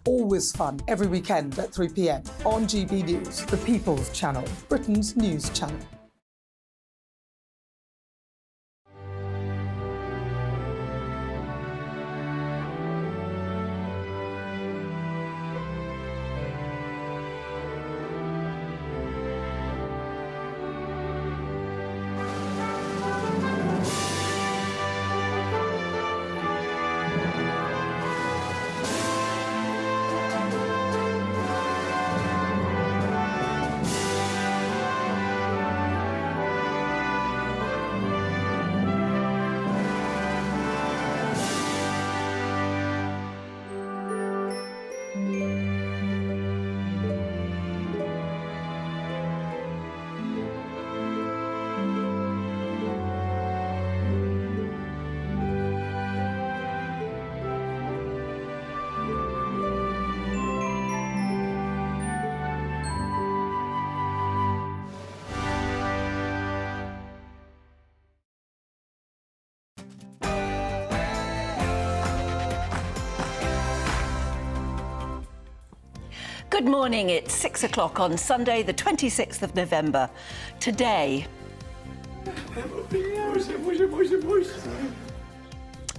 Always fun every weekend at 3 p.m. on GB News, the People's Channel, Britain's news channel. Good morning, it's 6 o'clock on Sunday, the 26th of November. Today,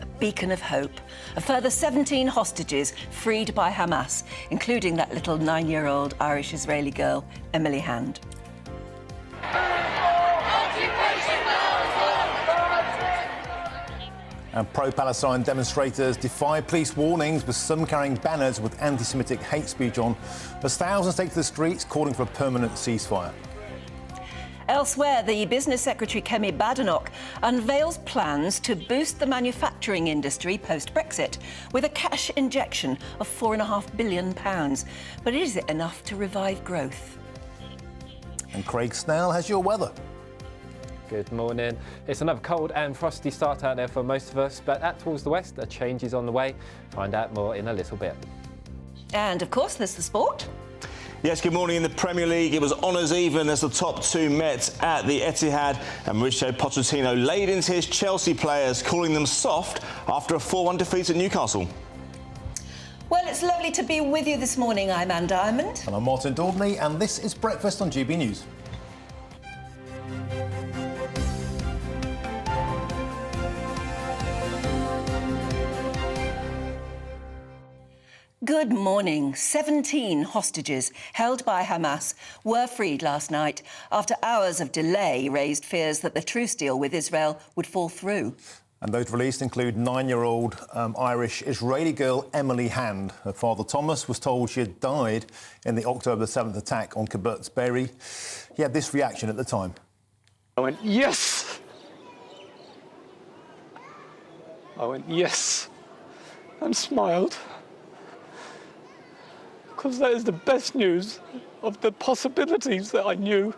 a beacon of hope. A further 17 hostages freed by Hamas, including that little 9-year-old Irish-Israeli girl, Emily Hand. And pro-Palestine demonstrators defy police warnings, with some carrying banners with anti-Semitic hate speech on, as thousands take to the streets calling for a permanent ceasefire. Elsewhere, the Business Secretary Kemi Badenoch unveils plans to boost the manufacturing industry post-Brexit with a cash injection of £4.5 billion. But is it enough to revive growth? And Craig Snell has your weather. Good morning. It's another cold and frosty start out there for most of us, but out towards the west, a change is on the way. Find out more in a little bit. And, of course, there's the sport. Yes, good morning. In the Premier League, it was honours even as the top two met at the Etihad, and Mauricio Pochettino laid into his Chelsea players, calling them soft after a 4-1 defeat at Newcastle. Well, it's lovely to be with you this morning. I'm Anne Diamond. And I'm Martin Daubney, and this is Breakfast on GB News. Good morning. 17 hostages held by Hamas were freed last night after hours of delay raised fears that the truce deal with Israel would fall through. And those released include 9-year-old Irish-Israeli girl Emily Hand. Her father Thomas was told she had died in the October 7th attack on Kibbutz Be'eri. He had this reaction at the time. I went, yes! I went, yes, and smiled. Because that is the best news of the possibilities that I knew.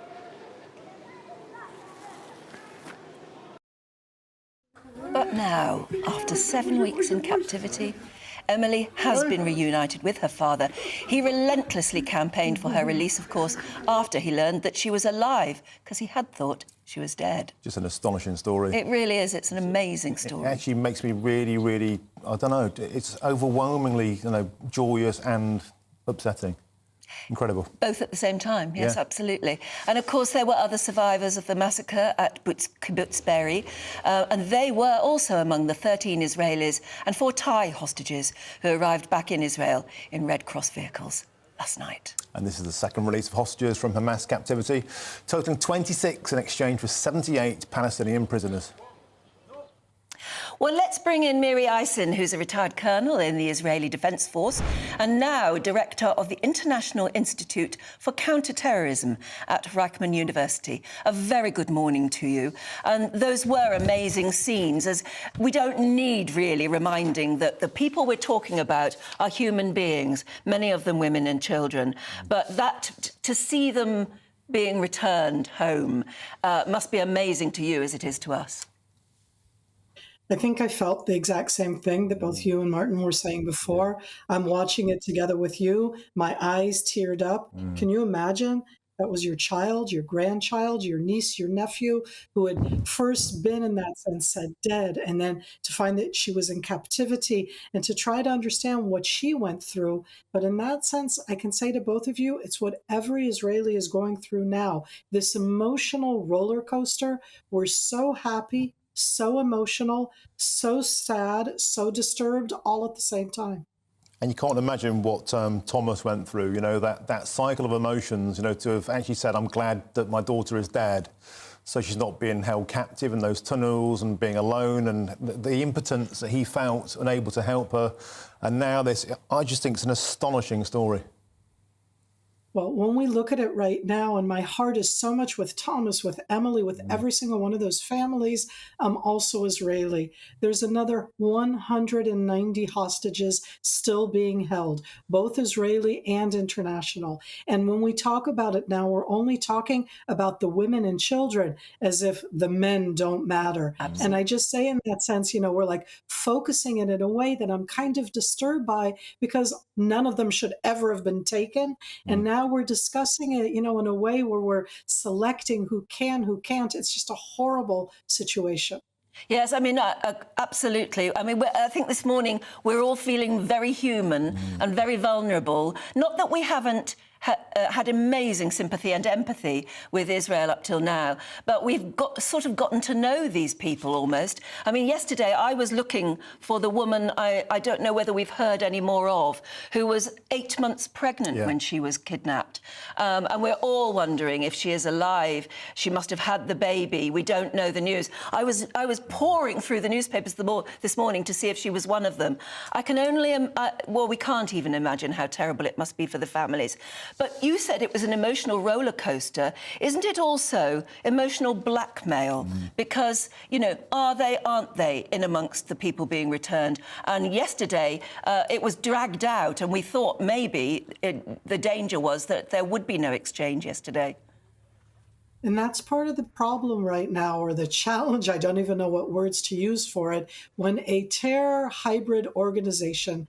But now, after 7 weeks in captivity, Emily has been reunited with her father. He relentlessly campaigned for her release, of course, after he learned that she was alive, because he had thought she was dead. Just an astonishing story. It really is. It's an amazing story. It actually makes me really, really, I don't know, it's overwhelmingly, joyous and upsetting. Incredible. Both at the same time, yes, Yeah. Absolutely. And, of course, there were other survivors of the massacre at Kibbutz Be'eri, and they were also among the 13 Israelis and 4 Thai hostages who arrived back in Israel in Red Cross vehicles last night. And this is the second release of hostages from Hamas captivity, totaling 26 in exchange for 78 Palestinian prisoners. Well, let's bring in Miri Eisen, who's a retired colonel in the Israeli Defence Force and now director of the International Institute for Counter-Terrorism at Reichman University. A very good morning to you. And those were amazing scenes, as we don't need really reminding that the people we're talking about are human beings, many of them women and children. But that, to see them being returned home must be amazing to you as it is to us. I think I felt the exact same thing that both you and Martin were saying before. I'm watching it together with you. My eyes teared up. Can you imagine that was your child, your grandchild, your niece, your nephew, who had first been in that sense said dead, and then to find that she was in captivity and to try to understand what she went through. But in that sense, I can say to both of you, it's what every Israeli is going through now. This emotional roller coaster. We're so happy, so emotional, so sad, so disturbed, all at the same time. And you can't imagine what Thomas went through, you know, that cycle of emotions, you know, to have actually said, I'm glad that my daughter is dead, so she's not being held captive in those tunnels and being alone, and the impotence that he felt unable to help her. And now this, I just think it's an astonishing story. Well, when we look at it right now, and my heart is so much with Thomas, with Emily, with every single one of those families, also Israeli. There's another 190 hostages still being held, both Israeli and international. And when we talk about it now, we're only talking about the women and children as if the men don't matter. Absolutely. And I just say in that sense, you know, we're like focusing it in a way that I'm kind of disturbed by, because none of them should ever have been taken. And now we're discussing it, you know, in a way where we're selecting who can, who can't. It's just a horrible situation. Yes, I mean, absolutely. I mean, I think this morning we're all feeling very human and very vulnerable. Not that we haven't had amazing sympathy and empathy with Israel up till now, but we've gotten to know these people almost. I mean, yesterday I was looking for the woman I don't know whether we've heard any more of, who was 8 months pregnant when she was kidnapped. And we're all wondering if she is alive. She must have had the baby. We don't know the news. I was poring through the newspapers this morning to see if she was one of them. I can only, well, we can't even imagine how terrible it must be for the families. But you said it was an emotional roller coaster. Isn't it also emotional blackmail? Because, you know, are they, aren't they, in amongst the people being returned? And yesterday, it was dragged out, and we thought maybe the danger was that there would be no exchange yesterday. And that's part of the problem right now, or the challenge, I don't even know what words to use for it, when a terror hybrid organization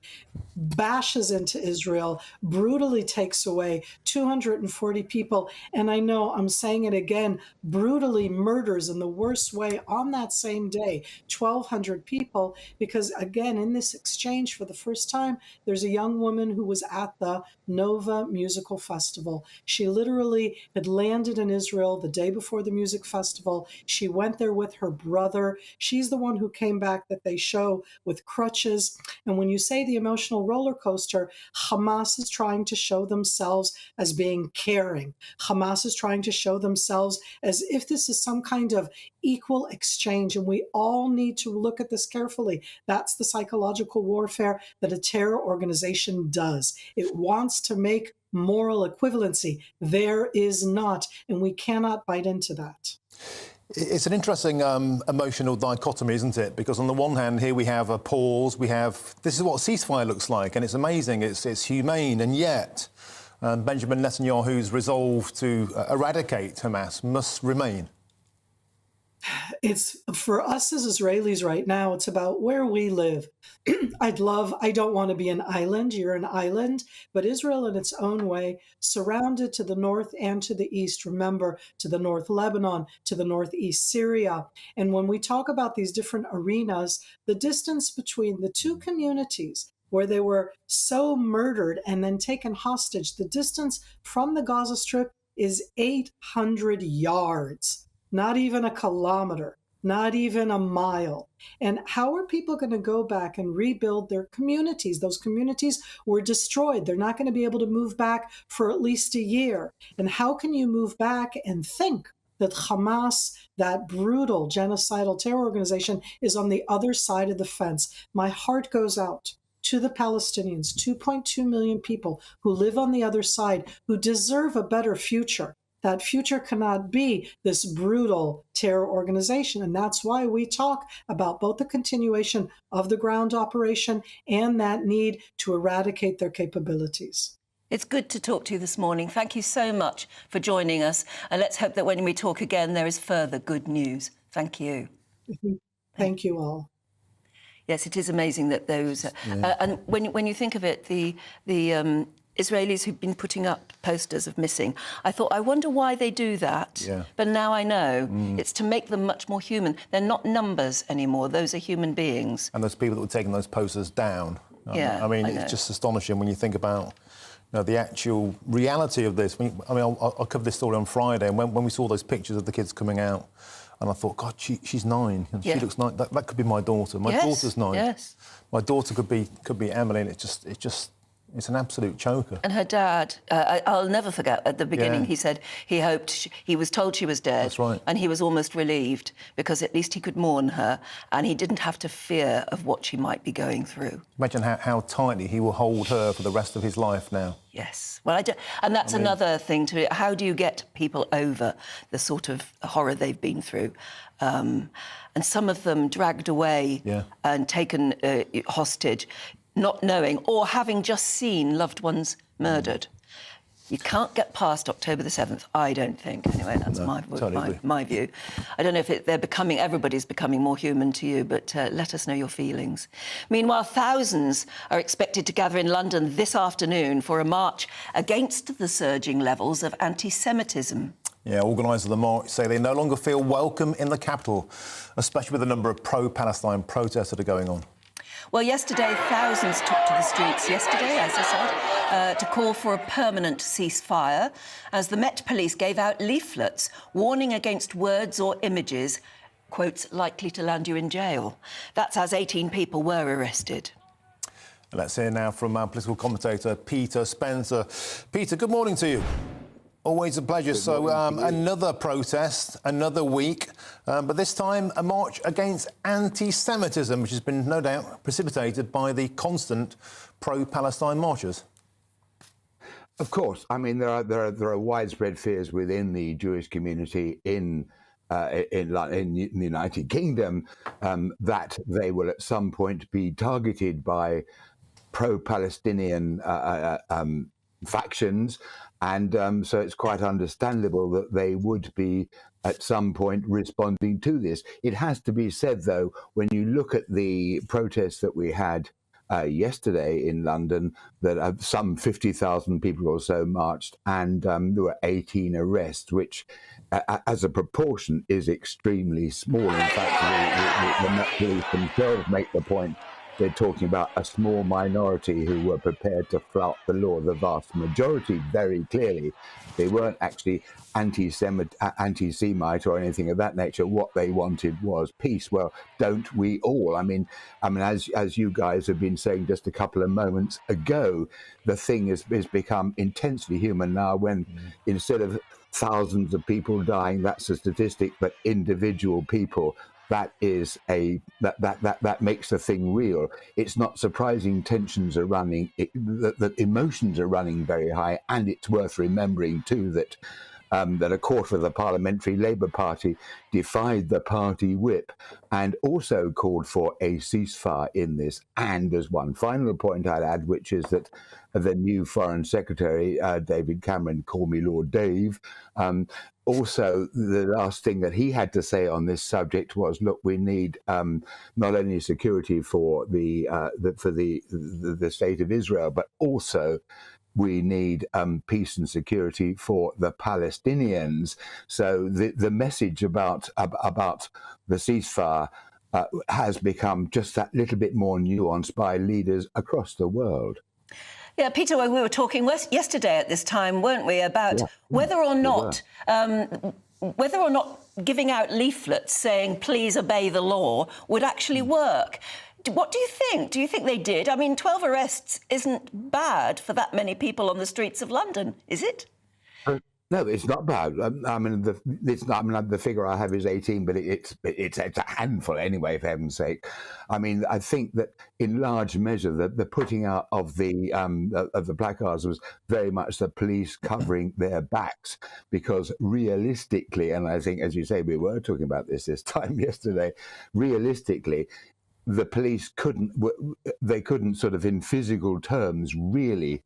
bashes into Israel, brutally takes away 240 people, and I know I'm saying it again, brutally murders in the worst way on that same day 1,200 people, because again, in this exchange for the first time, there's a young woman who was at the Nova Musical Festival. She literally had landed in Israel the day before the music festival. She went there with her brother. She's the one who came back that they show with crutches. And when you say the emotional roller coaster, Hamas is trying to show themselves as being caring. Hamas is trying to show themselves as if this is some kind of equal exchange, and we all need to look at this carefully. That's the psychological warfare that a terror organization does. It wants to make moral equivalency. There is not, and we cannot bite into that. It's an interesting emotional dichotomy, isn't it? Because on the one hand, here we have a pause, this is what ceasefire looks like, and it's amazing, it's humane, and yet Benjamin Netanyahu's resolve to eradicate Hamas must remain. It's for us as Israelis right now, it's about where we live. I don't want to be an island. You're an island, but Israel in its own way, surrounded to the north and to the east. Remember, to the north, Lebanon, to the northeast, Syria. And when we talk about these different arenas, the distance between the two communities where they were so murdered and then taken hostage, the distance from the Gaza Strip is 800 yards. Not even a kilometer, not even a mile. And how are people going to go back and rebuild their communities? Those communities were destroyed. They're not going to be able to move back for at least a year. And how can you move back and think that Hamas, that brutal genocidal terror organization, is on the other side of the fence? My heart goes out to the Palestinians, 2.2 million people who live on the other side, who deserve a better future. That future cannot be this brutal terror organization. And that's why we talk about both the continuation of the ground operation and that need to eradicate their capabilities. It's good to talk to you this morning. Thank you so much for joining us. And let's hope that when we talk again, there is further good news. Thank you. Thank you all. Yes, it is amazing that those... and when you think of it, the Israelis who've been putting up posters of missing. I thought, I wonder why they do that. Yeah. But now I know. It's to make them much more human. They're not numbers anymore. Those are human beings. And those people that were taking those posters down. Yeah, I mean, I know. it's just astonishing when you think about the actual reality of this. I'll cover this story on Friday, and when we saw those pictures of the kids coming out, and I thought, God, she's 9, and Yeah. she looks like that could be my daughter. My daughter's 9. Yes. My daughter could be Emily, and it's an absolute choker. And her dad, I'll never forget, at the beginning, Yeah. he said he hoped, he was told she was dead. That's right. And he was almost relieved because at least he could mourn her and he didn't have to fear of what she might be going through. Imagine how tightly he will hold her for the rest of his life now. Yes. Well, and that's another thing to it. How do you get people over the sort of horror they've been through? And some of them dragged away Yeah. and taken hostage, not knowing or having just seen loved ones murdered. You can't get past October the 7th, I don't think. Anyway, that's totally my view. I don't know if everybody's becoming more human to you, but let us know your feelings. Meanwhile, thousands are expected to gather in London this afternoon for a march against the surging levels of anti-Semitism. Yeah, organisers of the march say they no longer feel welcome in the capital, especially with the number of pro-Palestine protests that are going on. Well, yesterday, thousands took to the streets yesterday, as I said, to call for a permanent ceasefire, as the Met Police gave out leaflets warning against words or images, quotes, likely to land you in jail. That's as 18 people were arrested. Let's hear now from our political commentator, Peter Spencer. Peter, good morning to you. Always a pleasure. So another protest, another week, but this time a march against anti-Semitism, which has been no doubt precipitated by the constant pro-Palestine marches. Of course. I mean, there are widespread fears within the Jewish community in the United Kingdom that they will at some point be targeted by pro-Palestinian factions. And so it's quite understandable that they would be at some point responding to this. It has to be said, though, when you look at the protests that we had yesterday in London, that some 50,000 people or so marched, and there were 18 arrests, which as a proportion is extremely small. In fact, the police themselves make the point. They're talking about a small minority who were prepared to flout the law. The vast majority, very clearly, they weren't actually anti-Semite or anything of that nature. What they wanted was peace. Well, don't we all? I mean, as you guys have been saying just a couple of moments ago, the thing has become intensely human now. When instead of thousands of people dying, that's a statistic, but individual people. That is that makes the thing real. It's not surprising tensions are running, that emotions are running very high, and it's worth remembering too that a quarter of the Parliamentary Labour Party defied the party whip and also called for a ceasefire in this. And there's one final point I'd add, which is that the new Foreign Secretary, David Cameron, call me Lord Dave, also, the last thing that he had to say on this subject was, look, we need not only security for the state of Israel, but also we need peace and security for the Palestinians. So the message about the ceasefire has become just that little bit more nuanced by leaders across the world. Yeah, Peter, we were talking yesterday at this time, weren't we, about whether or not giving out leaflets saying please obey the law would actually work. What do you think? Do you think they did? I mean, 12 arrests isn't bad for that many people on the streets of London, is it? No, it's not bad. I mean, the figure I have is 18, but it's a handful anyway, for heaven's sake. I mean, I think that in large measure the putting out of the placards was very much the police covering their backs, because realistically, and I think, as you say, we were talking about this time yesterday, realistically, the police couldn't sort of in physical terms really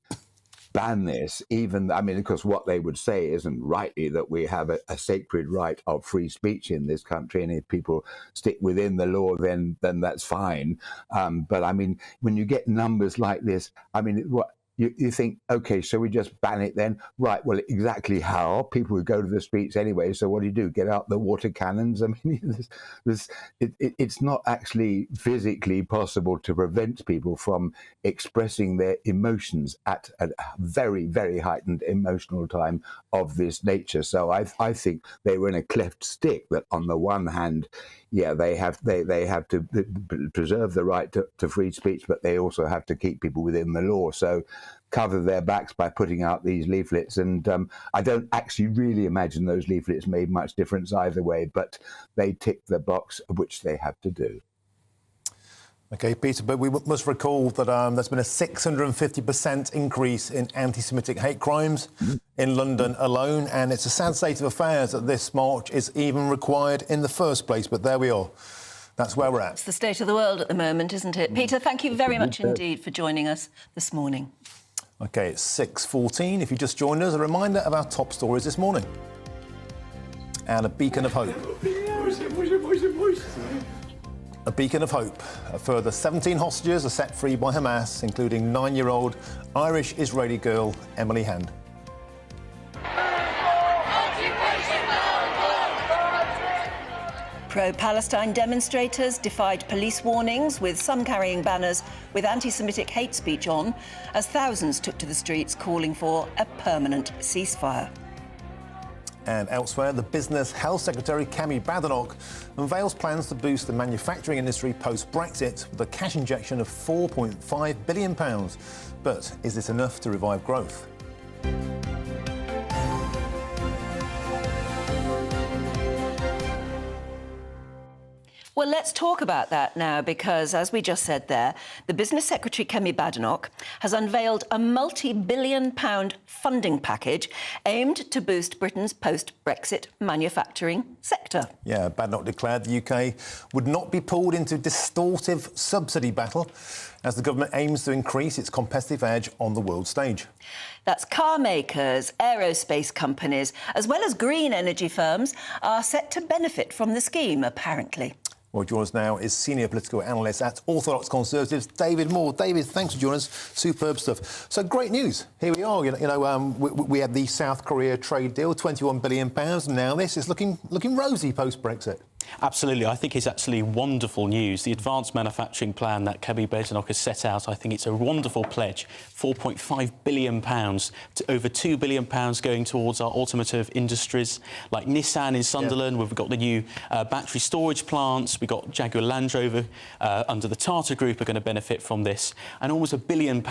ban this, even, I mean, because what they would say isn't rightly that we have a sacred right of free speech in this country, and if people stick within the law, then that's fine. But I mean, when you get numbers like this, I mean, you think, OK, so we just ban it then? Right, well, exactly how? People would go to the streets anyway, so what do? Get out the water cannons? I mean, it's not actually physically possible to prevent people from expressing their emotions at a very, very heightened emotional time of this nature. So I think they were in a cleft stick that on the one hand, yeah, they have to preserve the right to free speech, but they also have to keep people within the law. So cover their backs by putting out these leaflets. And I don't actually really imagine those leaflets made much difference either way, but they tick the box, which they have to do. OK, Peter, but we must recall that there's been a 650% increase in anti-Semitic hate crimes in London alone, and it's a sad state of affairs that this march is even required in the first place. But there we are. That's where we're at. It's the state of the world at the moment, isn't it? Peter, thank you very much indeed for joining us this morning. OK, it's 6:14. If you just joined us, a reminder of our top stories this morning. And a beacon of hope. A beacon of hope. A further 17 hostages are set free by Hamas, including 9-year-old Irish-Israeli girl Emily Hand. Pro-Palestine demonstrators defied police warnings, with some carrying banners with anti-Semitic hate speech on, as thousands took to the streets calling for a permanent ceasefire. And elsewhere, the Business Health Secretary Kemi Badenoch unveils plans to boost the manufacturing industry post-Brexit with a cash injection of £4.5 billion. But is this enough to revive growth? Well, let's talk about that now, because, as we just said there, the Business Secretary, Kemi Badenoch, has unveiled a multi-billion-pound funding package aimed to boost Britain's post-Brexit manufacturing sector. Yeah, Badenoch declared the UK would not be pulled into distortive subsidy battle as the government aims to increase its competitive edge on the world stage. That's car makers, aerospace companies, as well as green energy firms are set to benefit from the scheme, apparently. Well, joining us now is senior political analyst at Orthodox Conservatives, David Moore. David, thanks for joining us. Superb stuff. So, great news. Here we are. We had the South Korea trade deal, £21 billion, and now this is looking rosy post-Brexit. Absolutely. I think it's actually wonderful news. The advanced manufacturing plan that Kemi Badenoch has set out, I think it's a wonderful pledge. £4.5 billion to over £2 billion going towards our automotive industries, like Nissan in Sunderland, where we've got the new battery storage plants. We've got Jaguar Land Rover under the Tata Group are going to benefit from this. And almost £1 billion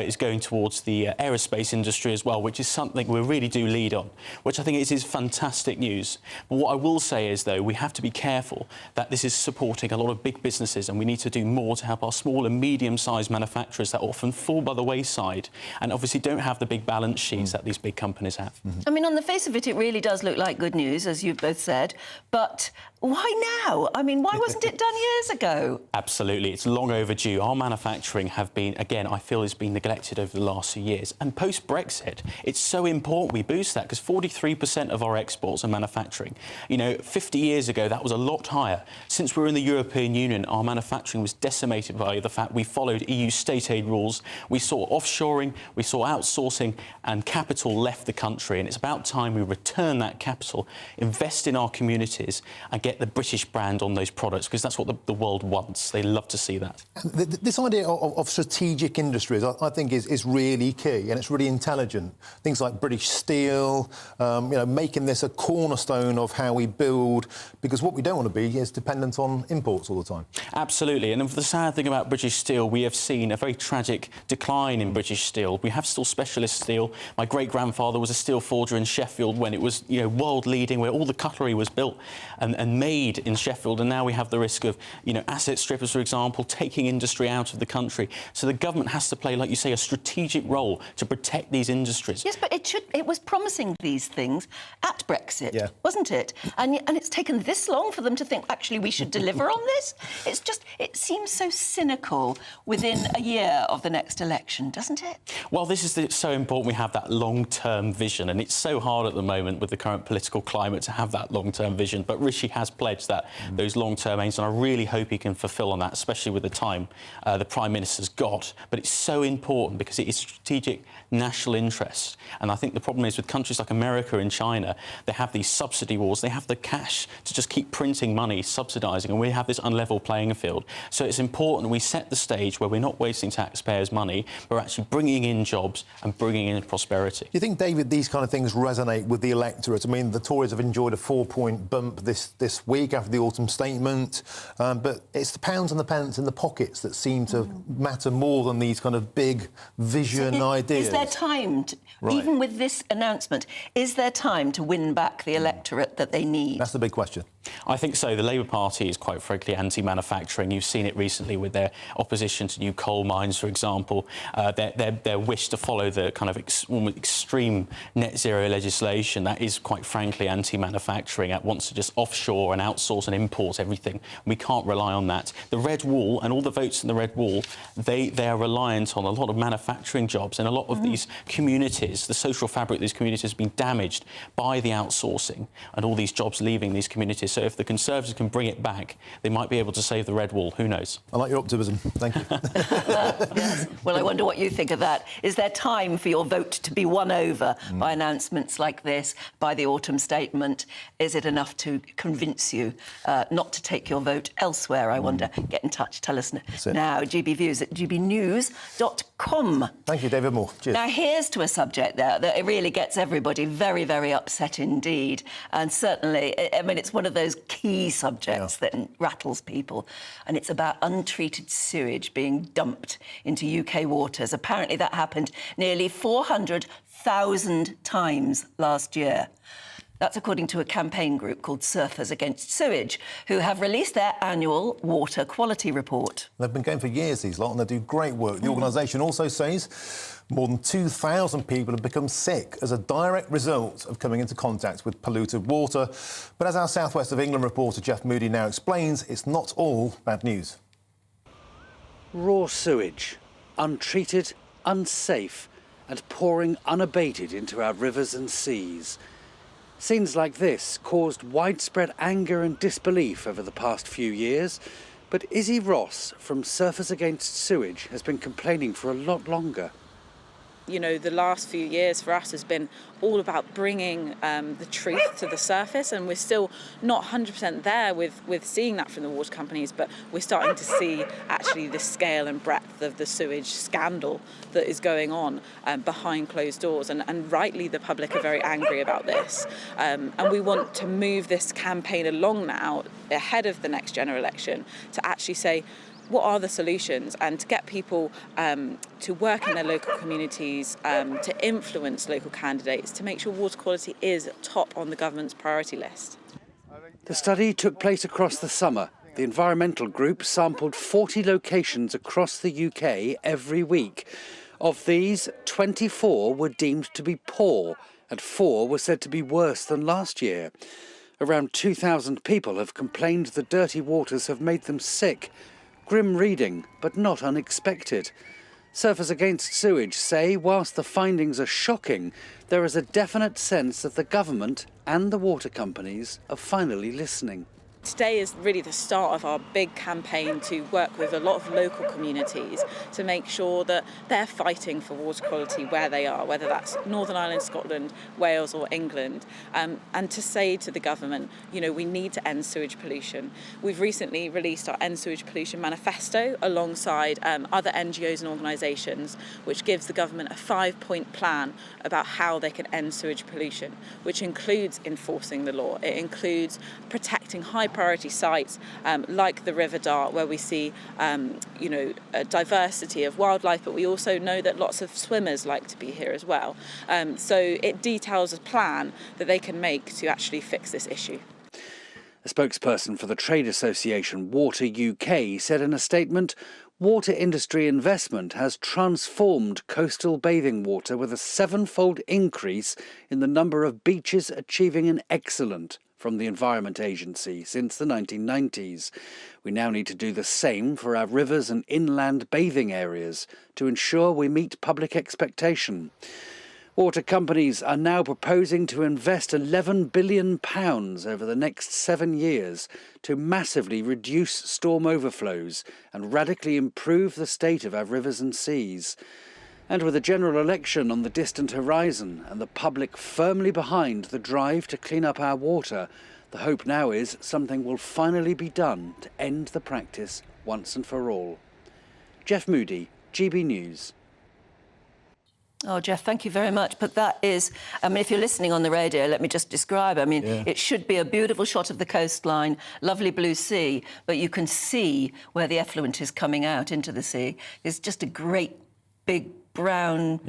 is going towards the aerospace industry as well, which is something we really do lead on, which I think is fantastic news. But what I will say is, though, we have to be careful that this is supporting a lot of big businesses, and we need to do more to help our small and medium-sized manufacturers that often fall by the wayside and obviously don't have the big balance sheets that these big companies have. I mean, on the face of it, it really does look like good news, as you've both said, but why now? I mean, why wasn't it done years ago? Absolutely. It's long overdue. Our manufacturing have been, again, I feel has been neglected over the last few years. And post-Brexit, it's so important we boost that, because 43% of our exports are manufacturing. 50 years ago, that was a lot higher. Since we're in the European Union, our manufacturing was decimated by the fact we followed EU state aid rules. We saw offshoring, we saw outsourcing, and capital left the country. And it's about time we return that capital, invest in our communities, and get the British brand on those products, because that's what the world wants. They love to see that. This idea of strategic industries, I think, is really key, and it's really intelligent. Things like British steel, making this a cornerstone of how we build, because what we don't want to be is dependent on imports all the time. Absolutely. And the sad thing about British steel, we have seen a very tragic decline in British steel. We have still specialist steel. My great-grandfather was a steel forger in Sheffield when it was, world-leading, where all the cutlery was built and made in Sheffield. And now we have the risk of, asset strippers, for example, taking industry out of the country. So the government has to play, like you say, a strategic role to protect these industries. Yes, but it was promising these things at Brexit, wasn't it? And it's taken this long for them to think, actually, we should deliver on this? It seems so cynical within a year of the next election, doesn't it? Well, this is so important we have that long-term vision, and it's so hard at the moment with the current political climate to have that long-term vision, but Rishi has has pledged that those long-term aims, and I really hope he can fulfil on that, especially with the time the Prime Minister's got. But it's so important because it is strategic national interest. And I think the problem is with countries like America and China, they have these subsidy wars, they have the cash to just keep printing money, subsidising, and we have this unlevel playing field. So it's important we set the stage where we're not wasting taxpayers' money, we're actually bringing in jobs and bringing in prosperity. Do you think, David, these kind of things resonate with the electorate? I mean, the Tories have enjoyed a 4-point bump this week after the autumn statement, but it's the pounds and the pence in the pockets that seem to matter more than these kind of big vision ideas. Is there time, even with this announcement, is there time to win back the electorate that they need? That's the big question. I think so. The Labour Party is, quite frankly, anti-manufacturing. You've seen it recently with their opposition to new coal mines, for example, their wish to follow the kind of extreme net zero legislation. That is, quite frankly, anti-manufacturing. It wants to just offshore and outsource and import everything. We can't rely on that. The Red Wall and all the votes in the Red Wall, they are reliant on a lot of manufacturing jobs, and a lot of these communities, the social fabric of these communities has been damaged by the outsourcing and all these jobs leaving these communities. So if the Conservatives can bring it back, they might be able to save the Red Wall. Who knows? I like your optimism. Thank you. Yes. Well, I wonder what you think of that. Is there time for your vote to be won over by announcements like this, by the autumn statement? Is it enough to convince you not to take your vote elsewhere, I wonder? Get in touch. Tell us now. GBviews at gbnews.com. Thank you, David Moore. Cheers. Now, here's to a subject there that it really gets everybody very, very upset indeed. And certainly, I mean, it's one of those key subjects that rattles people. And it's about untreated sewage being dumped into UK waters. Apparently, that happened nearly 400,000 times last year. That's according to a campaign group called Surfers Against Sewage, who have released their annual water quality report. They've been going for years, these lot, and they do great work. The organisation also says more than 2,000 people have become sick as a direct result of coming into contact with polluted water. But as our South West of England reporter Jeff Moody now explains, it's not all bad news. Raw sewage, untreated, unsafe, and pouring unabated into our rivers and seas. Scenes like this caused widespread anger and disbelief over the past few years, but Izzy Ross from Surfers Against Sewage has been complaining for a lot longer. You know, the last few years for us has been all about bringing the truth to the surface, and we're still not 100% there with seeing that from the water companies, but we're starting to see actually the scale and breadth of the sewage scandal that is going on behind closed doors, and rightly the public are very angry about this, and we want to move this campaign along now ahead of the next general election to actually say, what are the solutions, and to get people to work in their local communities, to influence local candidates, to make sure water quality is top on the government's priority list. The study took place across the summer. The environmental group sampled 40 locations across the UK every week. Of these, 24 were deemed to be poor, and 4 were said to be worse than last year. Around 2,000 people have complained the dirty waters have made them sick. Grim reading, but not unexpected. Surfers Against Sewage say whilst the findings are shocking, there is a definite sense that the government and the water companies are finally listening. Today is really the start of our big campaign to work with a lot of local communities to make sure that they're fighting for water quality where they are, whether that's Northern Ireland, Scotland, Wales or England, and to say to the government, you know, we need to end sewage pollution. We've recently released our End Sewage Pollution Manifesto alongside other NGOs and organisations, which gives the government a 5-point plan about how they can end sewage pollution, which includes enforcing the law. It includes protecting high priority sites like the River Dart, where we see a diversity of wildlife, but we also know that lots of swimmers like to be here as well. So it details a plan that they can make to actually fix this issue. A spokesperson for the trade association Water UK said in a statement, water industry investment has transformed coastal bathing water with a 7-fold increase in the number of beaches achieving an excellent from the Environment Agency since the 1990s. We now need to do the same for our rivers and inland bathing areas to ensure we meet public expectation. Water companies are now proposing to invest £11 billion over the next 7 years to massively reduce storm overflows and radically improve the state of our rivers and seas. And with a general election on the distant horizon and the public firmly behind the drive to clean up our water, the hope now is something will finally be done to end the practice once and for all. Jeff Moody, GB News. Oh, Jeff, thank you very much. But that is, I mean, if you're listening on the radio, let me just describe. I mean, It should be a beautiful shot of the coastline, lovely blue sea, but you can see where the effluent is coming out into the sea. It's just a great big brown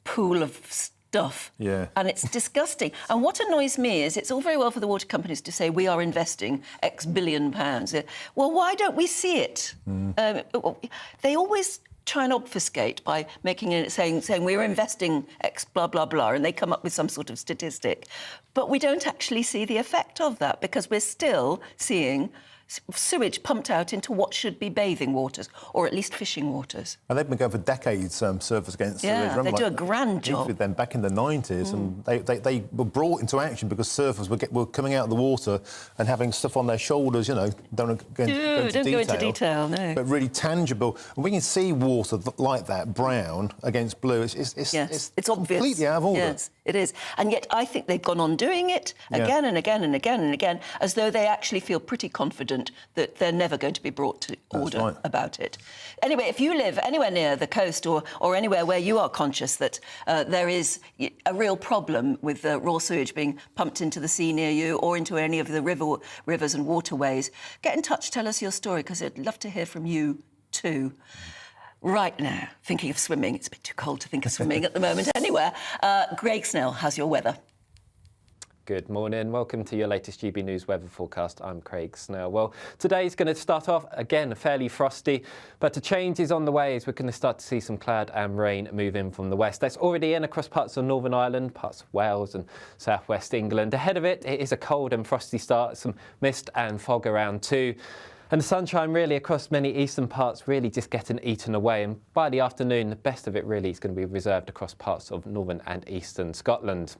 pool of stuff. And it's disgusting. And what annoys me is it's all very well for the water companies to say we are investing X billion pounds. Well, why don't we see it? They always try and obfuscate by making it saying we're investing X blah blah blah, and they come up with some sort of statistic, but we don't actually see the effect of that because we're still seeing sewage pumped out into what should be bathing waters, or at least fishing waters. And they've been going for decades, Surfers Against Sewage. Yeah, they do a grand job. Then back in the 90s, and they were brought into action because surfers were coming out of the water and having stuff on their shoulders, you know, don't go into detail, no. But really tangible. And we can see water like that, brown against blue. It's obvious. Completely out of order. Yes, it is. And yet I think they've gone on doing it again and again and again and again, as though they actually feel pretty confident that they're never going to be brought to order about it. Anyway, if you live anywhere near the coast or anywhere where you are conscious that there is a real problem with raw sewage being pumped into the sea near you or into any of the rivers and waterways, get in touch, tell us your story, because I'd love to hear from you too. Right now, thinking of swimming. It's a bit too cold to think of swimming at the moment anywhere. Greg Snell, how's your weather? Good morning. Welcome to your latest GB News weather forecast. I'm Craig Snell. Well, today's going to start off, again, fairly frosty, but a change is on the way as we're going to start to see some cloud and rain move in from the west. That's already in across parts of Northern Ireland, parts of Wales and southwest England. Ahead of it, it is a cold and frosty start, some mist and fog around too. And the sunshine really across many eastern parts really just getting eaten away. And by the afternoon, the best of it really is going to be reserved across parts of northern and eastern Scotland.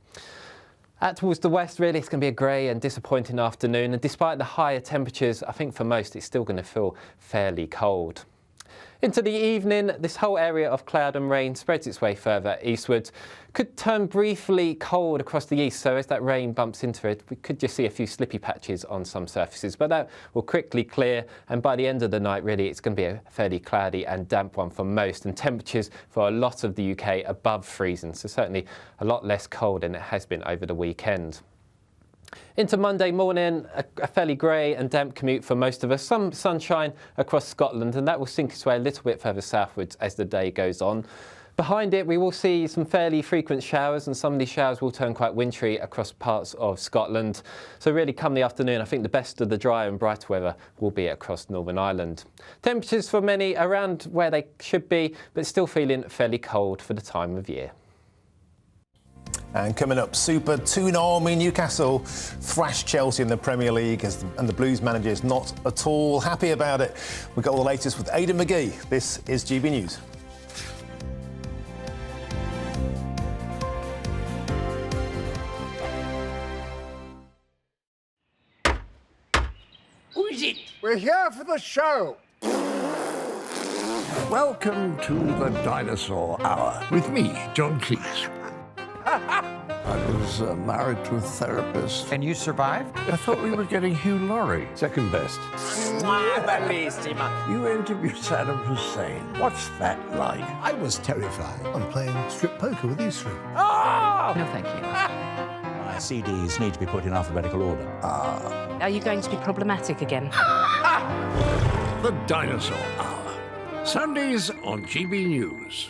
Out towards the west, really, it's going to be a grey and disappointing afternoon. And despite the higher temperatures, I think for most, it's still going to feel fairly cold. Into the evening, this whole area of cloud and rain spreads its way further eastwards. Could turn briefly cold across the east, so as that rain bumps into it, we could just see a few slippy patches on some surfaces, but that will quickly clear, and by the end of the night, really, it's going to be a fairly cloudy and damp one for most, and temperatures for a lot of the UK above freezing, so certainly a lot less cold than it has been over the weekend. Into Monday morning, a fairly grey and damp commute for most of us. Some sunshine across Scotland, and that will sink its way a little bit further southwards as the day goes on. Behind it, we will see some fairly frequent showers, and some of these showers will turn quite wintry across parts of Scotland. So really, come the afternoon, I think the best of the dry and bright weather will be across Northern Ireland. Temperatures for many around where they should be, but still feeling fairly cold for the time of year. And coming up, Super 2-0 Newcastle thrashed Chelsea in the Premier League, and the Blues manager is not at all happy about it. We've got all the latest with Aidan McGee. This is GB News. Who is it? We're here for the show. Welcome to the Dinosaur Hour with me, John Cleese. I was married to a therapist. And you survived? I thought we were getting Hugh Laurie. Second best. You interviewed Saddam Hussein. What's that like? I was terrified. I'm playing strip poker with these three. Oh! No, thank you. My CDs need to be put in alphabetical order. Are you going to be problematic again? The Dinosaur Hour. Sundays on GB News.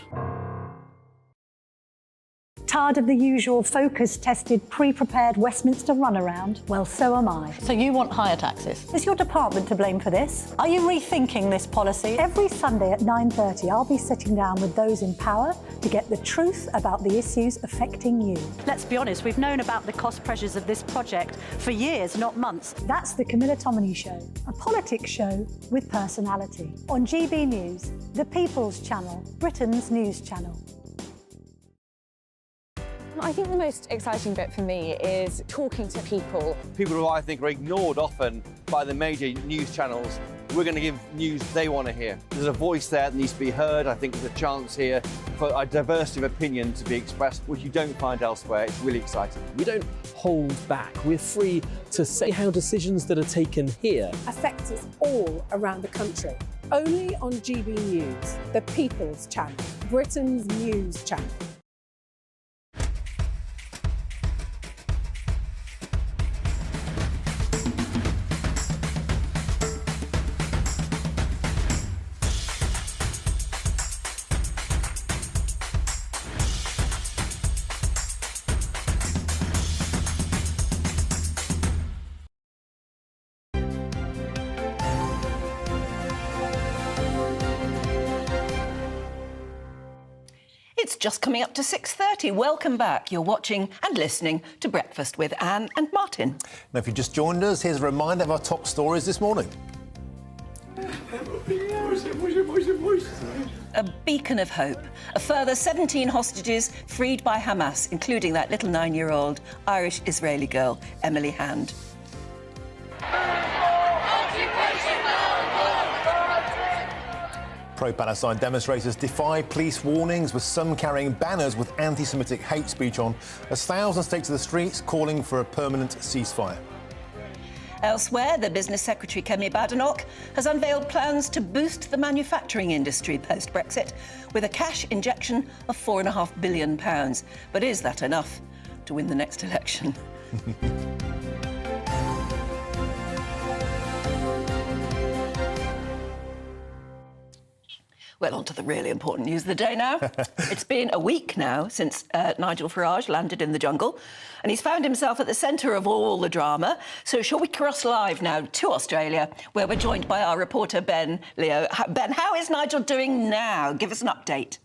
Tired of the usual focus-tested, pre-prepared Westminster runaround? Well, so am I. So you want higher taxes? Is your department to blame for this? Are you rethinking this policy? Every Sunday at 9:30, I'll be sitting down with those in power to get the truth about the issues affecting you. Let's be honest, we've known about the cost pressures of this project for years, not months. That's the Camilla Tominey Show, a politics show with personality. On GB News, the People's Channel, Britain's news channel. I think the most exciting bit for me is talking to people. People who I think are ignored often by the major news channels. We're going to give news they want to hear. There's a voice there that needs to be heard. I think there's a chance here for a diversity of opinion to be expressed, which you don't find elsewhere. It's really exciting. We don't hold back. We're free to say how decisions that are taken here affect us all around the country. Only on GB News, the People's Channel, Britain's news channel. It's just coming up to 6:30. Welcome back. You're watching and listening to Breakfast with Anne and Martin. Now, if you just joined us, here's a reminder of our top stories this morning. A beacon of hope. A further 17 hostages freed by Hamas, including that little 9-year-old Irish-Israeli girl, Emily Hand. Pro-Palestine demonstrators defy police warnings, with some carrying banners with anti-Semitic hate speech on, as thousands take to the streets calling for a permanent ceasefire. Elsewhere, the Business Secretary, Kemi Badenoch, has unveiled plans to boost the manufacturing industry post-Brexit with a cash injection of £4.5 billion. But is that enough to win the next election? Well, on to the really important news of the day now. It's been a week now since Nigel Farage landed in the jungle, and he's found himself at the centre of all the drama. So shall we cross live now to Australia, where we're joined by our reporter, Ben Leo. Ben, how is Nigel doing now? Give us an update.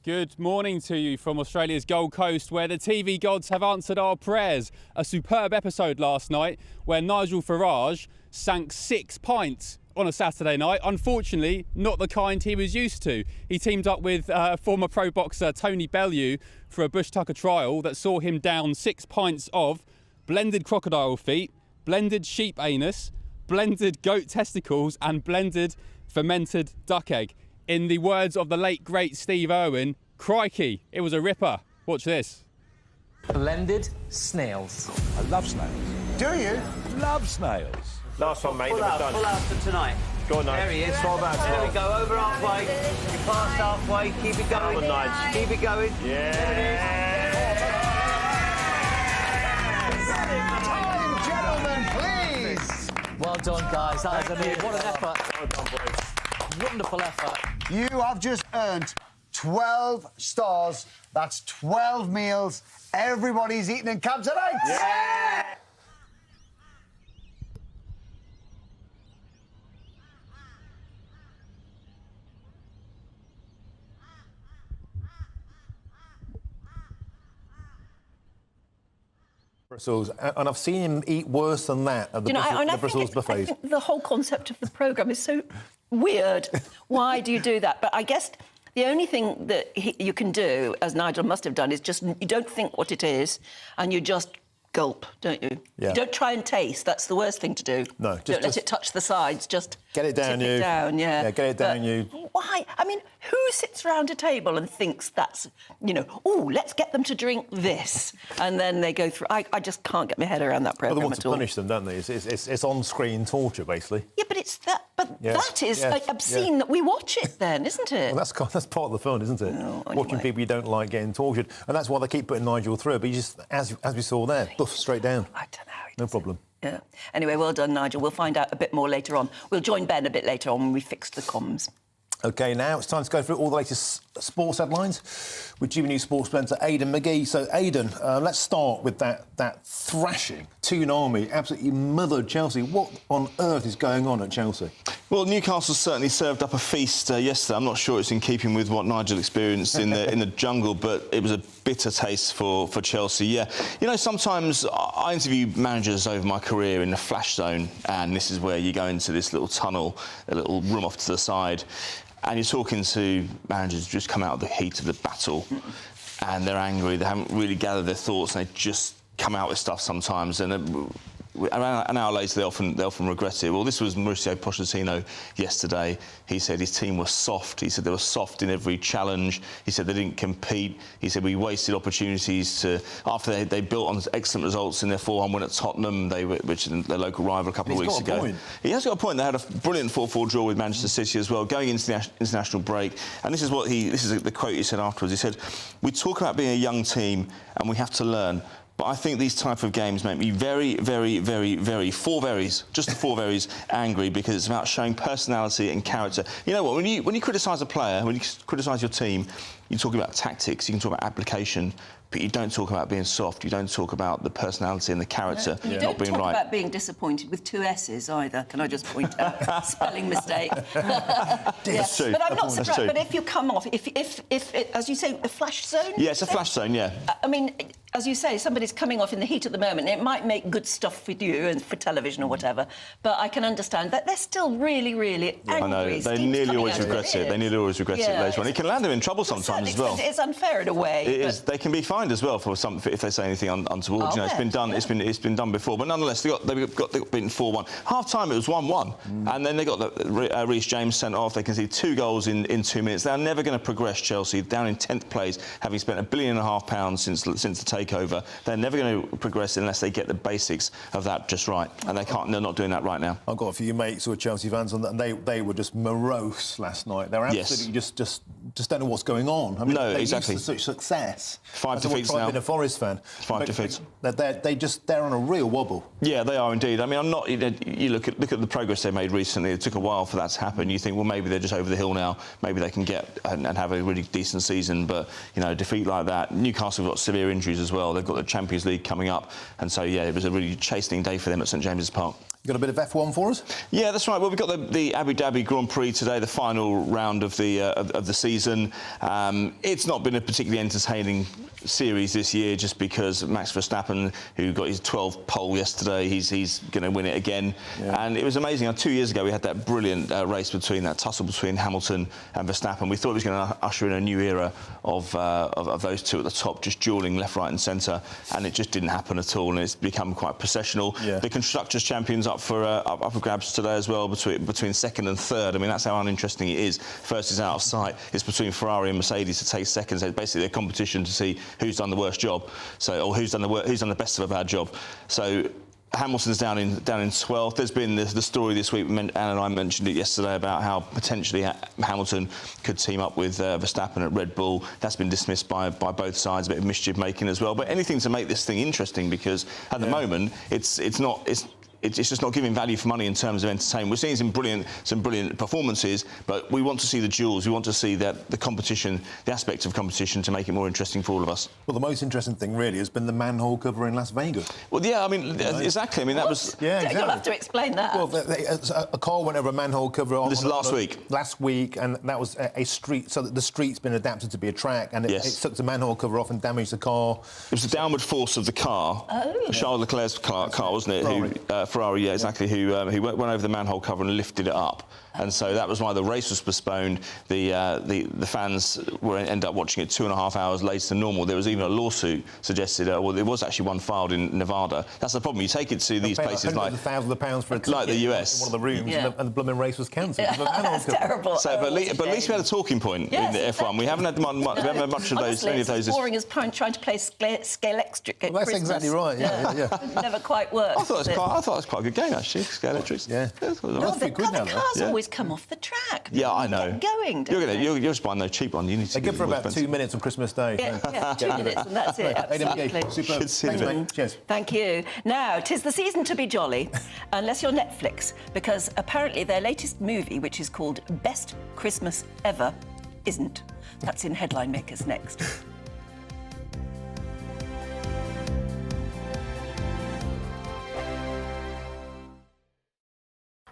Good morning to you from Australia's Gold Coast, where the TV gods have answered our prayers. A superb episode last night where Nigel Farage sank 6 pints on a Saturday night. Unfortunately, not the kind he was used to. He teamed up with former pro boxer Tony Bellew for a bush tucker trial that saw him down 6 pints of blended crocodile feet, blended sheep anus, blended goat testicles and blended fermented duck egg. In the words of the late, great Steve Irwin, crikey, it was a ripper. Watch this. Blended snails. I love snails. Do you? Love snails. Last one, mate. Pull out for tonight. Go on, Nigel. There he is. There we go. Over halfway. You passed halfway. Keep it going. Come on, Nigel. Keep it going. Yeah. Time, gentlemen, please. Well done, guys. That is amazing. What an effort. Well done, boys. Wonderful effort. You have just earned 12 stars. That's 12 meals. Everybody's eating in camp tonight. Yeah. Brussels, and I've seen him eat worse than that at the Brussels buffets. I think the whole concept of the programme is so weird. Why do you do that? But I guess the only thing that you can do, as Nigel must have done, is just you don't think what it is and you just gulp, don't you? Yeah. You don't try and taste. That's the worst thing to do. No, just don't let it touch the sides. Just get it down, tip it down. Yeah. Yeah, get it down, you. Why? I mean, who sits around a table and thinks that's, you know, oh, let's get them to drink this, and then they go through. I just can't get my head around that programme Well, they want at to all. punish them, don't they? It's on-screen torture, basically. Yeah, but it's that. But Yeah. that is Yeah. obscene that we watch it, then, isn't it? Well, that's part of the fun, isn't it? No, Watching anyway. people you don't like getting tortured, and that's why they keep putting Nigel through. But he just, as we saw there, buff straight down. I don't know. No problem. Yeah. Anyway, well done, Nigel. We'll find out a bit more later on. We'll join Ben a bit later on when we fix the comms. OK, now it's time to go through all the latest sports headlines with GB News sports presenter Aidan McGee. So, Aidan, let's start with that thrashing. Toon Army absolutely mothered Chelsea. What on earth is going on at Chelsea? Well, Newcastle certainly served up a feast yesterday. I'm not sure it's in keeping with what Nigel experienced in the jungle, but it was a bitter taste for Chelsea. Yeah, you know, sometimes I interview managers over my career in the flash zone, and this is where you go into this little tunnel, a little room off to the side. and you're talking to managers who just come out of the heat of the battle, and they're angry, they haven't really gathered their thoughts, and they just come out with stuff sometimes, and around an hour later, they often regret it. Well, this was Mauricio Pochettino yesterday. He said his team was soft. He said they were soft in every challenge. He said they didn't compete. He said we wasted opportunities after they built on excellent results in their 4-1 win at Tottenham, which is their local rival a couple of weeks ago. He has got a point. They had a brilliant 4-4 draw with Manchester City as well, going into the international break. And this is the quote he said afterwards. He said, "We talk about being a young team, and we have to learn. But I think these type of games make me very, very, very, very, just the four verys angry, because it's about showing personality and character. You know what, when you criticise a player, when you criticise your team, you talk about tactics, you can talk about application, but you don't talk about being soft, you don't talk about the personality and the character You not being don't talk right. about being disappointed with 2 S's either, can I just point out? Spelling mistake. That's true. But I'm not That's surprised, true. but if you come off, if as you say, a flash zone? Yeah, it's a flash zone, yeah. I mean, as you say, somebody's coming off in the heat at the moment. It might make good stuff for you and for television or whatever, but I can understand that they're still really, really angry. I know, they nearly always regret it. They nearly always regret it later on. It can land them in trouble sometimes as well. It's unfair in a way. It is. They can be fined as well for if they say anything untoward. You know, it's been done. It's been done before. But nonetheless, they got beaten 4-1. Half time it was 1-1, and then they got Reece James sent off. They conceded 2 goals in 2 minutes. They're never going to progress. Chelsea down in 10th place, having spent £1.5 billion since the takeover. They're never going to progress unless they get the basics of that just right, and they can't. They're not doing that right now. I've got a few mates who are Chelsea fans, and they were just morose last night. They're absolutely just don't know what's going on. I mean, no, they're exactly. used to such success. 5 defeats now. I've been a Forest fan. 5 defeats. They're on a real wobble. Yeah, they are indeed. I mean, I'm not. You look at the progress they made recently. It took a while for that to happen. You think, well, maybe they're just over the hill now. Maybe they can get and have a really decent season. But you know, a defeat like that. Newcastle have got severe injuries as well. They've got the Champions League coming up, and so yeah, it was a really chastening day for them at St James's Park. You got a bit of F1 for us? Yeah, that's right. Well, we've got the Abu Dhabi Grand Prix today, the final round of the season. It's not been a particularly entertaining series this year, just because Max Verstappen, who got his 12th pole yesterday, he's going to win it again. Yeah. And it was amazing. 2 years ago, we had that brilliant race that tussle between Hamilton and Verstappen. We thought it was going to usher in a new era of those two at the top, just duelling left, right, and centre, and it just didn't happen at all. And it's become quite processional. Yeah. The Constructors' Champions up for grabs today as well, between second and third. I mean, that's how uninteresting it is. First is out of sight. It's between Ferrari and Mercedes to take second. So it's basically a competition to see who's done the worst job, or who's done the best of a bad job. So Hamilton's down in 12th. There's been the story this week. Anne and I mentioned it yesterday about how potentially Hamilton could team up with Verstappen at Red Bull. That's been dismissed by both sides. A bit of mischief making as well. But anything to make this thing interesting, because at the moment it's just not giving value for money in terms of entertainment. We're seeing some brilliant performances, but we want to see the duels. We want to see the competition, the aspect of competition, to make it more interesting for all of us. Well, the most interesting thing really has been the manhole cover in Las Vegas. Well, yeah, I mean, exactly. I mean, that was... Yeah, exactly. You'll have to explain that. Well, a car went over a manhole cover... This is last week. Last week, and that was a street, so that the street's been adapted to be a track, and it took the manhole cover off and damaged the car. It was the downward force of the car. Oh. Charles Leclerc's car, wasn't it? Ferrari. Ferrari, yeah, exactly, who went over the manhole cover and lifted it up. And so that was why the race was postponed. The fans ended up watching it 2.5 hours later than normal. There was even a lawsuit suggested. Well, there was actually one filed in Nevada. That's the problem. You take it to these places like £100,000 for a ticket, like the US, in one of the rooms, and the blooming race was cancelled. That's terrible. So, but at least we had a talking point in the F1. We haven't had much of those. Honestly, it's as boring as trying to play Scalextric at Well, that's Christmas. exactly right. Yeah. Never quite worked. I thought it was quite a good game, actually. Scalextric. Yeah. No, the cars always come off the track. Yeah, I know. Going. You're just buying those cheap ones. You need to. They give for about 2 minutes on Christmas Day. Yeah, 2 minutes, and that's it. Absolutely. Superb. Thanks, mate. Cheers. Thank you. Now, 'tis the season to be jolly, unless you're Netflix, because apparently their latest movie, which is called Best Christmas Ever, isn't. That's in Headline Makers next.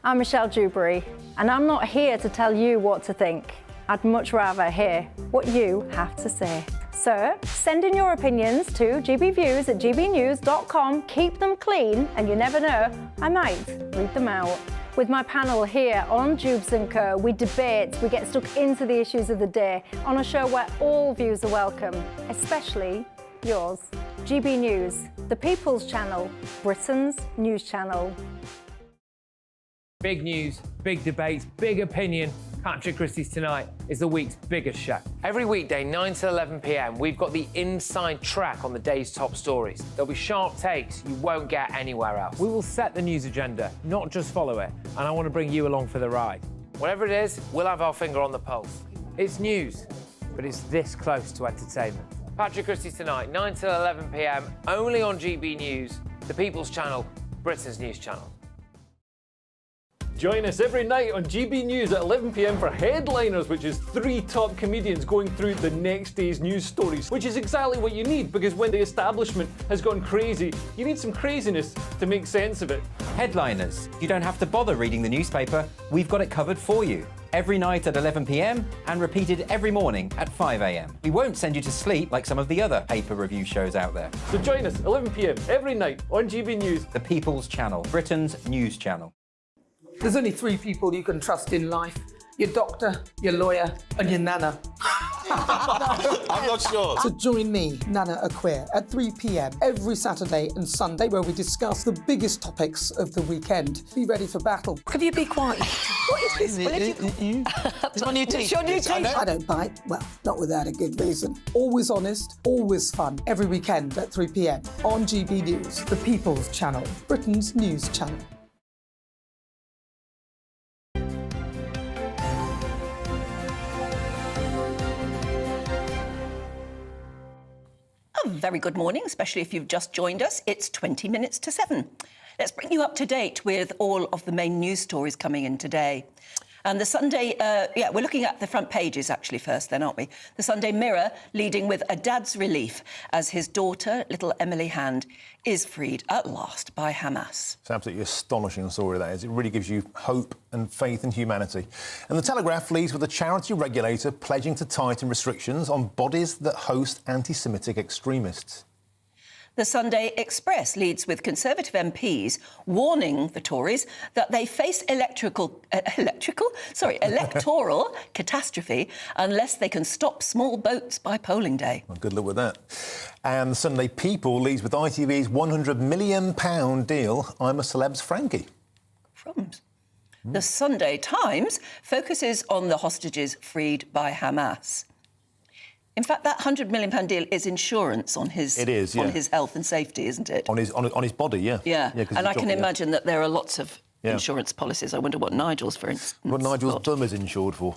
I'm Michelle Dewberry, and I'm not here to tell you what to think. I'd much rather hear what you have to say. So, send in your opinions to gbviews@gbnews.com. Keep them clean, and you never know, I might read them out. With my panel here on Jubes & Co, we debate, we get stuck into the issues of the day on a show where all views are welcome, especially yours. GB News, the People's Channel, Britain's news channel. Big news, big debates, big opinion. Patrick Christie's Tonight is the week's biggest show. Every weekday, 9 to 11 p.m, we've got the inside track on the day's top stories. There'll be sharp takes you won't get anywhere else. We will set the news agenda, not just follow it, and I want to bring you along for the ride. Whatever it is, we'll have our finger on the pulse. It's news, but it's this close to entertainment. Patrick Christie's Tonight, 9 to 11 p.m, only on GB News, the People's Channel, Britain's news channel. Join us every night on GB News at 11 p.m. for Headliners, which is 3 top comedians going through the next day's news stories, which is exactly what you need, because when the establishment has gone crazy, you need some craziness to make sense of it. Headliners. You don't have to bother reading the newspaper. We've got it covered for you. Every night at 11 p.m. and repeated every morning at 5 a.m. We won't send you to sleep like some of the other paper review shows out there. So join us 11 p.m. every night on GB News. The People's Channel, Britain's news channel. There's only 3 people you can trust in life. Your doctor, your lawyer, and your nana. I'm not sure. So join me, Nana Aquare, at 3 p.m. every Saturday and Sunday, where we discuss the biggest topics of the weekend. Be ready for battle. Could you be quiet? What is this? It's my new teeth. It's your new teeth. I don't bite. Well, not without a good reason. Always honest, always fun. Every weekend at 3 p.m. on GB News, the People's Channel, Britain's news channel. A very good morning, especially if you've just joined us. It's 20 minutes to 7. Let's bring you up to date with all of the main news stories coming in today. And the Sunday, we're looking at the front pages actually first then, aren't we? The Sunday Mirror leading with a dad's relief as his daughter, little Emily Hand, is freed at last by Hamas. It's an absolutely astonishing story, that is. It really gives you hope and faith in humanity. And the Telegraph leads with a charity regulator pledging to tighten restrictions on bodies that host anti-Semitic extremists. The Sunday Express leads with Conservative MPs warning the Tories that they face electoral catastrophe unless they can stop small boats by polling day. Well, good luck with that. And the Sunday People leads with ITV's £100 million deal, I'm a Celeb's Frankie. Crumbs. The Sunday Times focuses on the hostages freed by Hamas. In fact, that £100 million deal is insurance on his on his health and safety, isn't it? On his body, yeah. Yeah, and I can imagine that there are lots of insurance policies. I wonder what Nigel's, for instance. What Nigel's bum is insured for.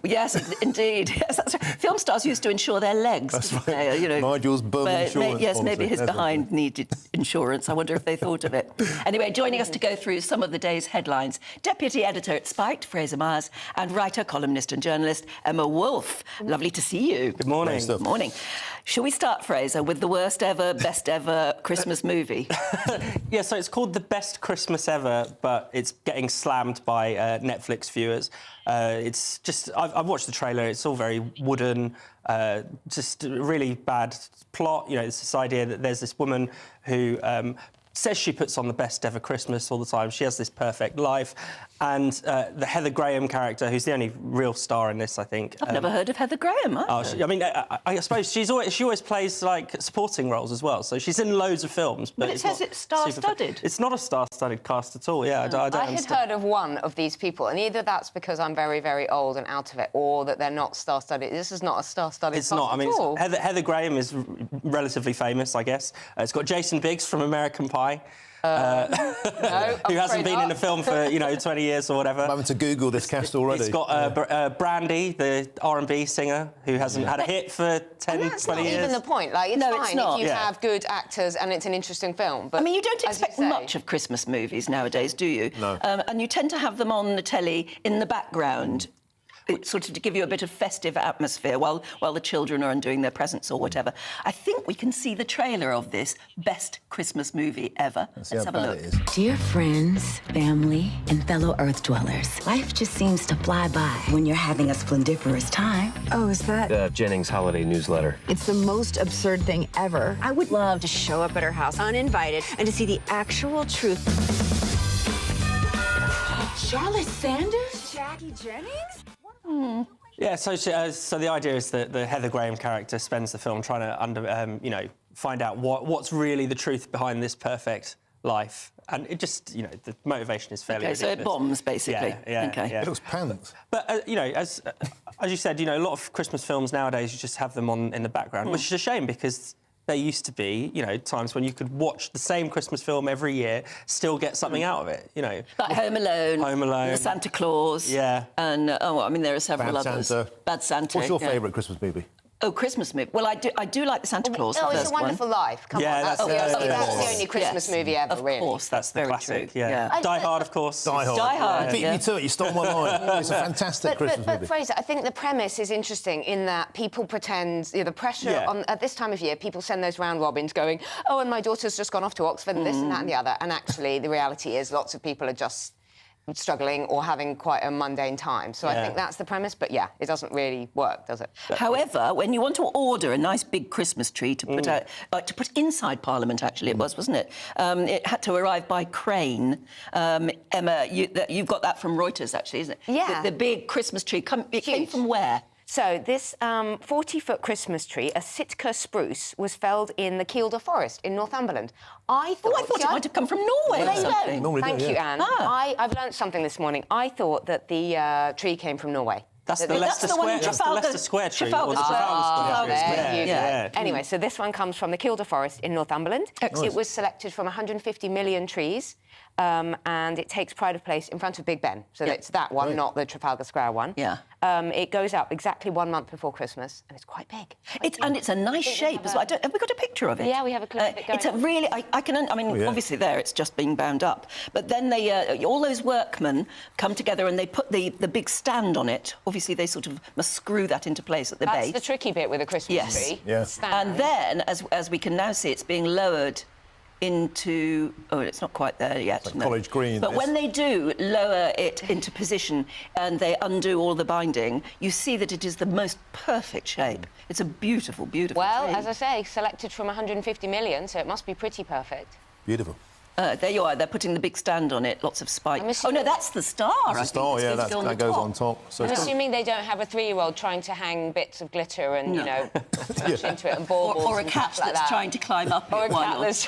Yes, indeed. Yes, that's right. Film stars used to insure their legs. That's right. Nigel's bum insurance yes, policy. maybe his behind needed insurance. I wonder if they thought of it. Anyway, joining us to go through some of the day's headlines, Deputy Editor at Spiked, Fraser Myers, and writer, columnist and journalist, Emma Wolfe. Lovely to see you. Good morning. Good morning. Shall we start, Fraser, with the worst ever, best ever Christmas movie? Yeah, so it's called The Best Christmas Ever, but it's getting slammed by Netflix viewers. It's just, I've watched the trailer, it's all very wooden, just a really bad plot. You know, it's this idea that there's this woman who says she puts on the best ever Christmas all the time. She has this perfect life. And the Heather Graham character, who's the only real star in this, I think. I've never heard of Heather Graham. I suppose she always plays, like, supporting roles as well. So she's in loads of films. But it says it's star-studded. It's not a star-studded cast at all, yeah. I don't I had understand. heard of one of these people, and either that's because I'm very, very old and out of it, or that they're not star-studded. This is not a star-studded cast It's not. I mean, at all. Heather Graham is relatively famous, I guess. It's got Jason Biggs from American Pie. Who hasn't been in a film for 20 years or whatever. I'm having to Google this cast already. It's got Brandy, the R&B singer, who hasn't had a hit for 10, 20 years. That's not even the point. Like, it's fine if you have good actors and it's an interesting film. But I mean, you don't expect much of Christmas movies nowadays, do you? No. And you tend to have them on the telly in the background. It's sort of to give you a bit of festive atmosphere while the children are undoing their presents or whatever. I think we can see the trailer of this best Christmas movie ever. Let's have a look. Dear friends, family, and fellow Earth dwellers, life just seems to fly by when you're having a splendiferous time. Oh, is that? Jennings' holiday newsletter. It's the most absurd thing ever. I would love to show up at her house uninvited and to see the actual truth. Charlotte Sanders? Jackie Jennings? Yeah, so the idea is that the Heather Graham character spends the film trying to find out what's really the truth behind this perfect life, and it just the motivation is fairly ridiculous. So it bombs basically. Yeah. It looks pants. But as you said, a lot of Christmas films nowadays you just have them on in the background, which is a shame because there used to be, times when you could watch the same Christmas film every year, still get something out of it, Like Home Alone, The Santa Claus. Yeah. And, there are several others. Bad Santa. What's your favourite Christmas movie? Oh, Christmas movie. Well, I do like the Santa Claus. Oh, the It's first a Wonderful Life. Come on, that's the only Christmas movie ever, of really. Of course, that's the very classic. true. Yeah. Die Hard, of course. Die Hard. Die Hard. You beat me to it. You stole my line. It's a fantastic Christmas movie. But Fraser, I think the premise is interesting in that people pretend the pressure on at this time of year. People send those round robins going, oh, and my daughter's just gone off to Oxford and this and that and the other. And actually, the reality is, lots of people are just struggling or having quite a mundane time. So I think that's the premise, but it doesn't really work, does it? However, when you want to order a nice big Christmas tree to put out, to put inside Parliament, actually, it was, wasn't it? It had to arrive by crane. Emma, you've got that from Reuters, actually, isn't it? Yeah. The big Christmas tree, it came from where? So this 40-foot Christmas tree, a Sitka spruce, was felled in the Kielder Forest in Northumberland. I thought it might have come from Norway or something. Thank you, Anne. I've learnt something this morning. I thought that the tree came from Norway. That's the Leicester Square. That's the Leicester Square tree. Or the Trafalgar Square. Anyway, so this one comes from the Kielder Forest in Northumberland. It was selected from 150 million trees. And it takes pride of place in front of Big Ben. So it's that one, not the Trafalgar Square one. Yeah. It goes up exactly 1 month before Christmas, and it's quite big. And it's a nice shape as well. Have we got a picture of it? Yeah, we have a clip of it going It's a really... obviously there, it's just being bound up. But then they, all those workmen come together and they put the big stand on it. Obviously, they sort of must screw that into place at the base. That's the tricky bit with a Christmas tree. Yes. And then, as we can now see, it's being lowered into... Oh, it's not quite there yet. Like College Green. But when they do lower it into position and they undo all the binding, you see that it is the most perfect shape. It's a beautiful, beautiful Well, tree. as I say, selected from 150 million, so it must be pretty perfect. Beautiful. There you are. They're putting the big stand on it, lots of spikes. Oh, no, that's the star, That's the star, yeah, that goes on top. So I'm assuming they don't have a 3-year-old trying to hang bits of glitter and, smash into it and baubles. Or a cat that's trying to climb up it. Or a cat that's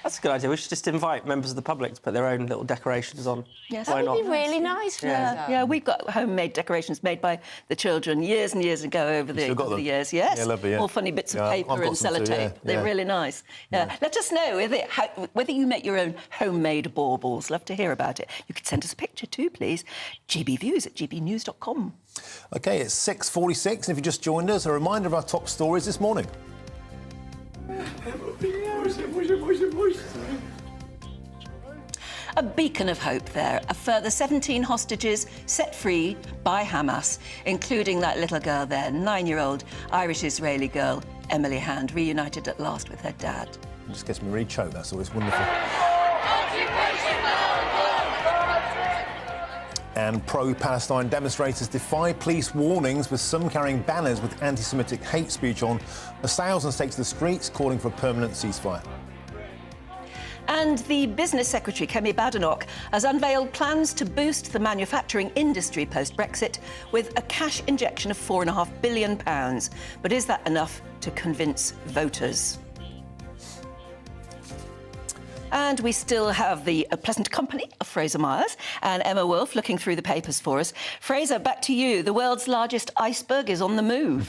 That's a good idea. We should just invite members of the public to put their own little decorations on. Yes. That would be really nice. Yeah, we've got homemade decorations made by the children years and years ago over the years. Yes. Yeah, lovely, yeah. All funny bits of paper and sellotape. They're really nice. Yeah. Let us know whether you make your own homemade baubles. Love to hear about it. You could send us a picture too, please. gbviews@gbnews.com. OK, it's 6:46, and if you just joined us, a reminder of our top stories this morning. A beacon of hope there. A further 17 hostages set free by Hamas, including that little girl there, 9-year-old Irish-Israeli girl, Emily Hand, reunited at last with her dad. It just gets me really choked, that's always wonderful. And pro-Palestine demonstrators defy police warnings, with some carrying banners with anti-Semitic hate speech on, as thousands take to the streets calling for a permanent ceasefire. And the Business Secretary, Kemi Badenoch, has unveiled plans to boost the manufacturing industry post-Brexit with a cash injection of £4.5 billion. But is that enough to convince voters? And we still have the pleasant company of Fraser Myers and Emma Wolfe looking through the papers for us. Fraser, back to you. The world's largest iceberg is on the move.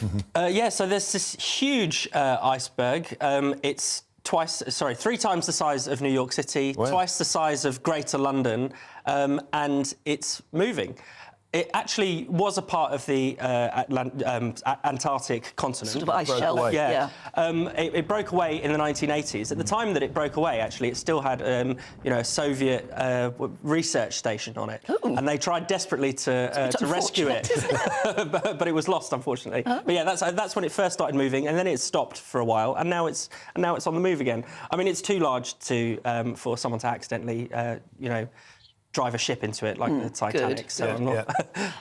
So there's this huge iceberg. It's 3 times the size of New York City, twice the size of Greater London, and it's moving. It actually was a part of the Antarctic continent. Sort of ice shelf. It broke away in the 1980s. At the time that it broke away, actually, it still had a Soviet research station on it. Ooh. And they tried desperately to rescue it. but it was lost, unfortunately. Huh? But yeah, that's when it first started moving, and then it stopped for a while, and now it's on the move again. I mean, it's too large for someone to accidentally, drive a ship into it like the Titanic. Good. So I'm not.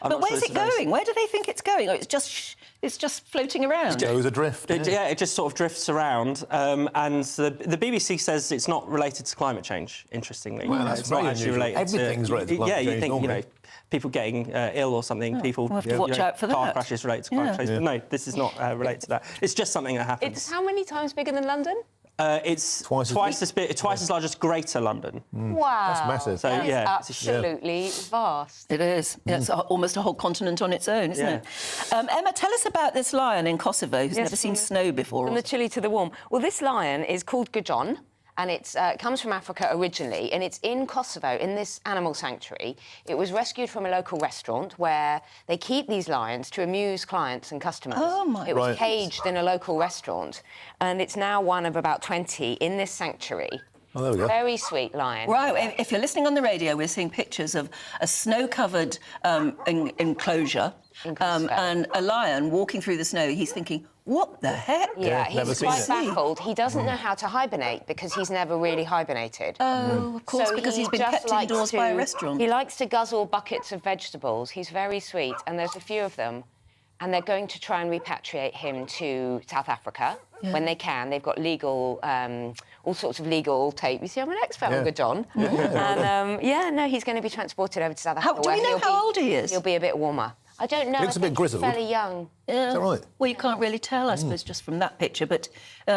But where's it going? Where do they think it's going? Or it's just It's just floating around. It goes adrift. It just sort of drifts around. And the BBC says it's not related to climate change, interestingly. Well, that's it's not actually related Everything's related to climate change. Yeah, you think, normally. people getting ill or something, people... We'll have to watch out for car that. crashes related to climate change. But no, this is not related to that. It's just something that happens. It's how many times bigger than London? It's twice as big, twice as large as Greater London. Wow. That's massive. So, That is yeah, absolutely vast. It is. Yeah, it's almost a whole continent on its own, isn't it? Emma, tell us about this lion in Kosovo who's never seen snow before. From the chilly to the warm. Well, this lion is called Gajon, and it comes from Africa originally, and it's in Kosovo, in this animal sanctuary. It was rescued from a local restaurant where they keep these lions to amuse clients and customers. Oh, my... It was caged in a local restaurant, and it's now one of about 20 in this sanctuary. Oh, there we go. Very sweet lion. Right, if you're listening on the radio, we're seeing pictures of a snow-covered enclosure and a lion walking through the snow. He's thinking, what the heck? Yeah, he's quite baffled. He doesn't know how to hibernate because he's never really hibernated. Oh, of course, So because he's been just kept likes indoors by a restaurant. He likes to guzzle buckets of vegetables. He's very sweet, and there's a few of them. And they're going to try and repatriate him to South Africa when they can. They've got legal, all sorts of legal tape. You see, I'm an expert on Gajon. And, no, he's going to be transported over to South Africa. Do we know how old he is? He'll be a bit warmer. I don't know. He looks a bit grizzled. He's fairly young. Yeah. Is that right? Well, you can't really tell, I suppose, just from that picture. But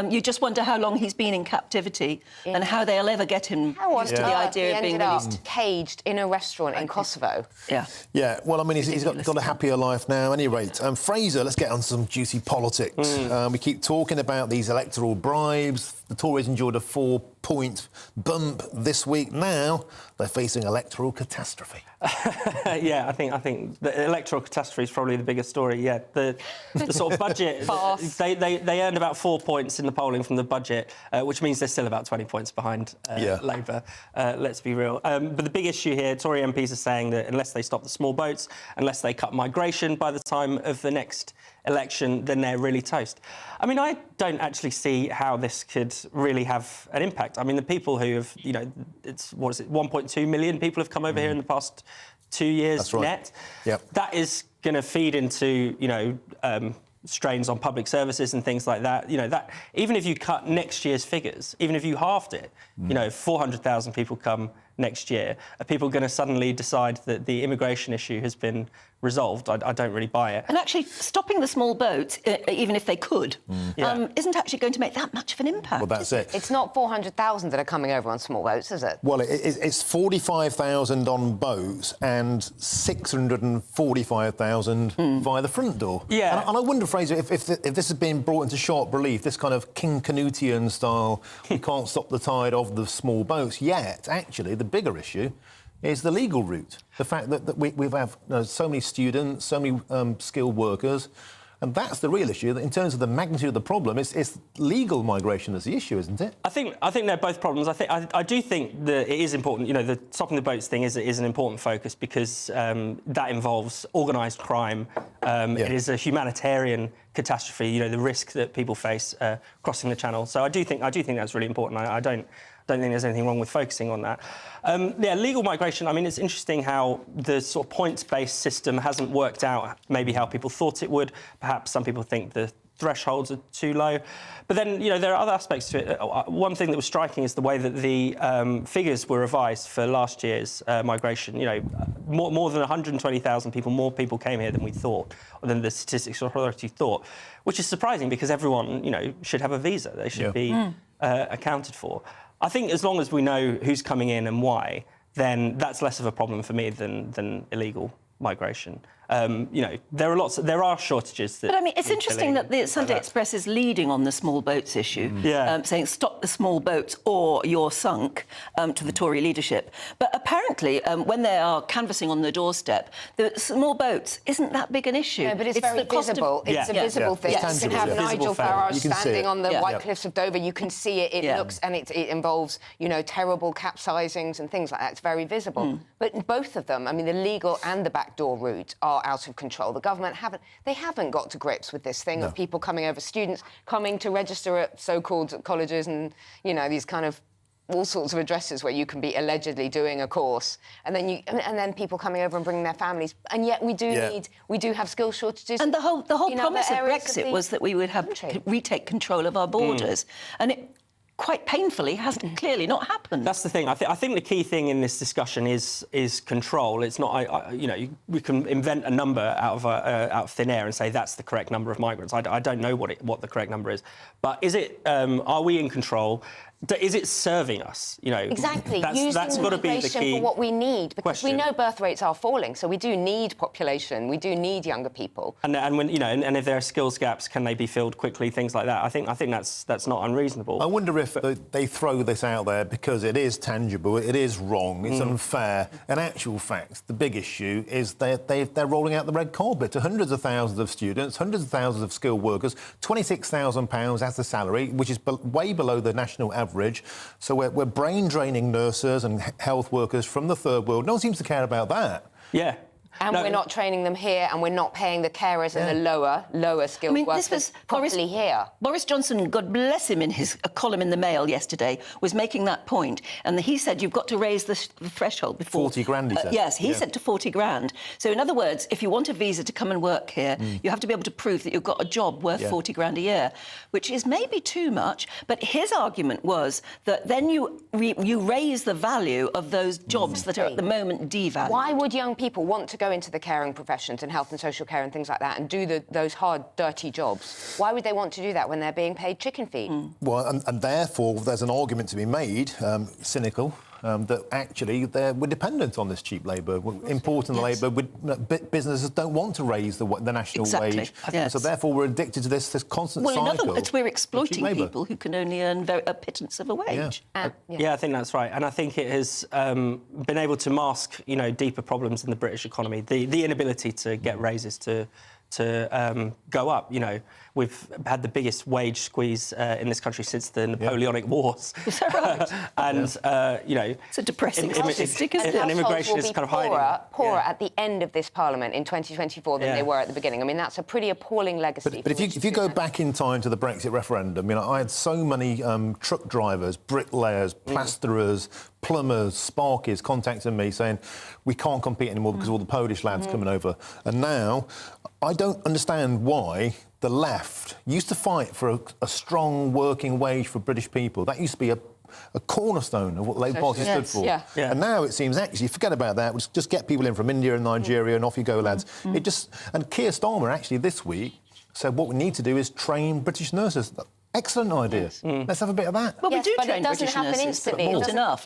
you just wonder how long he's been in captivity and how they'll ever get him used to the idea of being released. Caged in a restaurant in Kosovo. Yeah. Yeah, well, I mean, he's got a happier life now. At any rate, Fraser, let's get on to some juicy politics. We keep talking about these electoral bribes. The Tories endured a 4-point bump this week. Now they're facing electoral catastrophe. Yeah, I think the electoral catastrophe is probably the biggest story. Yeah, the sort of budget. they earned about 4 points in the polling from the budget, which means they're still about 20 points behind Labour. Let's be real. But the big issue here, Tory MPs are saying that unless they stop the small boats, unless they cut migration by the time of the next election, then they're really toast. I mean, I don't actually see how this could really have an impact. I mean, the people who have, it's 1.2 million people have come over here in the past 2 years. That's right. Net. Yep. That is going to feed into, strains on public services and things like that. That even if you cut next year's figures, even if you halved it, 400,000 people come next year, are people going to suddenly decide that the immigration issue has been resolved? I don't really buy it. And actually, stopping the small boats, even if they could, isn't actually going to make that much of an impact. Well, that's it. It's not 400,000 that are coming over on small boats, is it? Well, it's 45,000 on boats and 645,000 via the front door. Yeah. And I wonder, Fraser, if this has been brought into sharp relief, this kind of King Canutian style, we can't stop the tide of the small boats, yet, actually, the bigger issue is the legal route. The fact that we have so many students, so many skilled workers, and that's the real issue. That in terms of the magnitude of the problem, it's legal migration that's the issue, isn't it? I think they're both problems. I do think that it is important. The stopping the boats thing is an important focus because that involves organised crime. It is a humanitarian catastrophe. The risk that people face crossing the channel. So I do think that's really important. I don't think there's anything wrong with focusing on that. Legal migration, I mean, it's interesting how the sort of points-based system hasn't worked out maybe how people thought it would. Perhaps some people think the thresholds are too low. But then, there are other aspects to it. One thing that was striking is the way that the figures were revised for last year's migration. More than 120,000 people, more people came here than we thought, or than the Statistics Authority thought, which is surprising because everyone, should have a visa. They should be accounted for. I think as long as we know who's coming in and why, then that's less of a problem for me than illegal migration. There are shortages. But I mean, it's interesting that the Sunday Express is leading on the small boats issue, saying stop the small boats or you're sunk to the Tory leadership. But apparently, when they are canvassing on the doorstep, the small boats isn't that big an issue. No, but it's very visible. It's a visible thing. You can have Nigel Farage standing on the White Cliffs of Dover. You can see it. It looks, and it involves, terrible capsizings and things like that. It's very visible. But both of them, I mean, the legal and the backdoor route are out of control. The government haven't got to grips with this thing of people coming over, students coming to register at so-called colleges and, these kind of all sorts of addresses where you can be allegedly doing a course, and then people coming over and bringing their families, and yet we do have skill shortages. And the whole promise of Brexit was that we would have retake control of our borders, and it quite painfully has clearly not happened. That's the thing. I think the key thing in this discussion is control. It's not, we can invent a number out of thin air and say that's the correct number of migrants. I don't know what the correct number is, but is it? Are we in control? Is it serving us? Exactly. That's got to be the key for what we need, because question. we know birth rates are falling, so we do need population. We do need younger people. And when and if there are skills gaps, can they be filled quickly? Things like that. I think that's not unreasonable. I wonder if they throw this out there because it is tangible, it is wrong, it's unfair. In actual fact, the big issue is they're rolling out the red carpet to hundreds of thousands of students, hundreds of thousands of skilled workers. £26,000 as the salary, which is way below the national average. So we're brain draining nurses and health workers from the third world. No one seems to care about that. Yeah. And we're not training them here, and we're not paying the carers and the lower skilled workers properly here. Boris Johnson, God bless him, in his column in the Mail yesterday, was making that point. And he said you've got to raise the threshold before... 40 grand, he said. Yes, he said to 40 grand. So, in other words, if you want a visa to come and work here, you have to be able to prove that you've got a job worth 40 grand a year, which is maybe too much. But his argument was that then you raise the value of those jobs that are at the moment devalued. Why would young people want to go into the caring professions and health and social care and things like that and do those hard, dirty jobs? Why would they want to do that when they're being paid chicken feed? Well, and therefore there's an argument to be made, cynical, that actually we're dependent on this cheap labour. Importing the labour, businesses don't want to raise the national wage. Yes. So therefore we're addicted to this constant cycle. Well, in other words, we're exploiting people who can only earn a pittance of a wage. Yeah, I think that's right. And I think it has been able to mask, deeper problems in the British economy. The inability to get raises to go up. We've had the biggest wage squeeze in this country since the Napoleonic Wars. Is that right? And, it's a depressing statistic, isn't it? And immigration is kind of hiding. Poorer at the end of this Parliament in 2024 than they were at the beginning. I mean, that's a pretty appalling legacy. But if you go back in time to the Brexit referendum, I had so many truck drivers, bricklayers, plasterers, plumbers, sparkies contacting me saying we can't compete anymore because of all the Polish lads coming over. And now I don't understand why the left used to fight for a strong working wage for British people. That used to be a cornerstone of what the Labour Party stood for. And now it seems, actually, forget about that. We'll just get people in from India and Nigeria and off you go, lads. And Keir Starmer, actually, this week said what we need to do is train British nurses. Excellent idea. Let's have a bit of that. Well, we do train British nurses. But it doesn't happen instantly. Not enough.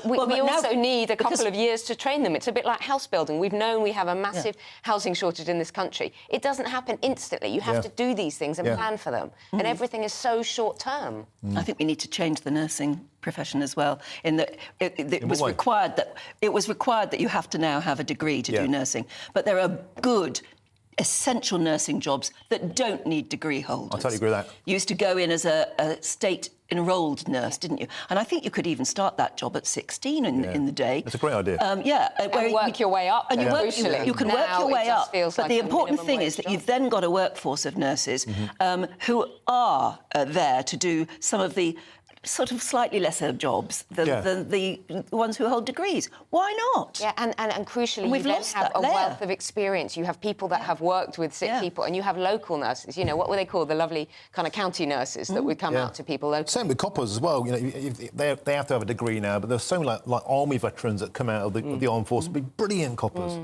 We also need a couple of years to train them. It's a bit like house building. We've known we have a massive housing shortage in this country. It doesn't happen instantly. You have to do these things and plan for them. And everything is so short-term. I think we need to change the nursing profession as well, in that it was required that you have to now have a degree to do nursing. But there are good essential nursing jobs that don't need degree holders. I totally agree with that. You used to go in as a state-enrolled nurse, didn't you? And I think you could even start that job at 16 in the day. That's a great idea. And work your way up. And crucially. you can work your way up. But the important thing is that you've then got a workforce of nurses who are there to do some of the sort of slightly lesser jobs than the ones who hold degrees. Why not? Yeah, and crucially, you then have a wealth of experience. You have people that have worked with sick people, and you have local nurses. What were they called? The lovely kind of county nurses that would come out to people locally. Same with coppers as well. They have to have a degree now, but there's so many like army veterans that come out of the armed forces, be brilliant coppers,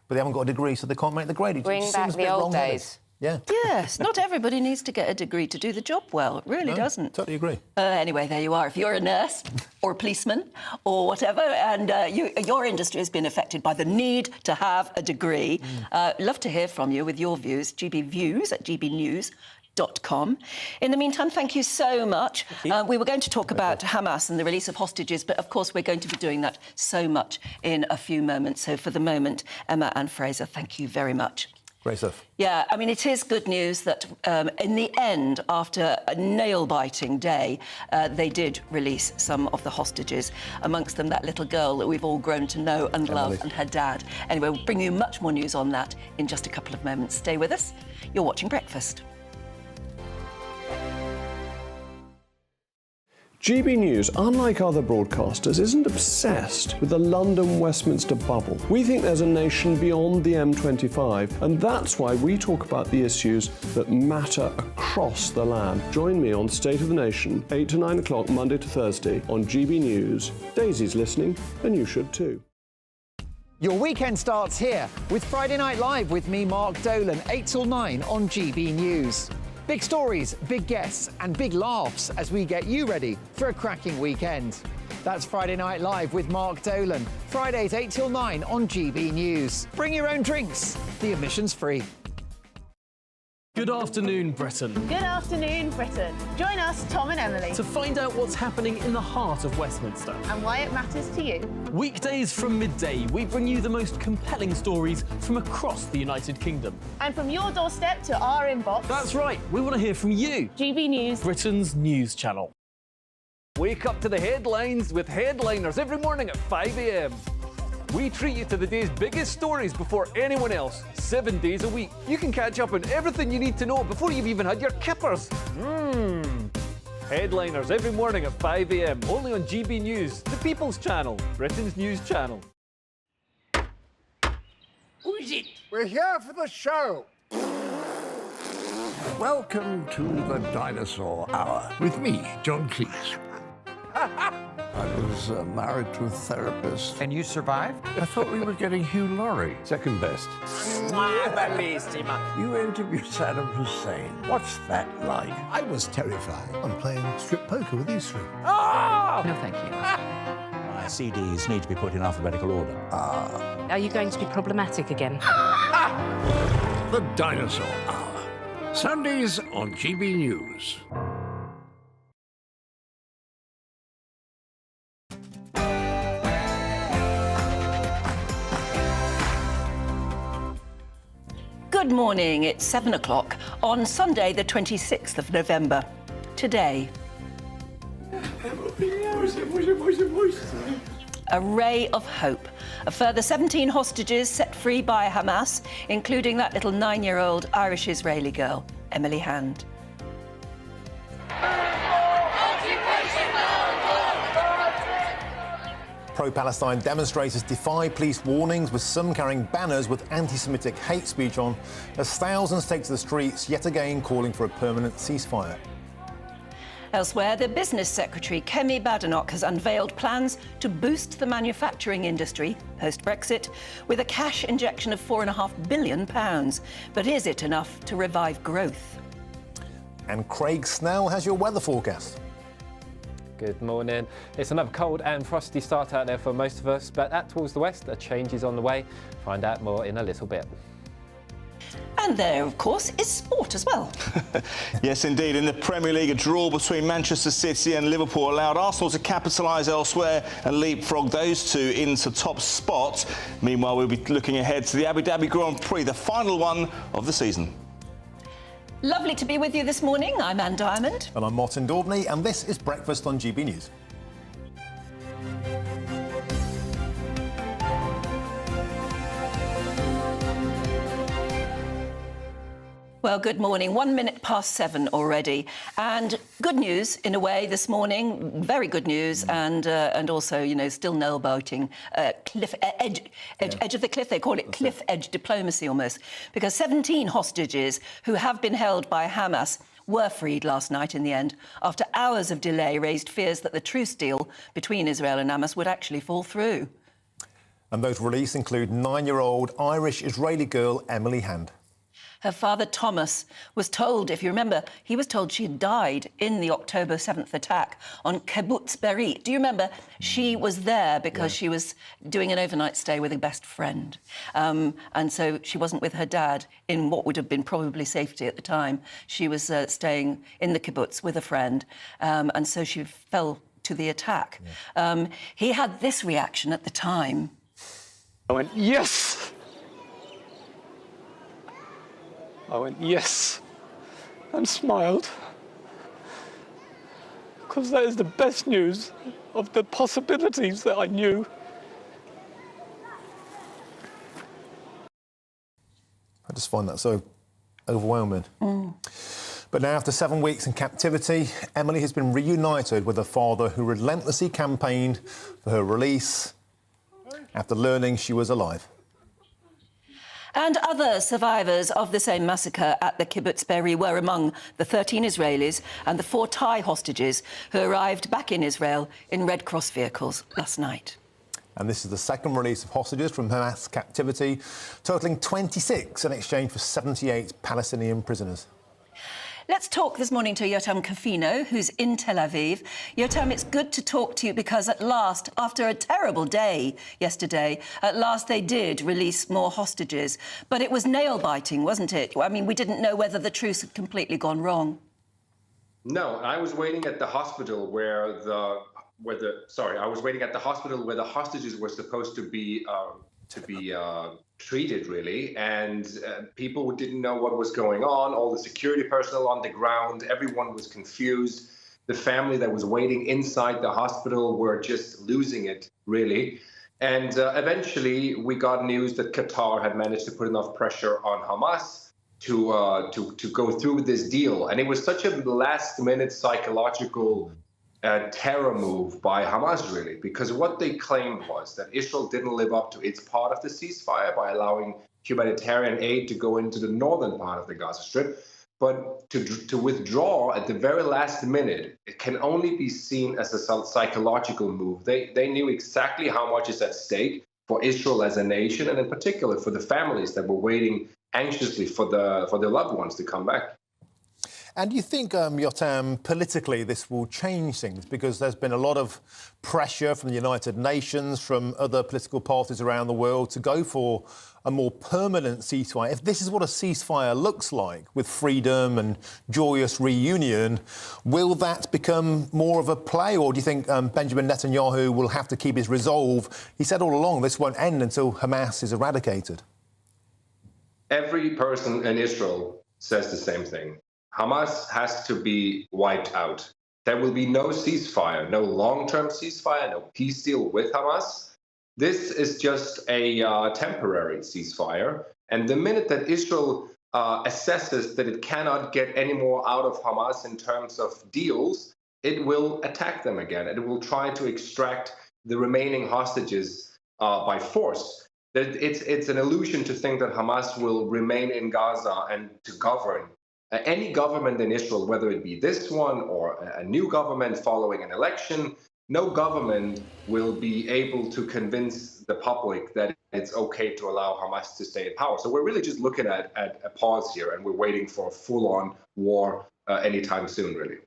but they haven't got a degree, so they can't make the grade. Bring back the old days. Yeah. Yes, not everybody needs to get a degree to do the job well. It really doesn't. Totally agree. Anyway, there you are. If you're a nurse or a policeman or whatever, and your industry has been affected by the need to have a degree, love to hear from you with your views. gbviews@gbnews.com. In the meantime, thank you so much. We were going to talk about Hamas and the release of hostages, but of course we're going to be doing that so much in a few moments. So for the moment, Emma and Fraser, thank you very much. Great stuff. Yeah, I mean, it is good news that in the end, after a nail-biting day, they did release some of the hostages, amongst them that little girl that we've all grown to know and love, and her dad. Anyway, we'll bring you much more news on that in just a couple of moments. Stay with us. You're watching Breakfast. GB News, unlike other broadcasters, isn't obsessed with the London-Westminster bubble. We think there's a nation beyond the M25, and that's why we talk about the issues that matter across the land. Join me on State of the Nation, 8 to 9 o'clock, Monday to Thursday, on GB News. Daisy's listening, and you should too. Your weekend starts here with Friday Night Live with me, Mark Dolan, 8 till 9 on GB News. Big stories, big guests and big laughs as we get you ready for a cracking weekend. That's Friday Night Live with Mark Dolan, Fridays 8 till 9 on GB News. Bring your own drinks, the admission's free. Good afternoon, Britain. Good afternoon, Britain. Join us, Tom and Emily, To find out what's happening in the heart of Westminster. and why it matters to you. Weekdays from midday, we bring you the most compelling stories from across the United Kingdom. And from your doorstep to our inbox. That's right, we want to hear from you. GB News, Britain's news channel. Wake up to the headlines with Headliners every morning at 5 a.m. We treat you to the day's biggest stories before anyone else, 7 days a week. You can catch up on everything you need to know before you've even had your kippers. Headliners every morning at 5 a.m. only on GB News, the People's Channel, Britain's news channel. Who is it? We're here for the show. Welcome to the Dinosaur Hour with me, John Cleese. I was married to a therapist. And you survived? I thought we were getting Hugh Laurie. Second best. You interviewed Saddam Hussein. What's that like? I was terrified. I'm playing strip poker with these three. No, thank you. My CDs need to be put in alphabetical order. Are you going to be problematic again? The Dinosaur Hour. Sundays on GB News. Good morning, it's 7 o'clock on Sunday the 26th of November. Today, a ray of hope. A further 17 hostages set free by Hamas, including that little 9-year-old Irish-Israeli girl, Emily Hand. Pro-Palestine demonstrators defy police warnings, with some carrying banners with anti-Semitic hate speech on, as thousands take to the streets, yet again calling for a permanent ceasefire. Elsewhere, the Business Secretary, Kemi Badenoch, has unveiled plans to boost the manufacturing industry post-Brexit with a cash injection of £4.5 billion. But is it enough to revive growth? And Craig Snell has your weather forecast. Good morning. It's another cold and frosty start out there for most of us, but out towards the west, a change is on the way. Find out more in a little bit. And there, of course, is sport as well. Yes, indeed. In the Premier League, a draw between Manchester City and Liverpool allowed Arsenal to capitalise elsewhere and leapfrog those two into top spots. Meanwhile, we'll be looking ahead to the Abu Dhabi Grand Prix, the final one of the season. Lovely to be with you this morning. I'm Anne Diamond. And I'm Martin Daubney, and this is Breakfast on GB News. Well, good morning. 1 minute past 7 already. And good news, in a way, this morning. Very good news. And also, you know, still nail-biting. Edge of the cliff. They call it cliff edge diplomacy almost. Because 17 hostages who have been held by Hamas were freed last night in the end, after hours of delay raised fears that the truce deal between Israel and Hamas would actually fall through. And those released include 9-year-old Irish-Israeli girl Emily Hand. Her father, Thomas, was told, if you remember, he was told she had died in the October 7th attack on Kibbutz Be'eri. Do you remember? She was there because she was doing an overnight stay with a best friend. And so she wasn't with her dad in what would have been probably safety at the time. She was staying in the kibbutz with a friend. And so she fell to the attack. He had this reaction at the time. I went, yes! I went, yes, and smiled, because that is the best news of the possibilities that I knew. I just find that so overwhelming. But now, after 7 weeks in captivity, Emily has been reunited with her father, who relentlessly campaigned for her release after learning she was alive. And other survivors of the same massacre at the kibbutz Be'eri were among the 13 Israelis and the 4 Thai hostages who arrived back in Israel in Red Cross vehicles last night. And this is the second release of hostages from Hamas captivity, totalling 26 in exchange for 78 Palestinian prisoners. Let's talk this morning to Yotam Kafino, who's in Tel Aviv. Yotam, it's good to talk to you because at last, after a terrible day yesterday, at last they did release more hostages. But it was nail-biting, wasn't it? I mean, we didn't know whether the truce had completely gone wrong. No, I was waiting at the hospital where the hostages were supposed to be treated, really, and people didn't know what was going on. All the security personnel on the ground, everyone was confused. The family that was waiting inside the hospital were just losing it, really. And eventually, we got news that Qatar had managed to put enough pressure on Hamas to go through with this deal. And it was such a last-minute psychological terror move by Hamas, really, because what they claimed was that Israel didn't live up to its part of the ceasefire by allowing humanitarian aid to go into the northern part of the Gaza Strip. But to withdraw at the very last minute, it can only be seen as a psychological move. They knew exactly how much is at stake for Israel as a nation, and in particular for the families that were waiting anxiously for their loved ones to come back. And do you think, Yotam, politically this will change things? Because there's been a lot of pressure from the United Nations, from other political parties around the world to go for a more permanent ceasefire. If this is what a ceasefire looks like, with freedom and joyous reunion, will that become more of a play? Or do you think Benjamin Netanyahu will have to keep his resolve? He said all along this won't end until Hamas is eradicated. Every person in Israel says the same thing. Hamas has to be wiped out. There will be no ceasefire, no long-term ceasefire, no peace deal with Hamas. This is just a temporary ceasefire. And the minute that Israel assesses that it cannot get any more out of Hamas in terms of deals, it will attack them again. It will try to extract the remaining hostages by force. It's an illusion to think that Hamas will remain in Gaza and to govern. Any government in Israel, whether it be this one or a new government following an election, no government will be able to convince the public that it's okay to allow Hamas to stay in power. So we're really just looking at a pause here, and we're waiting for a full-on war anytime soon, really.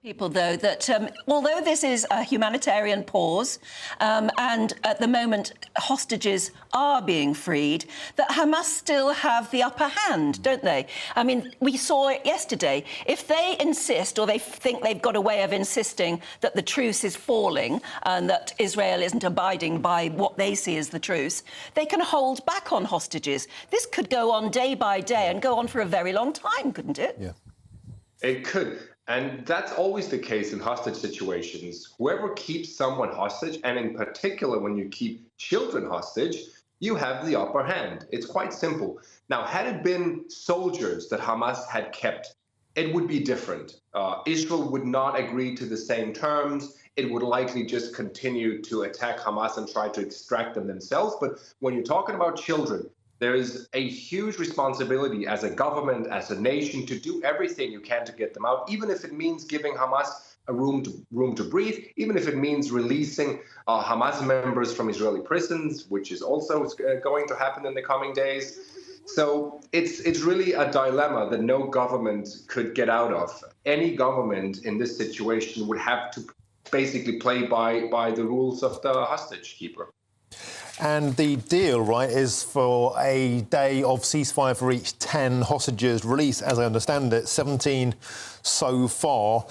People, though, that although this is a humanitarian pause and at the moment hostages are being freed, that Hamas still have the upper hand, don't they? I mean, we saw it yesterday. If they insist, or they think they've got a way of insisting that the truce is falling and that Israel isn't abiding by what they see as the truce, they can hold back on hostages. This could go on day by day and go on for a very long time, couldn't it? Yeah. It could. And that's always the case in hostage situations. Whoever keeps someone hostage, and in particular when you keep children hostage, you have the upper hand. It's quite simple. Now, had it been soldiers that Hamas had kept, it would be different. Israel would not agree to the same terms. It would likely just continue to attack Hamas and try to extract them themselves. But when you're talking about children, there is a huge responsibility as a government, as a nation, to do everything you can to get them out, even if it means giving Hamas a room to breathe, even if it means releasing Hamas members from Israeli prisons, which is also going to happen in the coming days. So it's really a dilemma that no government could get out of. Any government in this situation would have to basically play by the rules of the hostage keeper. And the deal, right, is for a day of ceasefire for each 10 hostages released, as I understand it, 17 so far.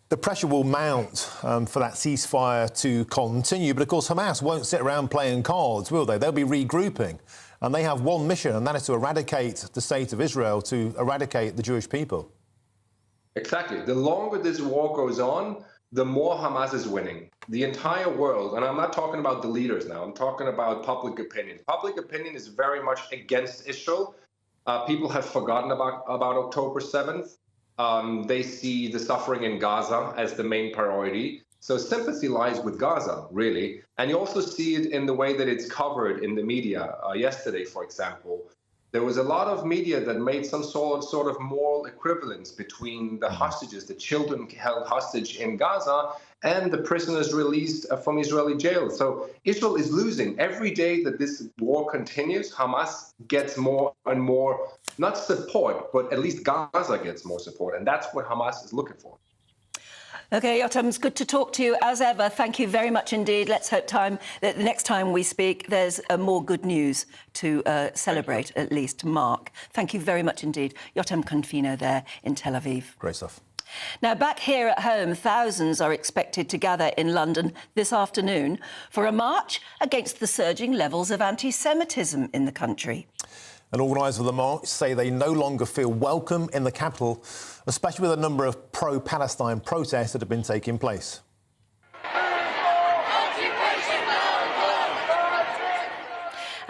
The pressure will mount for that ceasefire to continue. But, of course, Hamas won't sit around playing cards, will they? They'll be regrouping. And they have one mission, and that is to eradicate the state of Israel, to eradicate the Jewish people. Exactly. The longer this war goes on, the more Hamas is winning. The entire world, and I'm not talking about the leaders now, I'm talking about public opinion. Public opinion is very much against Israel. People have forgotten about October 7th. They see the suffering in Gaza as the main priority. So sympathy lies with Gaza, really. And you also see it in the way that it's covered in the media. Yesterday, for example, there was a lot of media that made some sort of moral equivalence between the hostages, the children held hostage in Gaza, and the prisoners released from Israeli jails. So Israel is losing. Every day that this war continues, Hamas gets more and more, not support, but at least Gaza gets more support. And that's what Hamas is looking for. OK, Yotam, it's good to talk to you as ever. Thank you very much indeed. Let's hope that the next time we speak, there's more good news to celebrate, at least, mark. Thank you very much indeed. Yotam Confino there in Tel Aviv. Great stuff. Now, back here at home, thousands are expected to gather in London this afternoon for a march against the surging levels of anti-Semitism in the country. And organisers of the march say they no longer feel welcome in the capital, especially with a number of pro-Palestine protests that have been taking place.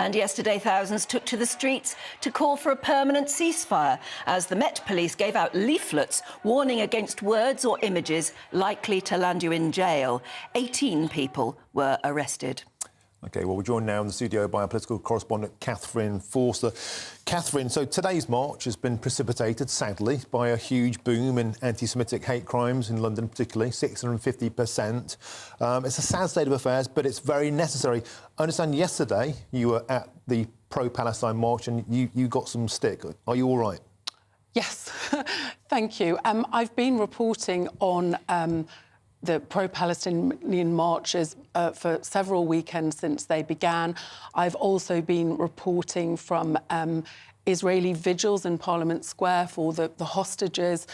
And yesterday, thousands took to the streets to call for a permanent ceasefire as the Met Police gave out leaflets warning against words or images likely to land you in jail. 18 people were arrested. OK, well, we're joined now in the studio by our political correspondent, Catherine Forster. Catherine, so today's march has been precipitated, sadly, by a huge boom in anti-Semitic hate crimes in London, particularly, 650%. It's a sad state of affairs, but it's very necessary. I understand yesterday you were at the pro-Palestine march and you got some stick. Are you all right? Yes, thank you. I've been reporting on the pro-Palestinian marches for several weekends since they began. I've also been reporting from Israeli vigils in Parliament Square for the hostages,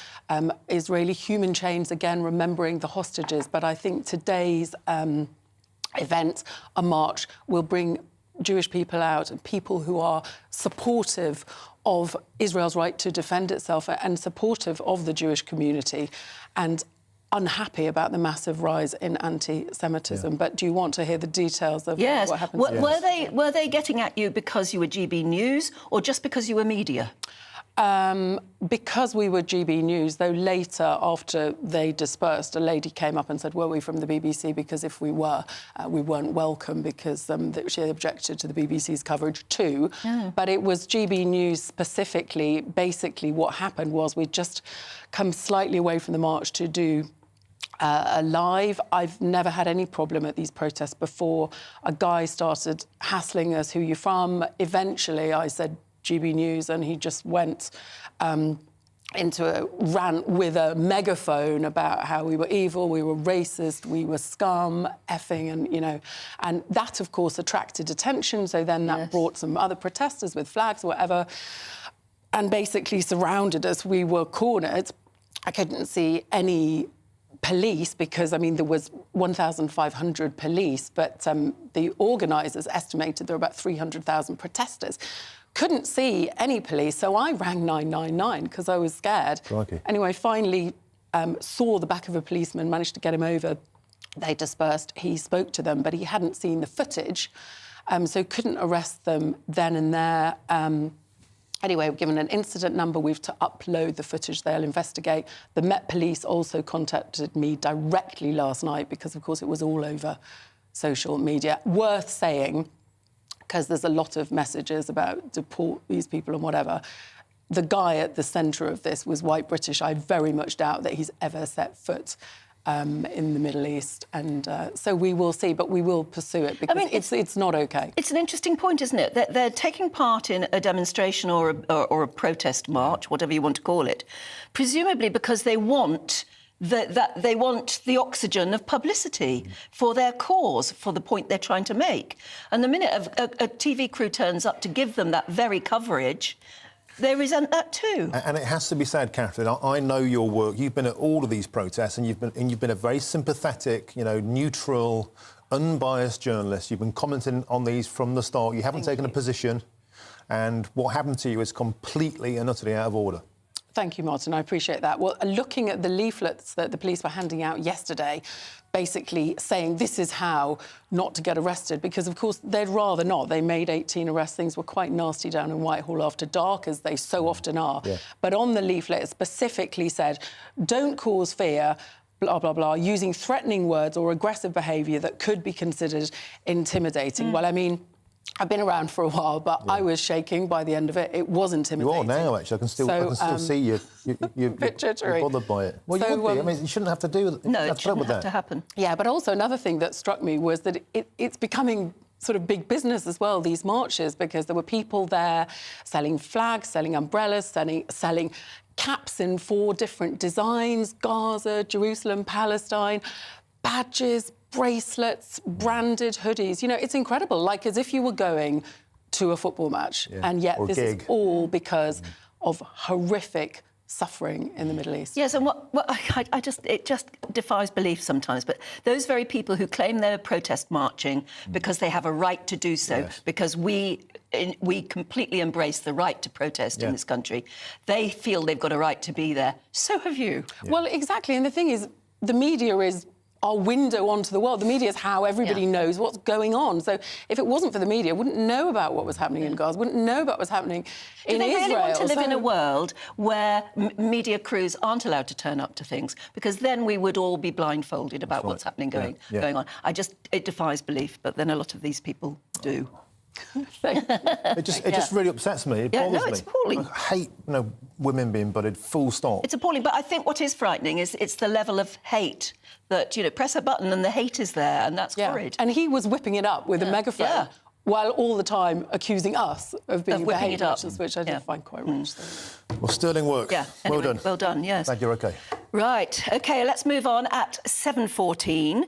Israeli human chains, again, remembering the hostages. But I think today's event, a march, will bring Jewish people out, and people who are supportive of Israel's right to defend itself and supportive of the Jewish community, and unhappy about the massive rise in anti-Semitism. Yeah. But do you want to hear the details of what happened? Were they getting at you because you were GB News or just because you were media? Because we were GB News, though later, after they dispersed, a lady came up and said, were we from the BBC? Because if we were, we weren't welcome because she objected to the BBC's coverage too. Oh. But it was GB News specifically. Basically, what happened was we'd just come slightly away from the march to do a live. I've never had any problem at these protests before. A guy started hassling us, who you from? Eventually, I said, GB News, and he just went into a rant with a megaphone about how we were evil, we were racist, we were scum, effing, and, and that, of course, attracted attention. So then that brought some other protesters with flags or whatever and basically surrounded us. We were cornered. I couldn't see any police because, there was 1,500 police, but the organisers estimated there were about 300,000 protesters. Couldn't see any police, so I rang 999 because I was scared. Crikey. Anyway, finally saw the back of a policeman, managed to get him over. They dispersed. He spoke to them, but he hadn't seen the footage, so couldn't arrest them then and there. Anyway, we've given an incident number. We've to upload the footage. They'll investigate. The Met Police also contacted me directly last night because, of course, it was all over social media. Worth saying, because there's a lot of messages about deport these people and whatever. The guy at the centre of this was white British. I very much doubt that he's ever set foot in the Middle East. And so we will see, but we will pursue it because it's not OK. It's an interesting point, isn't it? That they're taking part in a demonstration or a protest march, whatever you want to call it, presumably because they want they want the oxygen of publicity for their cause, for the point they're trying to make. And the minute a TV crew turns up to give them that very coverage, they resent that too. And it has to be said, Catherine, I know your work. You've been at all of these protests, and you've been a very sympathetic, neutral, unbiased journalist. You've been commenting on these from the start. You haven't taken a position, and what happened to you is completely and utterly out of order. Thank you, Martin. I appreciate that. Well, looking at the leaflets that the police were handing out yesterday, basically saying this is how not to get arrested, because, of course, they'd rather not. They made 18 arrests. Things were quite nasty down in Whitehall after dark, as they so often are. Yeah. But on the leaflet, it specifically said, don't cause fear, blah, blah, blah, using threatening words or aggressive behaviour that could be considered intimidating. Well, I mean, I've been around for a while, but I was shaking by the end of it. It was intimidating. You are now, actually. I can still see you. You're bothered by it. Well, you would be. I mean, you shouldn't have to do that. No, it shouldn't have to happen. Yeah, but also another thing that struck me was that it's becoming sort of big business as well, these marches, because there were people there selling flags, selling umbrellas, selling caps in 4 different designs: Gaza, Jerusalem, Palestine, badges, bracelets, branded hoodies. You know, it's incredible, like as if you were going to a football match. Yeah. And yet this is all because of horrific suffering in the Middle East. Yes, and it just defies belief sometimes, but those very people who claim they're protest marching because they have a right to do so, because we completely embrace the right to protest in this country, they feel they've got a right to be there. So have you. Yeah. Well, exactly, and the thing is, the media is our window onto the world. The media is how everybody knows what's going on. So if it wasn't for the media, wouldn't know about what was happening in Gaza, wouldn't know about what's happening in Israel. Do they really want to live in a world where media crews aren't allowed to turn up to things? Because then we would all be blindfolded about what's happening going on. It defies belief, but then a lot of these people do. It just really upsets me. It bothers me. It's appalling. I hate, women being bullied, full stop. It's appalling, but I think what is frightening is it's the level of hate that, press a button and the hate is there, and that's horrid. And he was whipping it up with a megaphone while all the time accusing us of being the hate watchers, which I did find quite rich. Well, sterling work. Yeah. Well Anyway, done. Well done, yes. Glad you're OK. Right, OK, let's move on at 7:14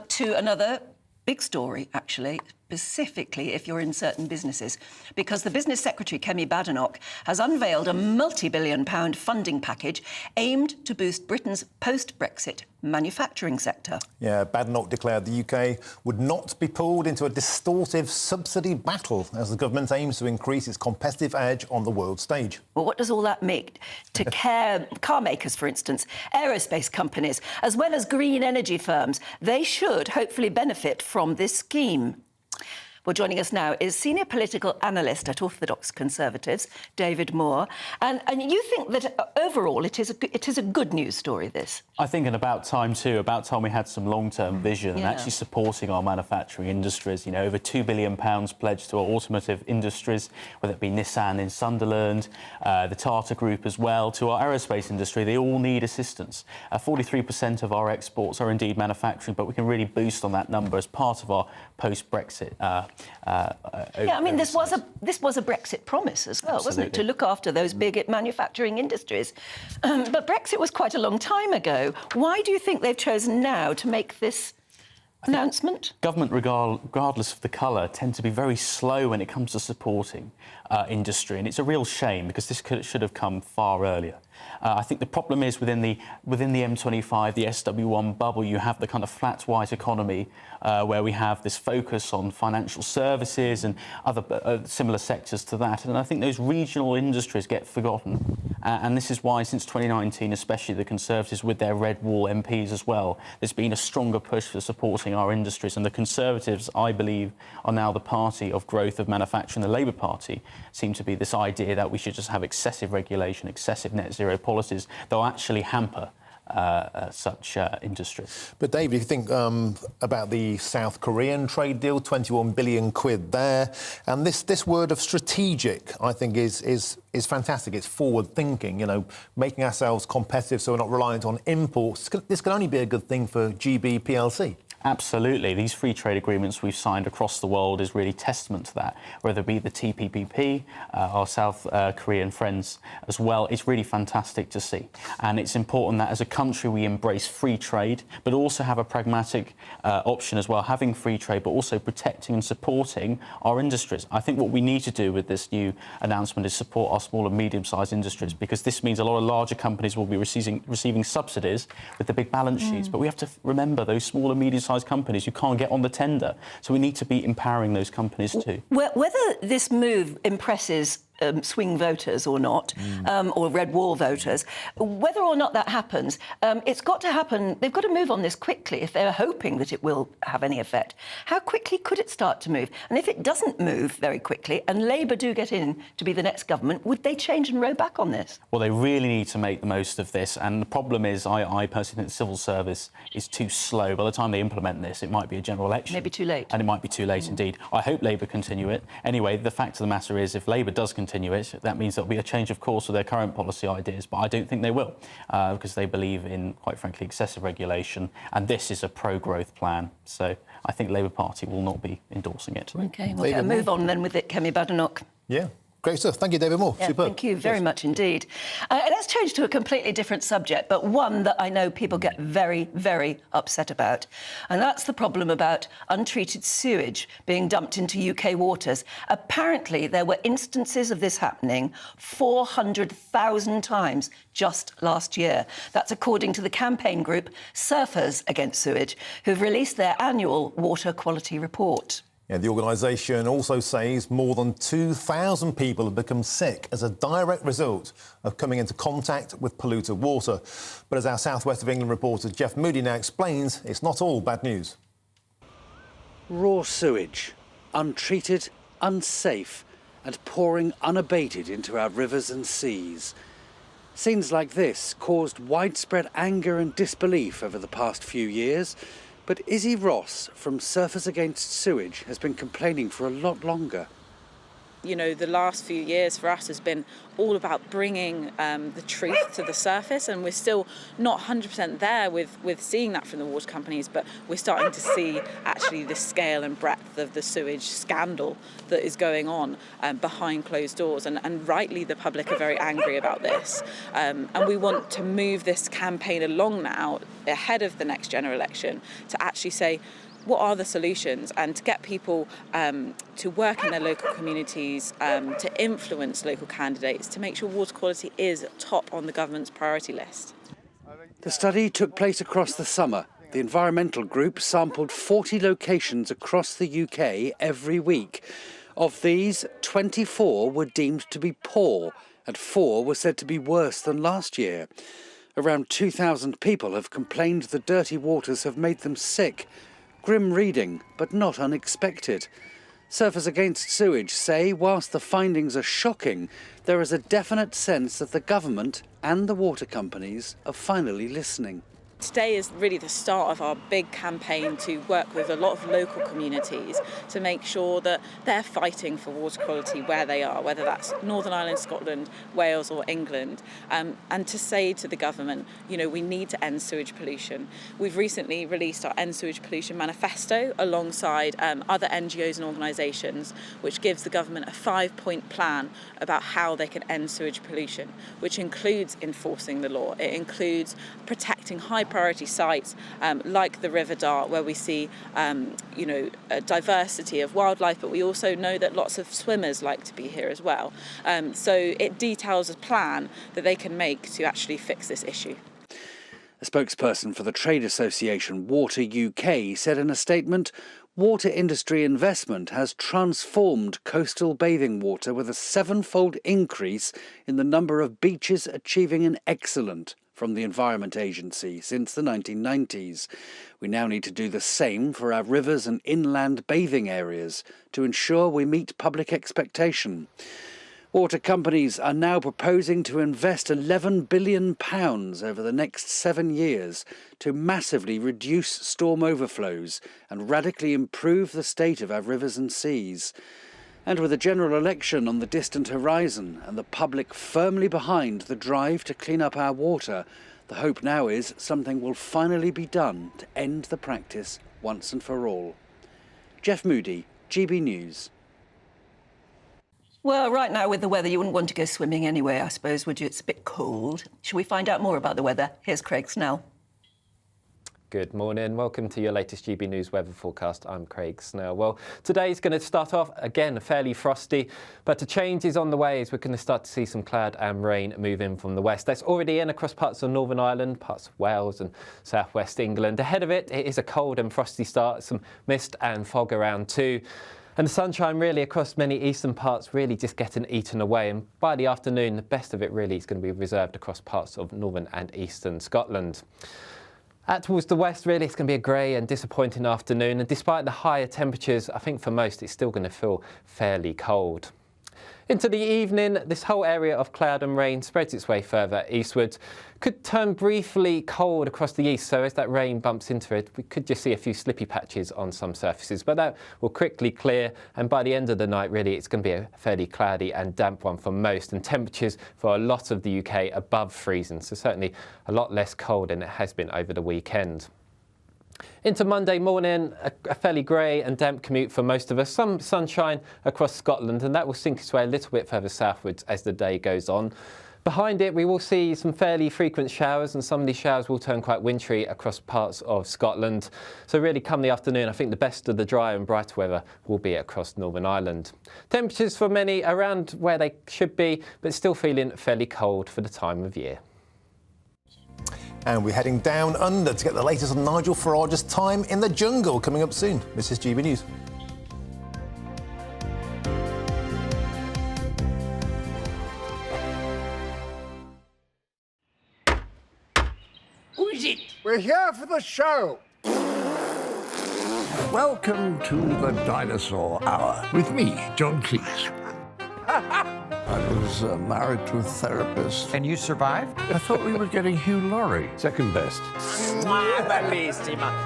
to another big story, actually, specifically if you're in certain businesses, because the Business Secretary, Kemi Badenoch, has unveiled a multi-billion-pound funding package aimed to boost Britain's post-Brexit manufacturing sector. Yeah, Badenoch declared the UK would not be pulled into a distortive subsidy battle as the government aims to increase its competitive edge on the world stage. Well, what does all that make to car makers, for instance, aerospace companies, as well as green energy firms? They should hopefully benefit from this scheme. Well, joining us now is senior political analyst at Orthodox Conservatives, David Moore. And you think that overall it is a good news story, this? I think, and about time too, about time we had some long-term vision and actually supporting our manufacturing industries. Over £2 billion pledged to our automotive industries, whether it be Nissan in Sunderland, the Tata Group as well, to our aerospace industry. They all need assistance. 43% of our exports are indeed manufacturing, but we can really boost on that number as part of our post-Brexit. This was a Brexit promise as well, wasn't it, to look after those big manufacturing industries. But Brexit was quite a long time ago. Why do you think they've chosen now to make this announcement? Government, regardless of the colour, tend to be very slow when it comes to supporting industry, and it's a real shame because this should have come far earlier. I think the problem is within the M25, the SW1 bubble, you have the kind of flat white economy where we have this focus on financial services and other similar sectors to that. And I think those regional industries get forgotten. And this is why, since 2019, especially the Conservatives with their Red Wall MPs as well, there's been a stronger push for supporting our industries. And the Conservatives, I believe, are now the party of growth of manufacturing. The Labour Party seem to be this idea that we should just have excessive regulation, excessive net zero policies that will actually hamper such industries. But David, if you think about the South Korean trade deal, 21 billion quid there, and this word of strategic, I think, is fantastic. It's forward-thinking, making ourselves competitive so we're not reliant on imports. This can only be a good thing for GB plc. Absolutely. These free trade agreements we've signed across the world is really testament to that, whether it be the TPP, our South Korean friends as well. It's really fantastic to see. And it's important that as a country we embrace free trade, but also have a pragmatic option as well, having free trade, but also protecting and supporting our industries. I think what we need to do with this new announcement is support our small and medium-sized industries, because this means a lot of larger companies will be receiving subsidies with the big balance sheets. But we have to remember those small and medium-sized companies who can't get on the tender. So we need to be empowering those companies too. Whether this move impresses swing voters or not, or red wall voters. Whether or not that happens, it's got to happen. They've got to move on this quickly if they're hoping that it will have any effect. How quickly could it start to move? And if it doesn't move very quickly and Labour do get in to be the next government, would they change and row back on this? Well, they really need to make the most of this. And the problem is, I personally think the civil service is too slow. By the time they implement this, it might be a general election. Maybe too late. And it might be too late indeed. I hope Labour continue it. Anyway, the fact of the matter is, if Labour does continue it, that means there'll be a change of course of their current policy ideas. But I don't think they will, because they believe in, quite frankly, excessive regulation. And this is a pro-growth plan. So I think Labour Party will not be endorsing it. OK, we'll move on then with it, Kemi Badenoch. Yeah. Great stuff. Thank you, David Moore. Yeah, Superb. thank you very much indeed. Let's change to a completely different subject, but one that I know people get very, very upset about. And that's the problem about untreated sewage being dumped into UK waters. Apparently, there were instances of this happening 400,000 times just last year. That's according to the campaign group Surfers Against Sewage, who've released their annual water quality report. Yeah, the organisation also says more than 2,000 people have become sick as a direct result of coming into contact with polluted water. But as our South West of England reporter Jeff Moody now explains, it's not all bad news. Raw sewage, untreated, unsafe, and pouring unabated into our rivers and seas. Scenes like this caused widespread anger and disbelief over the past few years. But Izzy Ross from Surfers Against Sewage has been complaining for a lot longer. You know, the last few years for us has been all about bringing the truth to the surface, and we're still not 100% there with seeing that from the water companies, but we're starting to see actually the scale and breadth of the sewage scandal that is going on behind closed doors, and rightly the public are very angry about this. And we want to move this campaign along now, ahead of the next general election, to actually say, what are the solutions, and to get people to work in their local communities, to influence local candidates, to make sure water quality is top on the government's priority list. The study took place across the summer. The environmental group sampled 40 locations across the UK every week. Of these, 24 were deemed to be poor, and 4 were said to be worse than last year. Around 2,000 people have complained the dirty waters have made them sick. Grim reading, but not unexpected. Surfers Against Sewage say whilst the findings are shocking, there is a definite sense that the government and the water companies are finally listening. Today is really the start of our big campaign to work with a lot of local communities to make sure that they're fighting for water quality where they are, whether that's Northern Ireland, Scotland, Wales or England, and to say to the government, you know, we need to end sewage pollution. We've recently released our End Sewage Pollution Manifesto alongside other NGOs and organisations, which gives the government a 5-point plan about how they can end sewage pollution, which includes enforcing the law. It includes protecting high priority sites like the River Dart, where we see a diversity of wildlife, but we also know that lots of swimmers like to be here as well. So it details a plan that they can make to actually fix this issue. A spokesperson for the trade association Water UK said in a statement, water industry investment has transformed coastal bathing water with a 7-fold increase in the number of beaches achieving an excellent from the Environment Agency since the 1990s. We now need to do the same for our rivers and inland bathing areas to ensure we meet public expectation. Water companies are now proposing to invest £11 billion over the next 7 years to massively reduce storm overflows and radically improve the state of our rivers and seas. And with a general election on the distant horizon and the public firmly behind the drive to clean up our water, the hope now is something will finally be done to end the practice once and for all. Jeff Moody, GB News. Well, right now with the weather, you wouldn't want to go swimming anyway, I suppose, would you? It's a bit cold. Shall we find out more about the weather? Here's Craig Snell. Good morning. Welcome to your latest GB News weather forecast. I'm Craig Snell. Well, today's going to start off, again, fairly frosty, but a change is on the way as we're going to start to see some cloud and rain move in from the west. That's already in across parts of Northern Ireland, parts of Wales and southwest England. Ahead of it, it is a cold and frosty start, some mist and fog around too. And the sunshine really across many eastern parts really just getting eaten away. And by the afternoon, the best of it really is going to be reserved across parts of northern and eastern Scotland. Out towards the west, really, it's going to be a grey and disappointing afternoon. And despite the higher temperatures, I think for most, it's still going to feel fairly cold. Into the evening, this whole area of cloud and rain spreads its way further eastwards. Could turn briefly cold across the east, so as that rain bumps into it, we could just see a few slippy patches on some surfaces, but that will quickly clear, and by the end of the night, really, it's going to be a fairly cloudy and damp one for most, and temperatures for a lot of the UK above freezing, so certainly a lot less cold than it has been over the weekend. Into Monday morning, a fairly grey and damp commute for most of us. Some sunshine across Scotland, and that will sink its way a little bit further southwards as the day goes on. Behind it, we will see some fairly frequent showers, and some of these showers will turn quite wintry across parts of Scotland. So really, come the afternoon, I think the best of the dry and bright weather will be across Northern Ireland. Temperatures for many around where they should be, but still feeling fairly cold for the time of year. And we're heading down under to get the latest on Nigel Farage's time in the jungle. Coming up soon. This is GB News. Who is it? We're here for the show. Welcome to the Dinosaur Hour with me, John Cleese. I was married to a therapist. And you survived? I thought we were getting Hugh Laurie. Second best.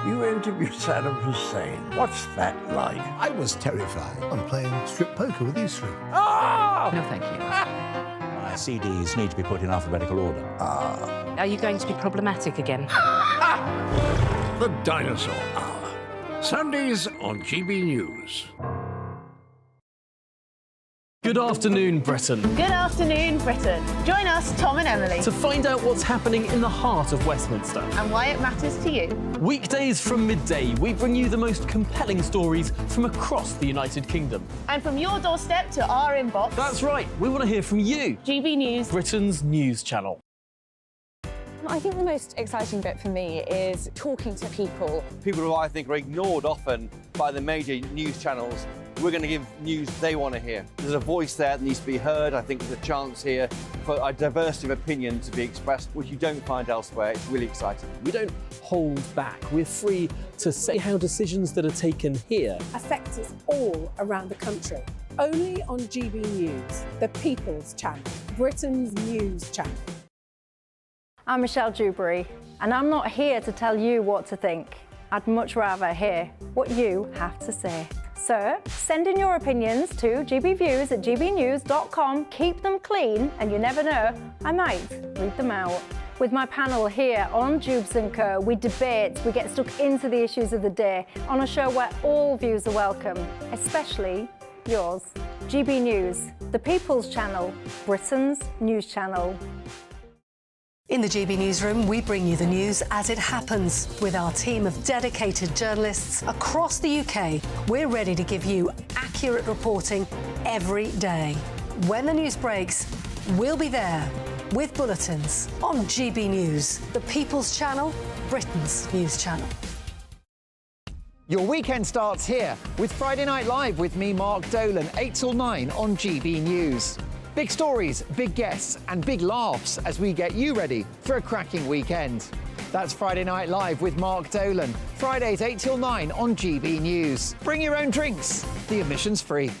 You interviewed Saddam Hussein. What's that like? I was terrified. I'm playing strip poker with these three. Ah! No, thank you. My CDs need to be put in alphabetical order. Are you going to be problematic again? The Dinosaur Hour. Sundays on GB News. Good afternoon, Britain. Good afternoon, Britain. Join us, Tom and Emily, To find out what's happening in the heart of Westminster. and why it matters to you. Weekdays from midday, we bring you the most compelling stories from across the United Kingdom. And from your doorstep to our inbox, That's right, we want to hear from you, GB News. Britain's news channel. I think the most exciting bit for me is talking to people. People who I think are ignored often by the major news channels. We're going to give news they want to hear. There's a voice there that needs to be heard. I think there's a chance here for a diversity of opinion to be expressed, which you don't find elsewhere. It's really exciting. We don't hold back. We're free to say how decisions that are taken here affect us all around the country. Only on GB News, the People's Channel, Britain's news channel. I'm Michelle Dewberry, and I'm not here to tell you what to think. I'd much rather hear what you have to say. So send in your opinions to gbviews@gbnews.com. Keep them clean, and you never know, I might read them out. With my panel here on Jubes & Co, we debate, we get stuck into the issues of the day on a show where all views are welcome, especially yours. GB News, the People's Channel, Britain's news channel. In the GB Newsroom, we bring you the news as it happens. With our team of dedicated journalists across the UK, we're ready to give you accurate reporting every day. When the news breaks, we'll be there with bulletins on GB News, the People's Channel, Britain's news channel. Your weekend starts here with Friday Night Live with me, Mark Dolan, 8 till 9 on GB News. Big stories, big guests and big laughs as we get you ready for a cracking weekend. That's Friday Night Live with Mark Dolan. Fridays 8 till 9 on GB News. Bring your own drinks. The admission's free.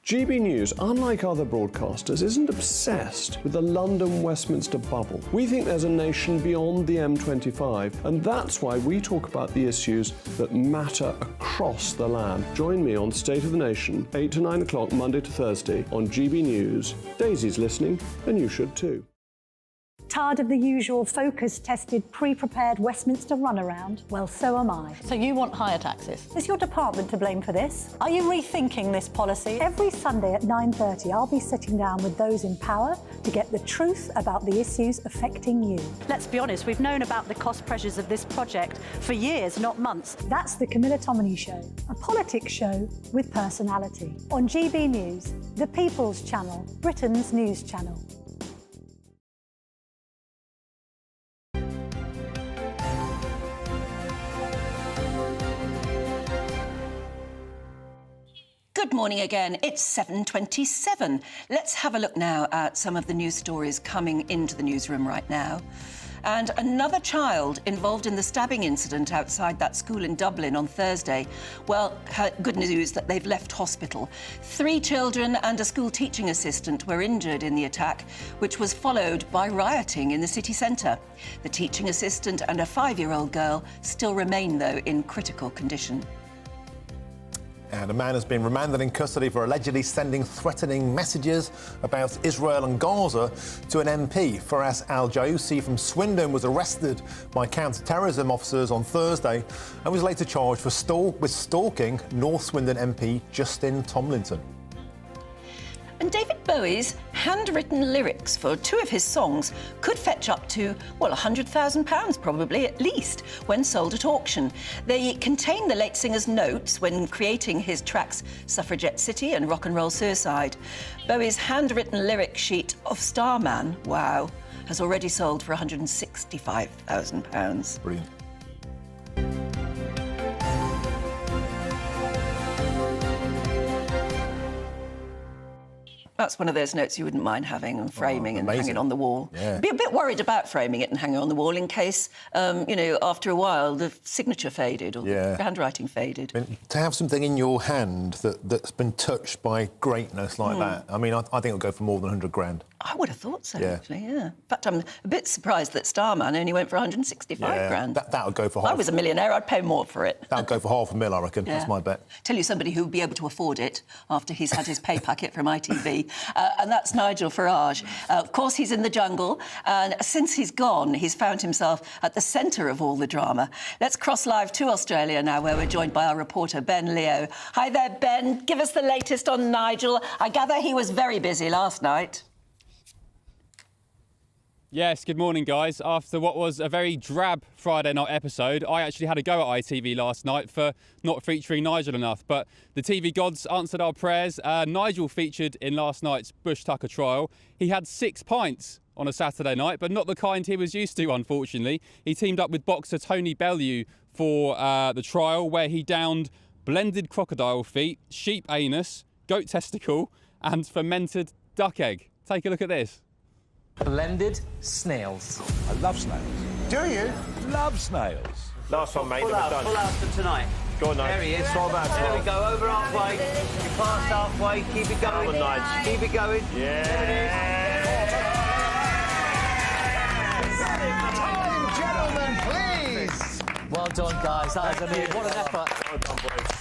GB News, unlike other broadcasters, isn't obsessed with the London-Westminster bubble. We think there's a nation beyond the M25, and that's why we talk about the issues that matter across the land. Join me on State of the Nation, 8 to 9 o'clock, Monday to Thursday, on GB News. Daisy's listening, and you should too. Tired of the usual focus-tested, pre-prepared Westminster runaround? Well, so am I. So you want higher taxes? Is your department to blame for this? Are you rethinking this policy? Every Sunday at 9:30, I'll be sitting down with those in power to get the truth about the issues affecting you. Let's be honest, we've known about the cost pressures of this project for years, not months. That's the Camilla Tominey Show, a politics show with personality. On GB News, the People's Channel, Britain's news channel. Good morning again. It's 7:27. Let's have a look now at some of the news stories coming into the newsroom right now. And another child involved in the stabbing incident outside that school in Dublin on Thursday. Well, good news that they've left hospital. 3 children and a school teaching assistant were injured in the attack, which was followed by rioting in the city centre. The teaching assistant and a 5-year-old girl still remain, though, in critical condition. And a man has been remanded in custody for allegedly sending threatening messages about Israel and Gaza to an MP. Faraz Al-Jaousi from Swindon was arrested by counter-terrorism officers on Thursday and was later charged with stalking North Swindon MP Justin Tomlinson. And David Bowie's handwritten lyrics for 2 of his songs could fetch up to, well, £100,000 probably, at least, when sold at auction. They contain the late singer's notes when creating his tracks Suffragette City and Rock and Roll Suicide. Bowie's handwritten lyric sheet of Starman, wow, has already sold for £165,000. Brilliant. That's one of those notes you wouldn't mind having and framing and hanging on the wall. Yeah. Be a bit worried about framing it and hanging on the wall in case, after a while the signature faded or the handwriting faded. I mean, to have something in your hand that's been touched by greatness like that, I mean, I think it'll go for more than 100 grand. I would have thought so, actually, yeah. In fact, I'm a bit surprised that Starman only went for 165 grand. That would go for half. If I was a millionaire, I'd pay more for it. That would go for £500,000, I reckon. That's my bet. Tell you somebody who would be able to afford it after he's had his pay packet from ITV, and that's Nigel Farage. Of course, he's in the jungle, and since he's gone, he's found himself at the centre of all the drama. Let's cross live to Australia now, where we're joined by our reporter, Ben Leo. Hi there, Ben. Give us the latest on Nigel. I gather he was very busy last night. Yes, good morning, guys. After what was a very drab Friday night episode, I actually had a go at ITV last night for not featuring Nigel enough. But the TV gods answered our prayers. Nigel featured in last night's Bush Tucker trial. He had 6 pints on a Saturday night, but not the kind he was used to, unfortunately. He teamed up with boxer Tony Bellew for the trial, where he downed blended crocodile feet, sheep anus, goat testicle, and fermented duck egg. Take a look at this. Blended snails. I love snails. Do you? Love snails. Last one, mate. Pull out for tonight. Go on, Nigel. There he is. It's all about there we go, over halfway. You passed halfway, keep it going. Come on, Nigel. Keep it going. Yeah. Time, gentlemen, please. Well done, guys. That is amazing. What an effort. Well done, boys.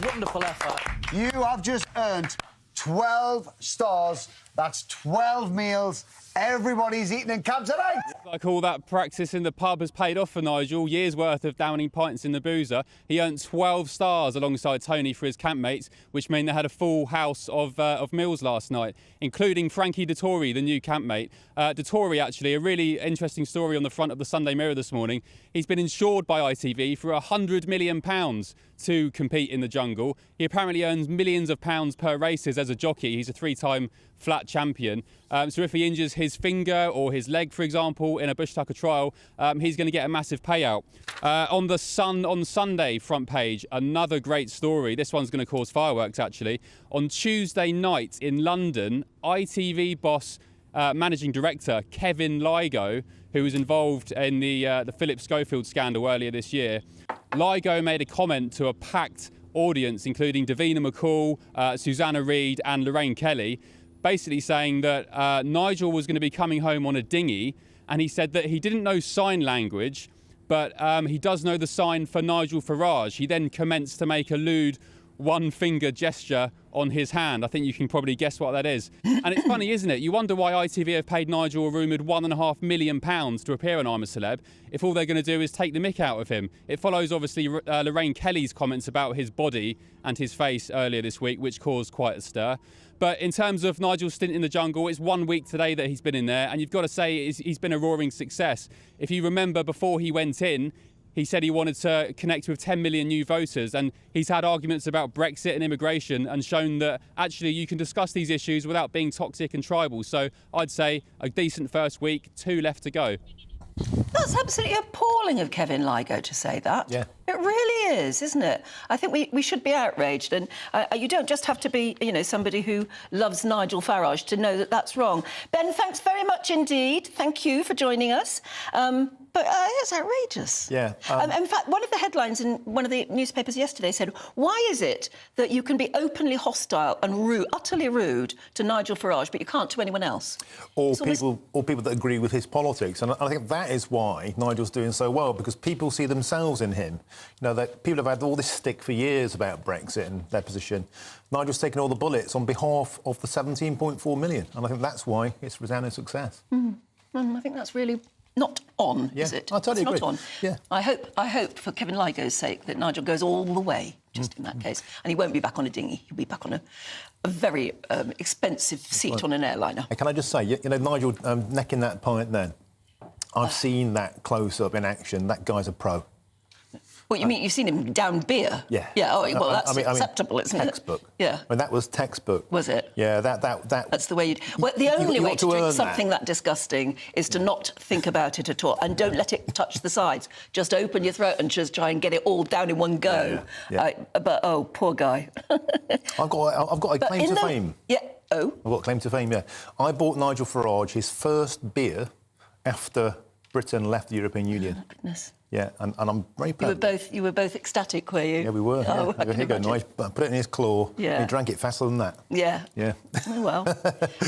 Wonderful effort. You have just earned 12 stars. That's 12 meals. Everybody's eating in cab tonight. Like all that practice in the pub has paid off for Nigel. Years worth of downing pints in the boozer. He earned 12 stars alongside Tony for his campmates, which meant they had a full house of meals last night, including Frankie Dettori, the new campmate. Dettori, actually, a really interesting story on the front of the Sunday Mirror this morning. He's been insured by ITV for £100 million to compete in the jungle. He apparently earns millions of pounds per races as a jockey. He's a 3-time flat champion. So if he injures his finger or his leg, for example, in a Bush Tucker trial, he's going to get a massive payout. On the Sun on Sunday front page, another great story. This one's going to cause fireworks, actually. On Tuesday night in London, ITV boss managing director Kevin Lygo, who was involved in the Philip Schofield scandal earlier this year, Lygo made a comment to a packed audience, including Davina McCall, Susanna Reid and Lorraine Kelly, basically saying that Nigel was going to be coming home on a dinghy, and he said that he didn't know sign language, but he does know the sign for Nigel Farage. He then commenced to make a lewd one-finger gesture on his hand. I think you can probably guess what that is. And it's funny, isn't it? You wonder why ITV have paid Nigel a rumoured £1.5 million to appear on I'm a Celeb if all they're going to do is take the mick out of him. It follows, obviously, Lorraine Kelly's comments about his body and his face earlier this week, which caused quite a stir. But in terms of Nigel's stint in the jungle, it's 1 week today that he's been in there, and you've got to say he's been a roaring success. If you remember, before he went in, he said he wanted to connect with 10 million new voters, and he's had arguments about Brexit and immigration and shown that actually you can discuss these issues without being toxic and tribal. So I'd say a decent first week, 2 left to go. That's absolutely appalling of Kevin Ligo to say that. Yeah. It really is, isn't it? I think we should be outraged, and you don't just have to be, somebody who loves Nigel Farage to know that that's wrong. Ben, thanks very much indeed. Thank you for joining us. But it's outrageous. Yeah. In fact, one of the headlines in one of the newspapers yesterday said, why is it that you can be openly hostile and rude, utterly rude to Nigel Farage, but you can't to anyone else? Or people that agree with his politics. And I think that is why Nigel's doing so well, because people see themselves in him. That people have had all this stick for years about Brexit and their position. Nigel's taken all the bullets on behalf of the 17.4 million. And I think that's why it's resounding success. I think that's really not on, is it? I totally agree. Not on. Yeah. I hope, for Kevin Ligo's sake, that Nigel goes all the way, just in that case. And he won't be back on a dinghy. He'll be back on a very expensive seat on an airliner. Can I just say, Nigel necking that pint then, I've seen that close-up in action. That guy's a pro. What, you mean you've seen him down beer? Yeah. Yeah, well, that's acceptable, isn't it? Textbook. Yeah. I mean, that was textbook. Was it? Yeah, that's the way you'd... Well, the only way to drink something that disgusting is to not think about it at all, and don't let it touch the sides. Just open your throat and just try and get it all down in one go. Yeah. But, poor guy. I've got a claim to fame. Yeah. Oh? I've got a claim to fame, yeah. I bought Nigel Farage his first beer after Britain left the European Union. Oh, goodness. Yeah, and I'm very proud. You were both ecstatic, were you? Yeah, we were. Oh, yeah. Here you go, Nigel. Put it in his claw. Yeah. He drank it faster than that. Yeah. Yeah. Oh, well.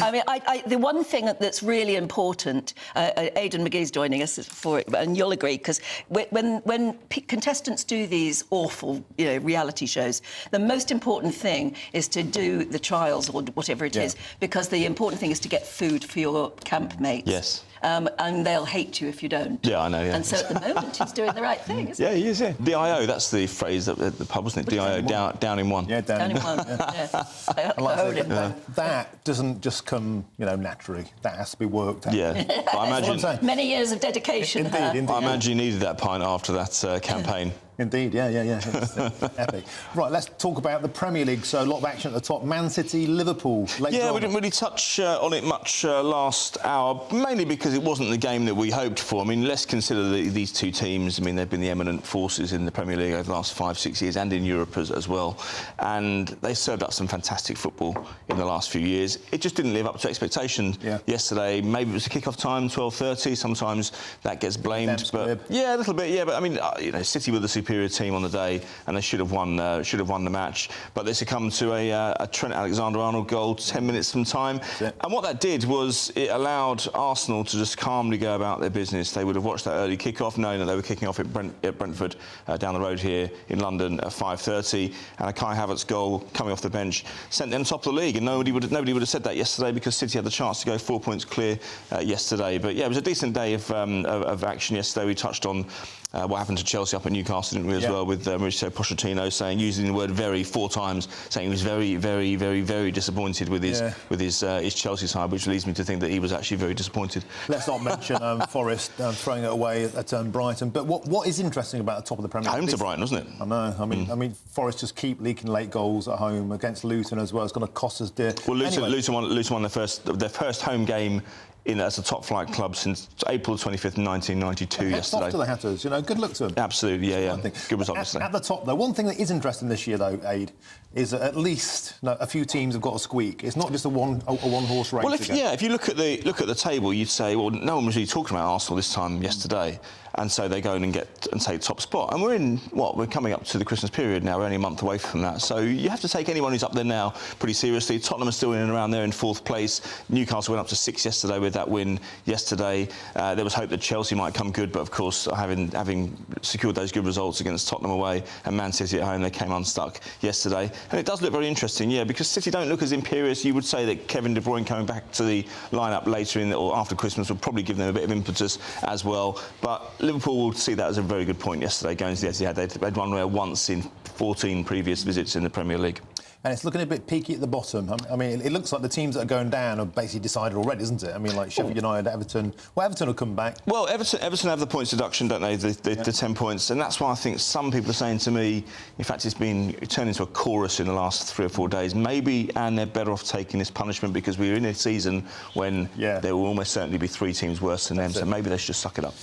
I mean, the one thing that's really important, Aidan McGee's joining us for it, and you'll agree, because when contestants do these awful, reality shows, the most important thing is to do the trials or whatever it is, because the important thing is to get food for your campmates. Yes. And they'll hate you if you don't. Yeah, I know, yeah. And so at the moment, he's doing the right thing, isn't he? Yeah, he is, yeah. DIO, that's the phrase at the pub, wasn't it? DIO, down in one. Yeah, down in one. Yeah. That doesn't just come, naturally. That has to be worked out. Yeah. But I imagine... Many years of dedication. Indeed. I imagine you needed that pint after that campaign. Indeed, yeah. It's epic. Right, let's talk about the Premier League. So a lot of action at the top. Man City, Liverpool. We didn't really touch on it much last hour, mainly because it wasn't the game that we hoped for. I mean, let's consider these two teams. I mean, they've been the eminent forces in the Premier League over the last 5-6 years and in Europe as well. And they served up some fantastic football in the last few years. It just didn't live up to expectations yesterday. Maybe it was a kick-off time, 12:30. Sometimes that gets blamed. But yeah, a little bit, yeah. But I mean, City were the superior team on the day, and they should have won the match. But they succumbed to a Trent Alexander-Arnold goal 10 minutes from time. And what that did was it allowed Arsenal to just calmly go about their business. They would have watched that early kick-off, knowing that they were kicking off at Brentford down the road here in London at 5:30, and a Kai Havertz goal coming off the bench sent them top of the league. And nobody would have said that yesterday, because City had the chance to go 4 points clear yesterday. But yeah, it was a decent day of action yesterday. We touched on what happened to Chelsea up at Newcastle, didn't we, as well, with Mauricio Pochettino using the word "very" 4 times, saying he was very, very, very, very disappointed with his Chelsea side, which leads me to think that he was actually very disappointed. Let's not mention Forest throwing it away at Brighton. But what is interesting about the top of the Premier League? Home to Brighton, wasn't it? I know. I mean, Forest just keep leaking late goals at home against Luton as well. It's going to cost us dear. Well, Luton won their first home game as a top-flight club since April 25th, 1992 yesterday. Off to the Hatters, good luck to them. Absolutely, yeah. Good result yesterday. At the top, though, one thing that is interesting this year, though, Aid, is that at least a few teams have got a squeak. It's not just a one-horse race. Well, if you look at the table, you'd say, well, no one was really talking about Arsenal this time yesterday. And so they go in and take top spot. And we're coming up to the Christmas period now. We're only a month away from that. So you have to take anyone who's up there now pretty seriously. Tottenham are still in and around there in 4th place. Newcastle went up to 6 yesterday with that win yesterday. There was hope that Chelsea might come good, but of course, having secured those good results against Tottenham away and Man City at home, they came unstuck yesterday. And it does look very interesting, because City don't look as imperious. You would say that Kevin De Bruyne coming back to the lineup later or after Christmas would probably give them a bit of impetus as well. But Liverpool will see that as a very good point yesterday, going to the Etihad. They'd won there once in 14 previous visits in the Premier League. and it's looking a bit peaky at the bottom. I mean, it looks like the teams that are going down have basically decided already, isn't it? I mean, like Sheffield United, Everton. Well, Everton will come back. Well, Everton have the points deduction, don't they? The 10 points, and that's why I think some people are saying to me, in fact, it's been turned into a chorus in the last 3 or 4 days. Maybe, and they're better off taking this punishment because we're in a season when there will almost certainly be 3 teams worse than them. So maybe they should just suck it up.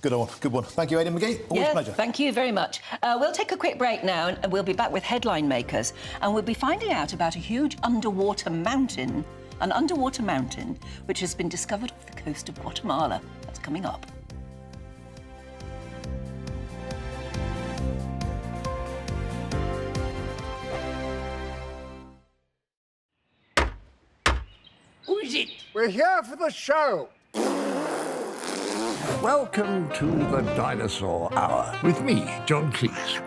Good one, good one. Thank you, Aidan McGee. Always a pleasure. Thank you very much. We'll take a quick break now, and we'll be back with headline makers, and we'll be finding out about a huge underwater mountain, which has been discovered off the coast of Guatemala. That's coming up. Who is it? We're here for the show. Welcome to the Dinosaur Hour with me, John Cleese.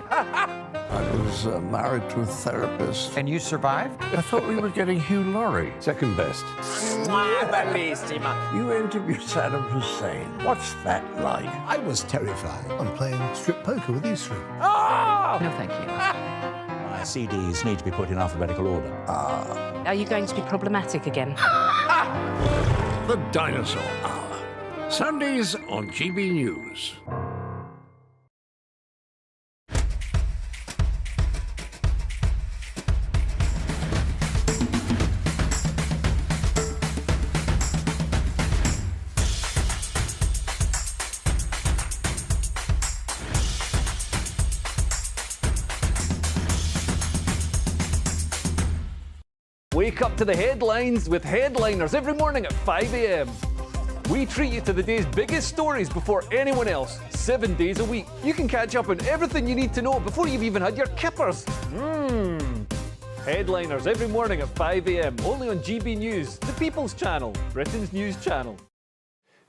I was married to a therapist. And you survived? I thought we were getting Hugh Laurie. Second best. You interviewed Saddam Hussein. What's that like? I was terrified. I'm playing strip poker with you three. No, thank you. My CDs need to be put in alphabetical order. Are you going to be problematic again? The Dinosaur Hour. Sundays on GB News. Wake up to the headlines with Headliners every morning at 5 a.m. We treat you to the day's biggest stories before anyone else, 7 days a week. You can catch up on everything you need to know before you've even had your kippers. Headliners every morning at 5 a.m. only on GB News, the People's Channel, Britain's news channel.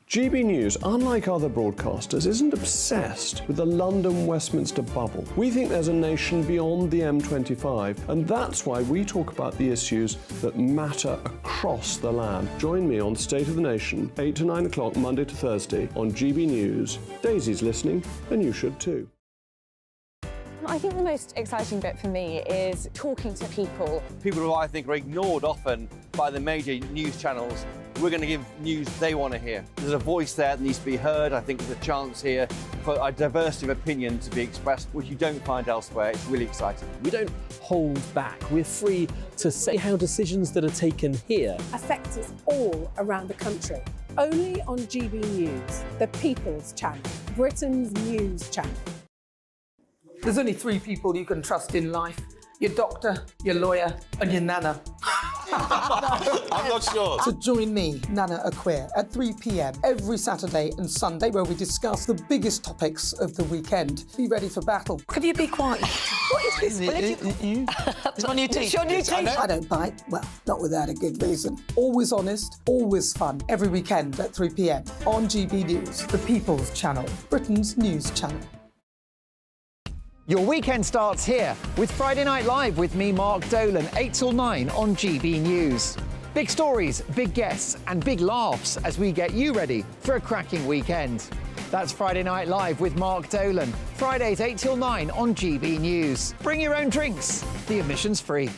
GB News, unlike other broadcasters, isn't obsessed with the London-Westminster bubble. We think there's a nation beyond the M25, and that's why we talk about the issues that matter across the land. Join me on State of the Nation, 8 to 9 o'clock, Monday to Thursday, on GB News. Daisy's listening, and you should too. I think the most exciting bit for me is talking to people. People who I think are ignored often by the major news channels. We're going to give news they want to hear. There's a voice there that needs to be heard. I think there's a chance here for a diversity of opinion to be expressed, which you don't find elsewhere. It's really exciting. We don't hold back. We're free to say how decisions that are taken here affect us all around the country. Only on GB News, the People's Channel, Britain's news channel. There's only 3 people you can trust in life. Your doctor, your lawyer, and your nana. I'm not sure. So join me, Nana Aquare, at 3 p.m. every Saturday and Sunday, where we discuss the biggest topics of the weekend. Be ready for battle. Could you be quiet? What is this? It's my new teeth. It's your new teeth. I don't bite. Well, not without a good reason. Always honest, always fun. Every weekend at 3 p.m. on GB News, the People's Channel, Britain's news channel. Your weekend starts here with Friday Night Live with me, Mark Dolan, 8 till 9 on GB News. Big stories, big guests and big laughs as we get you ready for a cracking weekend. That's Friday Night Live with Mark Dolan, Fridays 8 till 9 on GB News. Bring your own drinks, the admission's free.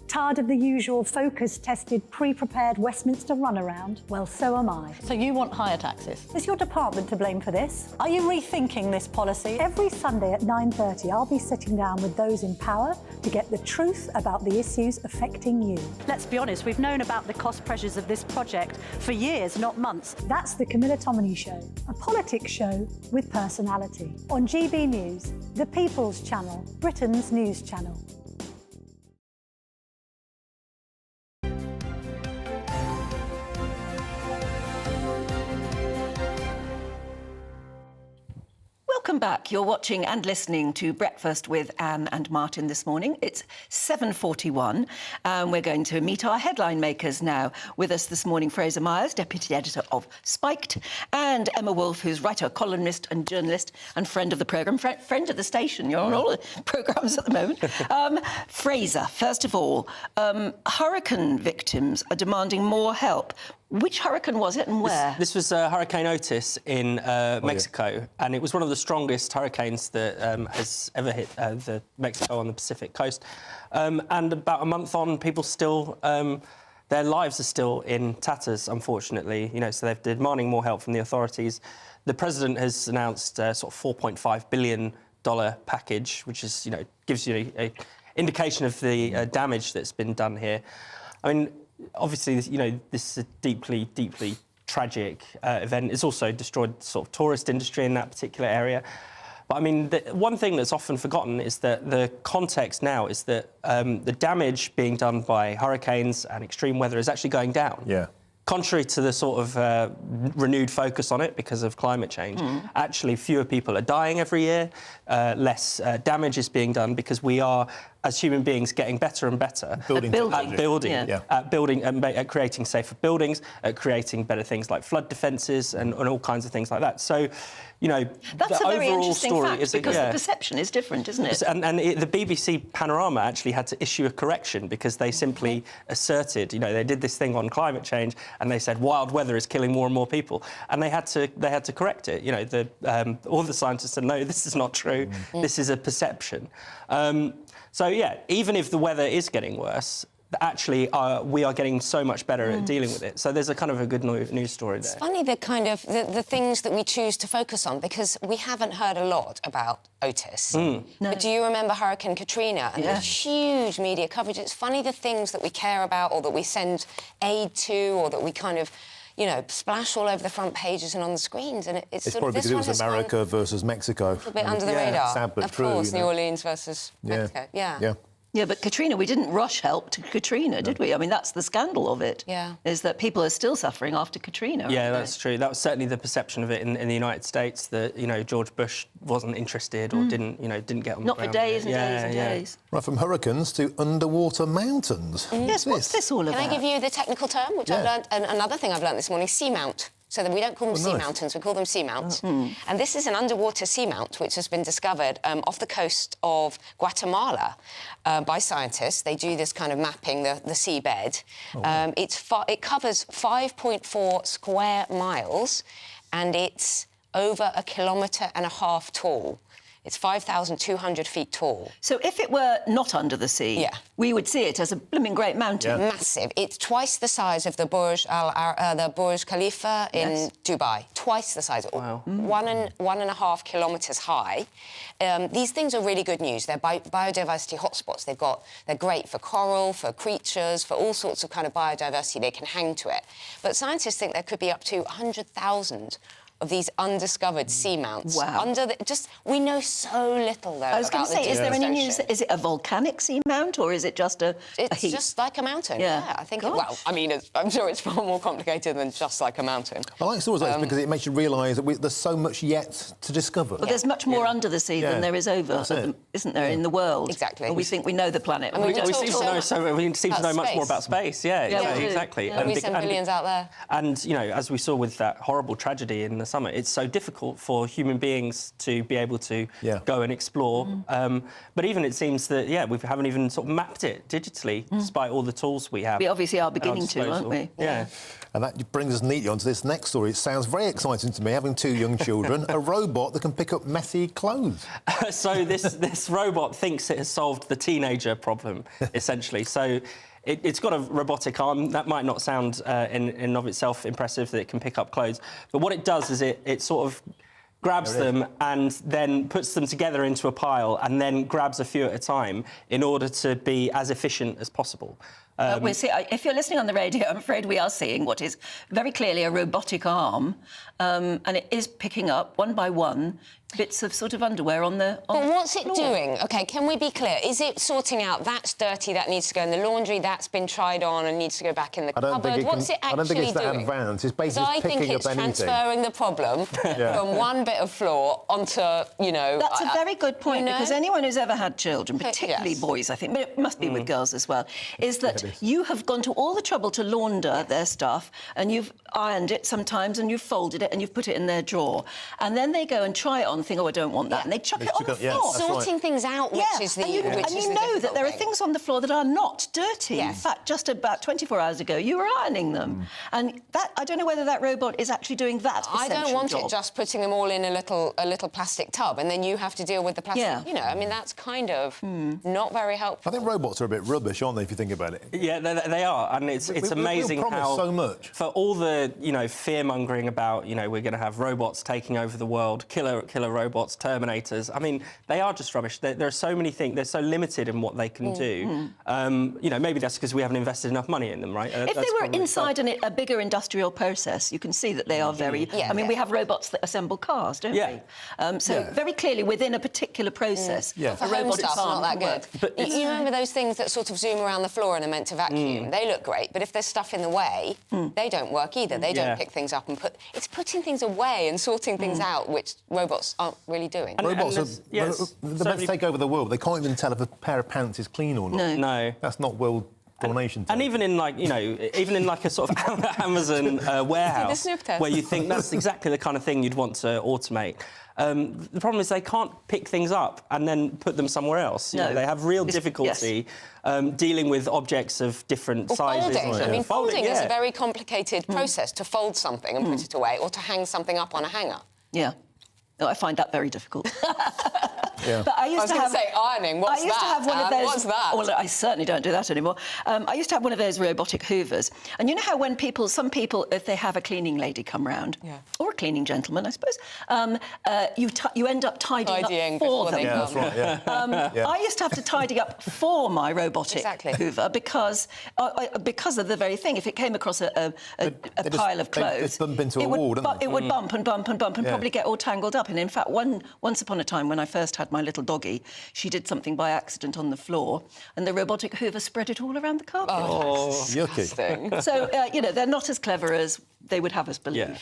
Tired of the usual focus-tested, pre-prepared Westminster runaround? Well, so am I. So you want higher taxes? Is your department to blame for this? Are you rethinking this policy? Every Sunday at 9:30, I'll be sitting down with those in power to get the truth about the issues affecting you. Let's be honest, we've known about the cost pressures of this project for years, not months. That's the Camilla Tominey Show, a politics show with personality. On GB News, the People's Channel, Britain's news channel. Welcome back. You're watching and listening to Breakfast with Anne and Martin this morning. It's 7:41 and we're going to meet our headline makers now. With us this morning, Fraser Myers, Deputy Editor of Spiked, and Emma Wolfe, who's writer, columnist and journalist and friend of the programme, friend of the station. You're on all the programmes at the moment. Fraser, first of all, hurricane victims are demanding more help. Which hurricane was it and where? This was Hurricane Otis in Mexico, and it was one of the strongest hurricanes that has ever hit the Mexico on the Pacific coast. And about a month on, people still... their lives are still in tatters, unfortunately. You know, so they're demanding more help from the authorities. The president has announced a sort of $4.5 billion package, which is, you know, gives you an indication of the damage that's been done here. I mean, obviously, you know, this is a deeply, deeply tragic event. It's also destroyed the sort of tourist industry in that particular area. But I mean, the one thing that's often forgotten is that the context now is that the damage being done by hurricanes and extreme weather is actually going down. Yeah. Contrary to the sort of renewed focus on it because of climate change, actually fewer people are dying every year, less damage is being done because we are, as human beings, getting better and better at building and at creating safer buildings, at creating better things like flood defences and all kinds of things like that. So, you know, that's the a very overall interesting story fact is that, because the perception is different, isn't it? And the BBC Panorama actually had to issue a correction because they simply asserted, you know, they did this thing on climate change and they said wild weather is killing more and more people, and they had to correct it. You know, all the scientists said no, this is not true. This is a perception. So yeah, even if the weather is getting worse, actually we are getting so much better at dealing with it. So there's a kind of a good news story there. It's funny the kind of the things that we choose to focus on, because we haven't heard a lot about Otis. No. But do you remember Hurricane Katrina and the huge media coverage? It's funny the things that we care about or that we send aid to or that we kind of, you know, splash all over the front pages and on the screens, and it's sort probably of this because it was America versus Mexico. A bit under the radar. Sad but of true, course, you know. New Orleans versus Mexico. Yeah. Yeah, but Katrina, we didn't rush help to Katrina, did we? I mean, that's the scandal of it. Yeah. Is that people are still suffering after Katrina. Yeah, that's true. That was certainly the perception of it in the United States, that, you know, George Bush wasn't interested or didn't get on the ground. Not for days and days and days. Right, from hurricanes to underwater mountains. Yes, what's this all about? Can I give you the technical term, which I've learned, and another thing I've learned this morning, seamount. So that we don't call them sea mountains, we call them seamounts. And this is an underwater seamount which has been discovered off the coast of Guatemala by scientists. They do this kind of mapping the seabed. It covers 5.4 square miles and it's over 1.5 kilometres tall. It's 5,200 feet tall. So if it were not under the sea, we would see it as a blooming great mountain. Massive. It's twice the size of the Burj Khalifa in Dubai. Twice the size. Wow. 1.5 kilometres high. These things are really good news. They're biodiversity hotspots. They're great for coral, for creatures, for all sorts of kind of biodiversity. They can hang to it. But scientists think there could be up to 100,000 of these undiscovered seamounts. Wow. We know so little, though, I was going to say, is there any news? Is it a volcanic seamount or is it just a heap? It's just like a mountain, I think. Well, I mean, I'm sure it's far more complicated than just like a mountain. I like stories like this because it makes you realise that there's so much yet to discover. Well, there's much more under the sea than there is over, isn't there, in the world? Exactly. Or we think we know the planet. And we seem to know much more about space. Exactly. There'll be some billions out there. And, you know, as we saw with that horrible tragedy in the summer, it's so difficult for human beings to be able to go and explore. But even it seems that, we haven't even sort of mapped it digitally, despite all the tools we have. We obviously are beginning to, aren't we? Yeah. And that brings us neatly onto this next story. It sounds very exciting to me, having 2 young children, a robot that can pick up messy clothes. So this robot thinks it has solved the teenager problem, essentially. So it's got a robotic arm. That might not sound in and of itself impressive that it can pick up clothes. But what it does is it sort of grabs them and then puts them together into a pile and then grabs a few at a time in order to be as efficient as possible. If you're listening on the radio, I'm afraid we are seeing what is very clearly a robotic arm, and it is picking up, one by one, bits of sort of underwear on the But what's it floor. doing? OK, can we be clear? Is it sorting out that's dirty, that needs to go in the laundry, that's been tried on and needs to go back in the cupboard? What's it actually doing? I don't think it's that advanced. It's basically picking up anything. I think it's transferring the problem from one bit of floor onto, you know... That's a very good point, because anyone who's ever had children, particularly boys, I think, but it must be with girls as well, is that you have gone to all the trouble to launder their stuff and you've ironed it sometimes and you've folded it and you've put it in their drawer. And then they go and try it on and think, oh, I don't want that. And they chuck it on the floor. Sorting things out, which is the And you know that there are things on the floor that are not dirty. In fact, just about 24 hours ago, you were ironing them. And that, I don't know whether that robot is actually doing that I don't want job. it just putting them all in a little plastic tub and then you have to deal with the plastic. Yeah. You know, I mean, that's kind of not very helpful. I think robots are a bit rubbish, aren't they, if you think about it? Yeah, they are, and it's amazing how so much. For all the fear mongering about we're going to have robots taking over the world, killer robots, Terminators. I mean, they are just rubbish. There are so many things. They're so limited in what they can do. Maybe that's because we haven't invested enough money in them, right? If they were inside a bigger industrial process, you can see that they are very. I mean, we have robots that assemble cars, don't we? So very clearly within a particular process. For home stuff, not that good. But you remember those things that sort of zoom around the floor and are meant to vacuum? They look great, but if there's stuff in the way, they don't work either. They don't pick things up and it's putting things away and sorting things out, which robots aren't really doing. Robots are about to take over the world. They can't even tell if a pair of pants is clean or not. No. That's not world domination. And even in a sort of Amazon warehouse where you think that's exactly the kind of thing you'd want to automate. The problem is they can't pick things up and then put them somewhere else. They have real difficulty dealing with objects of different sizes. Folding. I mean, folding is a very complicated process to fold something and put it away, or to hang something up on a hanger. Yeah. No, I find that very difficult. Yeah. But I used to have say ironing. What's I used to have one of those. What's that? Well, I certainly don't do that anymore. I used to have one of those robotic hoovers, and you know how when some people, if they have a cleaning lady come round, or a cleaning gentleman, I suppose, you end up tidying up for them. Yeah, that's right. Yeah. I used to have to tidy up for my robotic hoover because of the very thing. If it came across a pile of clothes, it's bump into a wall, doesn't it would bump and bump and bump and probably get all tangled up. And in fact, once upon a time when I first had my little doggy, she did something by accident on the floor, and the robotic hoover spread it all around the carpet. Oh, yucky. So, they're not as clever as they would have us believe. Yeah.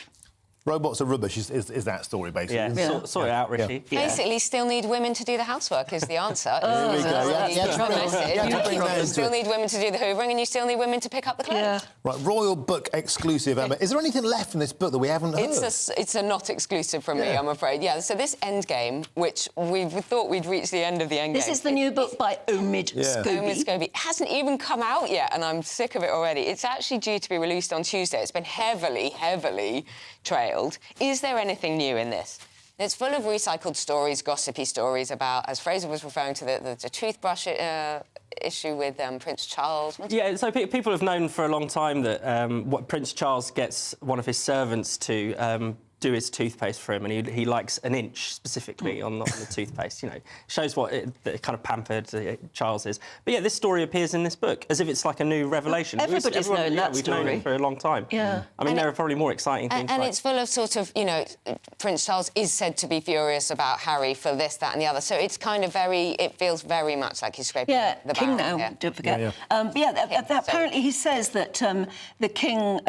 Robots are rubbish is that story, basically. Yeah, sort it out, Rishi. Yeah. Basically, still need women to do the housework is the answer. There we go. You still need women to do the hoovering, and you still need women to pick up the clothes. Yeah. Right, Royal Book exclusive, Emma. Is there anything left in this book that we haven't heard? It's a not exclusive from me, I'm afraid. Yeah, so this Endgame, which we thought we'd reached the end of the Endgame. This is the new book by Omid Scobie. Omid Scobie. It hasn't even come out yet, and I'm sick of it already. It's actually due to be released on Tuesday. It's been heavily trailed. Is there anything new in this? It's full of recycled stories, gossipy stories about, as Fraser was referring to, the toothbrush issue with Prince Charles. Yeah, so people have known for a long time that Prince Charles gets one of his servants to do his toothpaste for him, and he likes an inch specifically on the toothpaste. Shows what the kind of pampered Charles is. But yeah, this story appears in this book as if it's like a new revelation. Everybody's known that we've story known it for a long time. Yeah, I mean, there are probably more exciting things. And it's full of sort of, Prince Charles is said to be furious about Harry for this, that, and the other. So it's kind of it feels very much like he's scraping the king barrel now. here. Don't forget. Apparently he says that the king.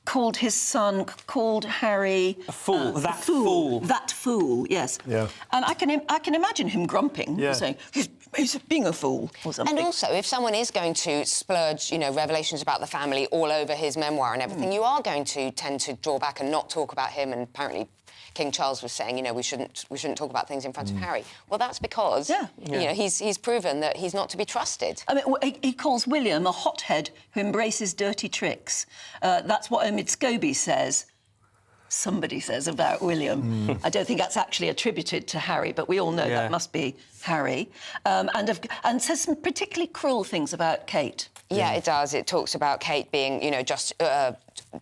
Called Harry a fool. That fool. Yes. Yeah. And I can imagine him grumping, saying he's being a fool or something. And also, if someone is going to splurge, revelations about the family all over his memoir and everything, you are going to tend to draw back and not talk about him. And apparently, King Charles was saying, we shouldn't talk about things in front of Harry. Well, that's because he's proven that he's not to be trusted. I mean, he calls William a hothead who embraces dirty tricks. That's what Omid Scobie says. Somebody says about William. I don't think that's actually attributed to Harry, but we all know that must be Harry. And says some particularly cruel things about Kate. Yeah, it does. It talks about Kate being, just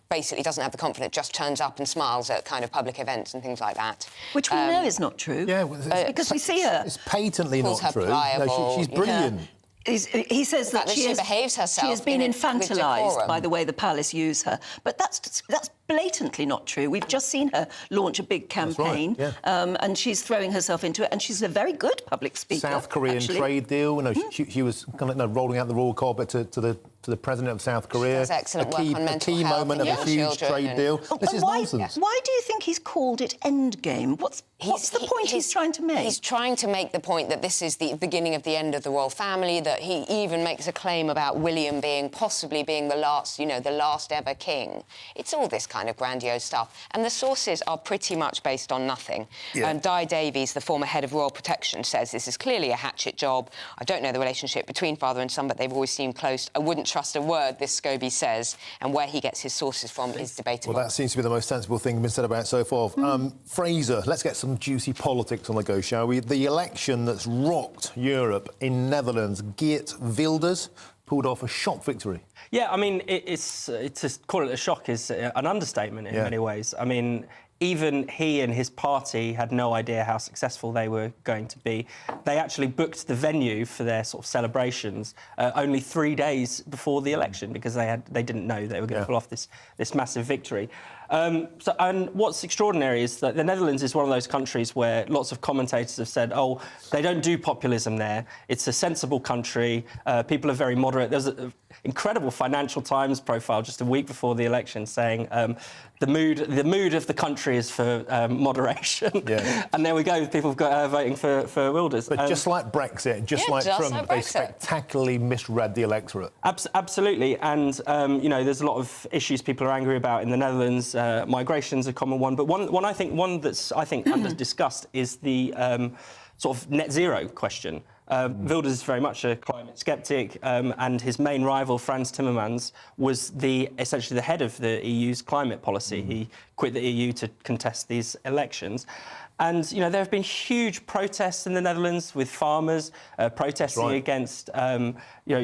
basically doesn't have the confidence, just turns up and smiles at kind of public events and things like that. Which we know is not true. Yeah, because we see her. It's patently not true. Pliable, she's brilliant. Yeah. He says that she behaves herself. She has been infantilised by the way the palace use her, but that's blatantly not true. We've just seen her launch a big campaign, and she's throwing herself into it, and she's a very good public speaker. South Korean trade deal. She was kind of rolling out the royal carpet to the to the president of South Korea. Does excellent work on mental a key health moment of and a huge children trade and- deal. This is nonsense. Why do you think he's called it endgame? What's the point he's trying to make? He's trying to make the point that this is the beginning of the end of the royal family, that he even makes a claim about William possibly being the last, the last ever king. It's all this kind of grandiose stuff. And the sources are pretty much based on nothing. Yeah. Di Davies, the former head of Royal Protection, says this is clearly a hatchet job. I don't know the relationship between father and son, but they've always seemed close. I wouldn't trust a word this Scobie says, and where he gets his sources from is debatable. Well, that seems to be the most sensible thing been said about it so far. Fraser, let's get some juicy politics on the go, shall we? The election that's rocked Europe in Netherlands, Geert Wilders pulled off a shock victory. Yeah, I mean, it's to call it a shock is an understatement in many ways. I mean, even he and his party had no idea how successful they were going to be. They actually booked the venue for their sort of celebrations only 3 days before the election because they didn't know they were going to pull off this massive victory. And what's extraordinary is that the Netherlands is one of those countries where lots of commentators have said, oh, they don't do populism there. It's a sensible country. People are very moderate. There's an incredible Financial Times profile just a week before the election saying the mood of the country is for moderation. Yeah. And there we go, people voting for Wilders. But just like Brexit, just like Trump, they spectacularly misread the electorate. Absolutely. And, there's a lot of issues people are angry about in the Netherlands. Migration's a common one. But one that's under-discussed is the sort of net zero question. Wilders is very much a climate sceptic, and his main rival, Frans Timmermans, was essentially the head of the EU's climate policy. He quit the EU to contest these elections. And, there have been huge protests in the Netherlands with farmers protesting against,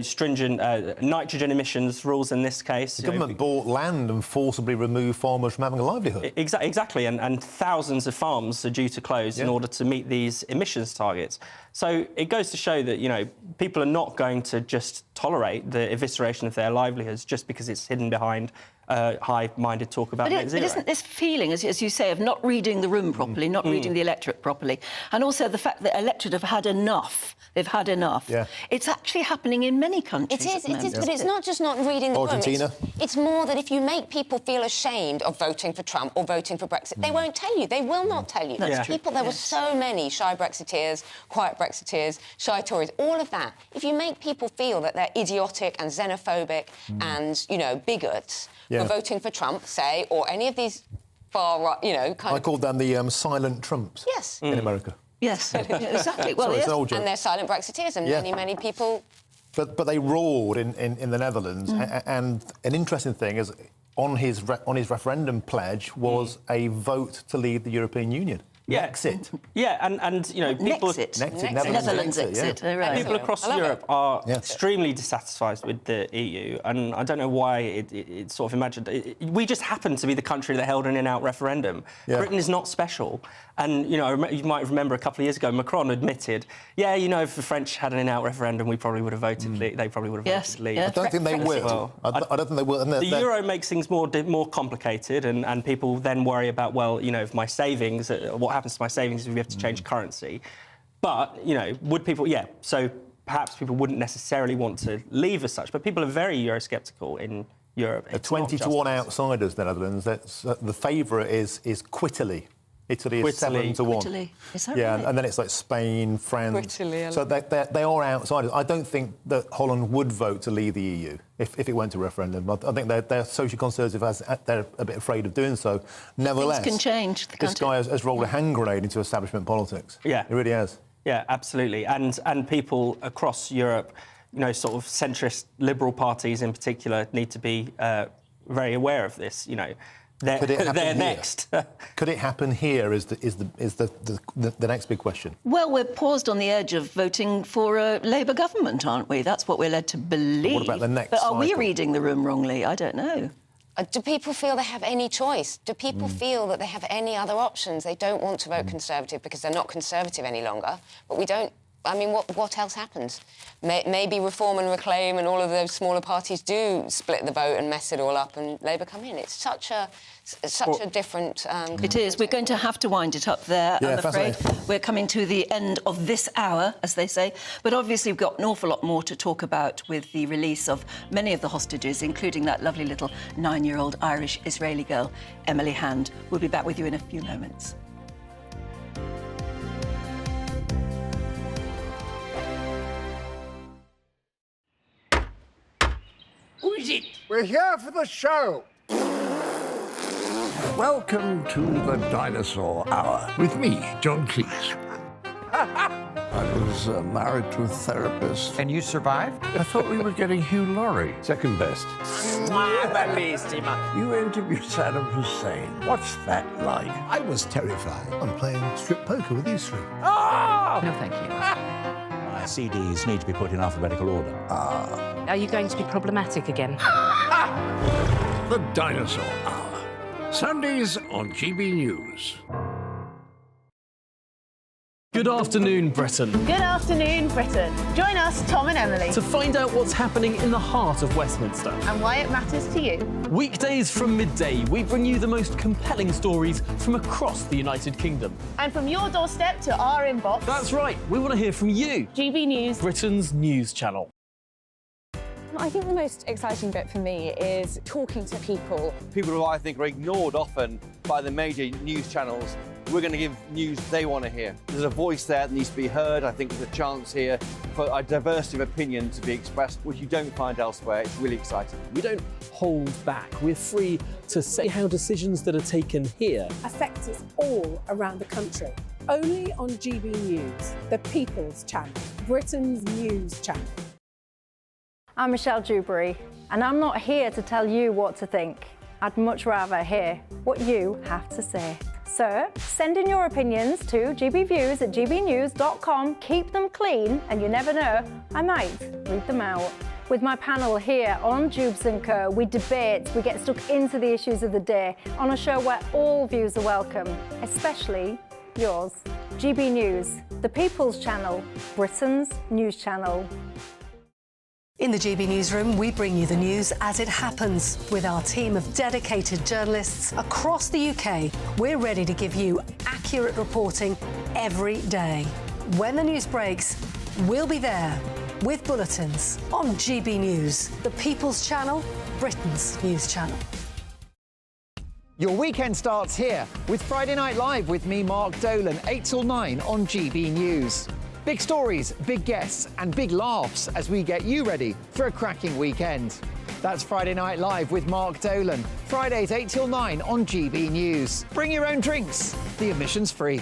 stringent nitrogen emissions rules in this case. The government bought land and forcibly removed farmers from having a livelihood. Exactly, and thousands of farms are due to close in order to meet these emissions targets. So it goes to show that, people are not going to just tolerate the evisceration of their livelihoods just because it's hidden behind high-minded talk about net zero. But isn't this feeling, as you say, of not reading the room properly, not reading the electorate properly, and also the fact that electorate have had enough, they've had enough, it's actually happening in many countries. It is, but it's not just not reading the Argentina. room. It's more that if you make people feel ashamed of voting for Trump or voting for Brexit, they won't tell you. They will not tell you. That's true. There were so many shy Brexiteers, quiet Brexiteers, shy Tories, all of that. If you make people feel that they're idiotic and xenophobic and, bigots for voting for Trump, say, or any of these far-right, I called them the silent Trumps in America. Yes, exactly. Well, and they're silent Brexiteers, and many people... But they roared in the Netherlands, and an interesting thing is on his referendum pledge was a vote to leave the European Union. Exit. Yeah, and people... Netherlands exit. Right. People across Europe are extremely dissatisfied with the EU, and I don't know why it's sort of imagined... we just happen to be the country that held an in-out referendum. Britain is not special. And, you might remember a couple of years ago, Macron admitted, if the French had an in-out referendum, we probably would have voted... They probably would have voted leave. I don't think they will. I don't think they will. And the euro makes things more complicated, and people then worry about, if my savings... what happens to my savings if we have to change currency? But, would people... so perhaps people wouldn't necessarily want to leave as such, but people are very Eurosceptical in Europe. A 20-1 outsiders, the Netherlands. The favourite is Italy. Italy is 7-1. Italy. Is that right? right? And then it's like Spain, France. Italy, so they are outsiders. I don't think that Holland would vote to leave the EU if it went to referendum. I think they're social conservative, they're a bit afraid of doing so. Nevertheless, things can change. This guy has rolled a hand grenade into establishment politics. Yeah. He really has. Yeah, absolutely. And people across Europe, sort of centrist liberal parties in particular, need to be very aware of this, Could it happen they're here? next. Could it happen here is the next big question. Well, we're paused on the edge of voting for a Labour government, aren't we? That's what we're led to believe. What about the next But are we cycle? reading the room wrongly? I don't know. Do people feel they have any choice? Do people feel that they have any other options? They don't want to vote Conservative because they're not Conservative any longer, but we don't I mean, what else happens? Maybe Reform and Reclaim and all of those smaller parties do split the vote and mess it all up, and Labour come in. It's such a different... It is. We're going to have to wind it up there, I'm afraid. We're coming to the end of this hour, as they say. But obviously we've got an awful lot more to talk about with the release of many of the hostages, including that lovely little 9-year-old Irish-Israeli girl, Emily Hand. We'll be back with you in a few moments. Who is it? We're here for the show. Welcome to the Dinosaur Hour with me, John Cleese. I was married to a therapist. And you survived? I thought we were getting Hugh Laurie. Second best. You interviewed Saddam Hussein. What's that like? I was terrified. I'm playing strip poker with these three. Oh! No, thank you. My CDs need to be put in alphabetical order. Are you going to be problematic again? The Dinosaur Hour. Sundays on GB News. Good afternoon, Britain. Good afternoon, Britain. Join us, Tom and Emily, To find out what's happening in the heart of Westminster. and why it matters to you. Weekdays from midday, we bring you the most compelling stories from across the United Kingdom. And from your doorstep to our inbox, That's right, we want to hear from you, GB News. Britain's news channel. I think the most exciting bit for me is talking to people. People who I think are ignored often by the major news channels. We're going to give news they want to hear. There's a voice there that needs to be heard. I think there's a chance here for a diversity of opinion to be expressed, which you don't find elsewhere. It's really exciting. We don't hold back. We're free to say how decisions that are taken here affect us all around the country. Only on GB News, the People's Channel, Britain's news channel. I'm Michelle Dewberry, and I'm not here to tell you what to think. I'd much rather hear what you have to say. So send in your opinions to gbviews@gbnews.com. Keep them clean, and you never know, I might read them out. With my panel here on Jubes & Co, we debate, we get stuck into the issues of the day on a show where all views are welcome, especially yours. GB News, the People's Channel, Britain's news channel. In the GB Newsroom, we bring you the news as it happens. With our team of dedicated journalists across the UK, we're ready to give you accurate reporting every day. When the news breaks, we'll be there with bulletins on GB News, the People's Channel, Britain's news channel. Your weekend starts here with Friday Night Live with me, Mark Dolan, 8 till 9 on GB News. Big stories, big guests and big laughs as we get you ready for a cracking weekend. That's Friday Night Live with Mark Dolan. Fridays 8 till 9 on GB News. Bring your own drinks. The admission's free.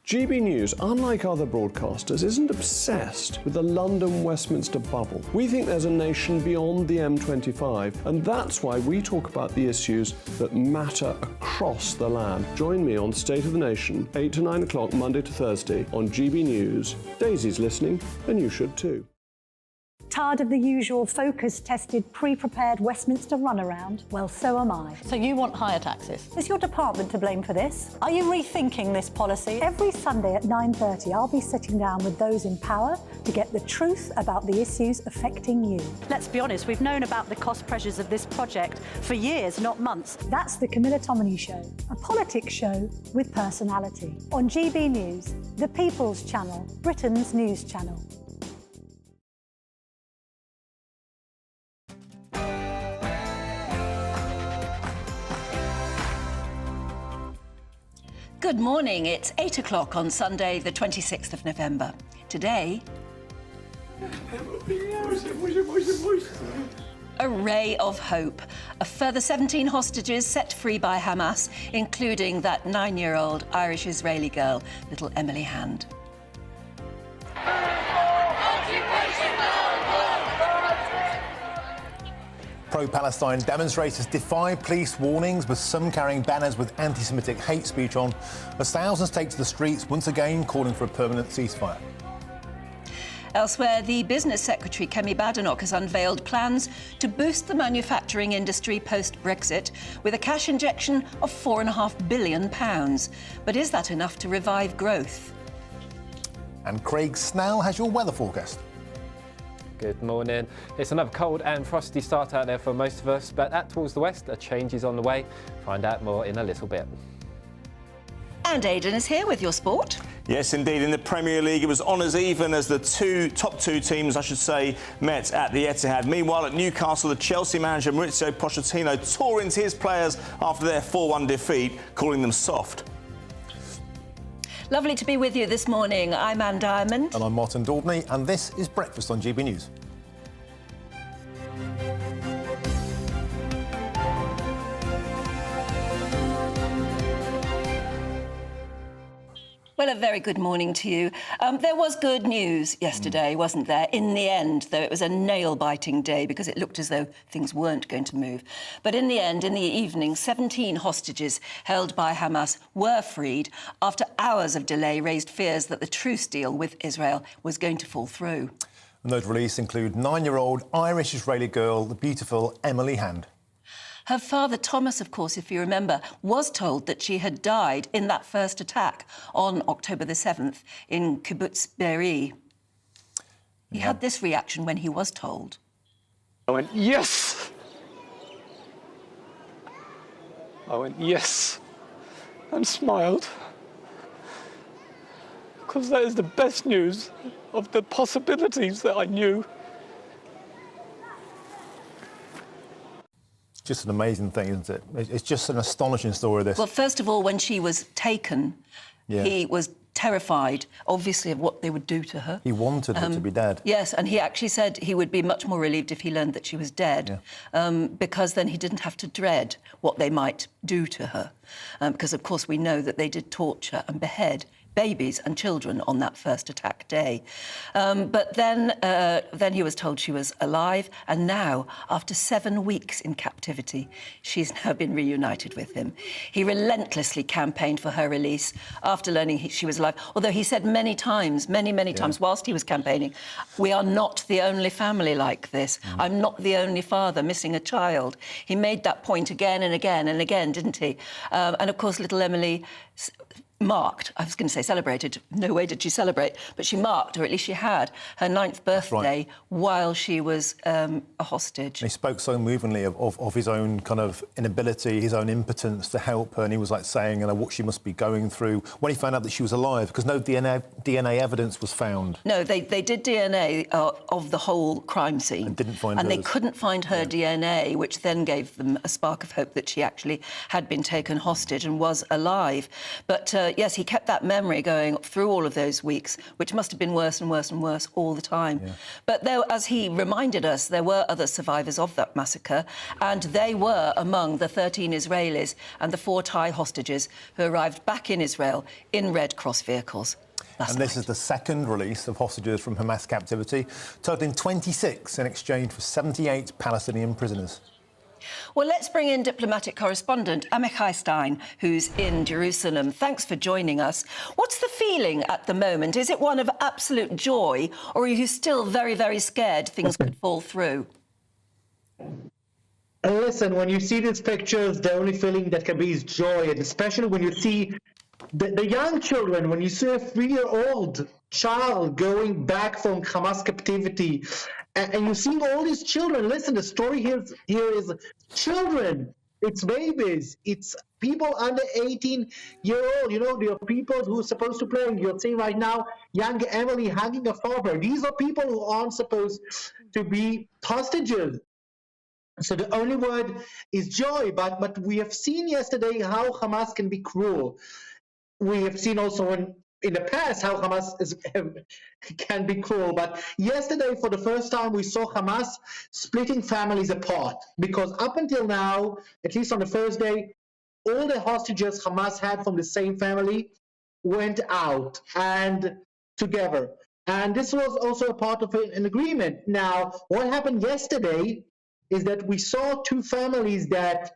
GB News, unlike other broadcasters, isn't obsessed with the London-Westminster bubble. We think there's a nation beyond the M25, and that's why we talk about the issues that matter across the land. Join me on State of the Nation, 8 to 9 o'clock, Monday to Thursday, on GB News. Daisy's listening, and you should too. Tired of the usual focus-tested, pre-prepared Westminster runaround? Well, so am I. So you want higher taxes? Is your department to blame for this? Are you rethinking this policy? Every Sunday at 9:30, I'll be sitting down with those in power to get the truth about the issues affecting you. Let's be honest, we've known about the cost pressures of this project for years, not months. That's the Camilla Tominey Show, a politics show with personality. On GB News, the People's Channel, Britain's news channel. Good morning. It's 8 o'clock on Sunday, the 26th of November. Today, a ray of hope. A further 17 hostages set free by Hamas, including that 9-year-old Irish-Israeli girl, little Emily Hand. Pro-Palestine demonstrators defy police warnings, with some carrying banners with anti-Semitic hate speech on, as thousands take to the streets once again calling for a permanent ceasefire. Elsewhere, the Business Secretary, Kemi Badenoch, has unveiled plans to boost the manufacturing industry post-Brexit with a cash injection of £4.5 billion. But is that enough to revive growth? And Craig Snell has your weather forecast. Good morning. It's another cold and frosty start out there for most of us, but out towards the west, a change is on the way. Find out more in a little bit. And Aidan is here with your sport. Yes, indeed. In the Premier League, it was on as even as the top two teams, I should say, met at the Etihad. Meanwhile, at Newcastle, the Chelsea manager Mauricio Pochettino tore into his players after their 4-1 defeat, calling them soft. Lovely to be with you this morning. I'm Anne Diamond. And I'm Martin Daubney, and this is Breakfast on GB News. Well, a very good morning to you. There was good news yesterday, wasn't there? In the end, though it was a nail-biting day because it looked as though things weren't going to move. But in the end, in the evening, 17 hostages held by Hamas were freed after hours of delay raised fears that the truce deal with Israel was going to fall through. And those released include 9-year-old Irish-Israeli girl, the beautiful Emily Hand. Her father, Thomas, of course, if you remember, was told that she had died in that first attack on October the 7th in Kibbutz Be'eri. He had this reaction when he was told. I went, yes! I went, yes, and smiled. Because that is the best news of the possibilities that I knew. Just an amazing thing, isn't it? It's just an astonishing story, this. Well, first of all, when she was taken, he was terrified, obviously, of what they would do to her. He wanted her to be dead. Yes, and he actually said he would be much more relieved if he learned that she was dead, because then he didn't have to dread what they might do to her. Because, of course, we know that they did torture and behead babies and children on that first attack day. But then he was told she was alive, and now, after 7 weeks in captivity, she's now been reunited with him. He relentlessly campaigned for her release after learning she was alive, although he said many times, many times, whilst he was campaigning, we are not the only family like this. I'm not the only father missing a child. He made that point again and again and again, didn't he? And, of course, little Emily marked, I was going to say celebrated, no way did she celebrate, but she marked, or at least she had, her 9th birthday while she was a hostage. And he spoke so movingly of his own kind of inability, his own impotence to help her, and he was like saying, you know, what she must be going through when he found out that she was alive, because no DNA evidence was found. No, they did DNA of the whole crime scene. And didn't find And hers. they couldn't find her DNA, which then gave them a spark of hope that she actually had been taken hostage and was alive. But yes, he kept that memory going through all of those weeks, which must have been worse and worse and worse all the time. But there, as he reminded us, there were other survivors of that massacre, and they were among the 13 Israelis and the 4 Thai hostages who arrived back in Israel in Red Cross vehicles. And this is the second release of hostages from Hamas captivity, totaling 26 in exchange for 78 Palestinian prisoners. Well, let's bring in diplomatic correspondent Amichai Stein, who's in Jerusalem. Thanks for joining us. What's the feeling at the moment? Is it one of absolute joy, or are you still very, very scared things could fall through? Listen, when you see these pictures, the only feeling that can be is joy, and especially when you see the young children, when you see a 3-year-old child going back from Hamas captivity, and you see all these children. Listen, the story here is children. It's babies. It's people under 18-year-old. You know, there are people who are supposed to play. And you're seeing right now, young Emily hugging a father. These are people who aren't supposed to be hostages. So the only word is joy. But we have seen yesterday how Hamas can be cruel. We have seen also in the past how Hamas can be cruel, but yesterday for the first time we saw Hamas splitting families apart, because up until now, at least on the first day, all the hostages Hamas had from the same family went out and together, and this was also a part of an agreement. Now, what happened yesterday is that we saw 2 families that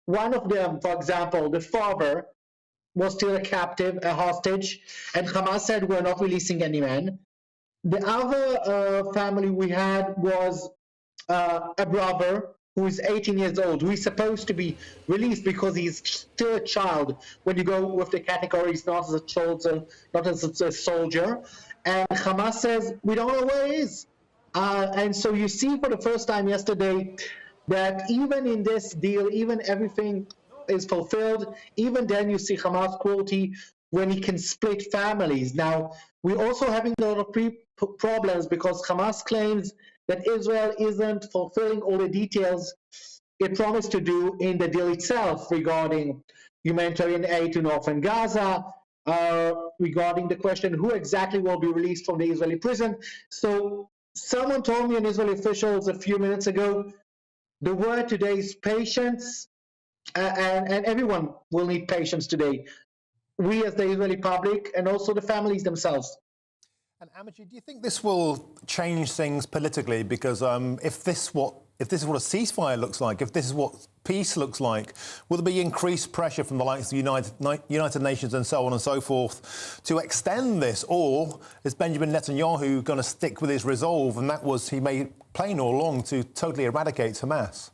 one of them, for example, the father, was still a captive, a hostage, and Hamas said we're not releasing any men. The other family we had was a brother who is 18 years old, who is supposed to be released because he's still a child when you go with the categories, not as a soldier, not as a soldier. And Hamas says, we don't know where he is. And so you see for the first time yesterday that even in this deal, even everything is fulfilled, even then you see Hamas cruelty when he can split families. Now, we're also having a lot of problems because Hamas claims that Israel isn't fulfilling all the details it promised to do in the deal itself regarding humanitarian aid to northern Gaza, regarding the question who exactly will be released from the Israeli prison. So someone told me, an Israeli officials a few minutes ago, the word today is patience, and everyone will need patience today. We as the Israeli public and also the families themselves. And Amaji, do you think this will change things politically? Because if this is what a ceasefire looks like, if this is what peace looks like, will there be increased pressure from the likes of the United Nations and so on and so forth to extend this? Or is Benjamin Netanyahu going to stick with his resolve, and that was he made plain all along, to totally eradicate Hamas?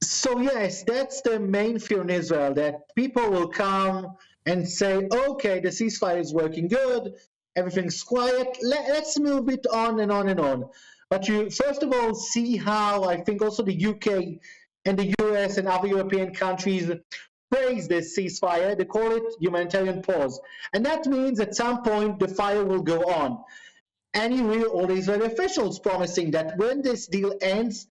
So yes, that's the main fear in Israel, that people will come and say, okay, the ceasefire is working good, everything's quiet, let's move it on and on and on. But you first of all see how I think also the UK and the US and other European countries praise this ceasefire. They call it humanitarian pause. And that means at some point the fire will go on. And you hear all the Israeli officials promising that when this deal ends,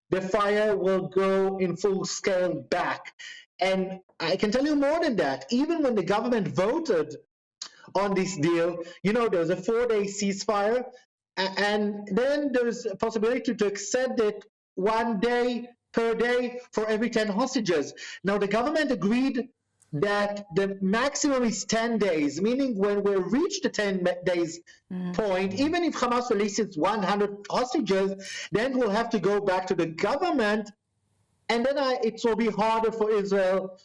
the fire will go in full scale back. And I can tell you more than that. Even when the government voted on this deal, you know, there's a 4-day ceasefire, and then there's a possibility to extend it 1 day per day for every 10 hostages. Now, the government agreed that the maximum is 10 days, meaning when we reach the 10 days point, even if Hamas releases 100 hostages, then we'll have to go back to the government, and then it will be harder for Israel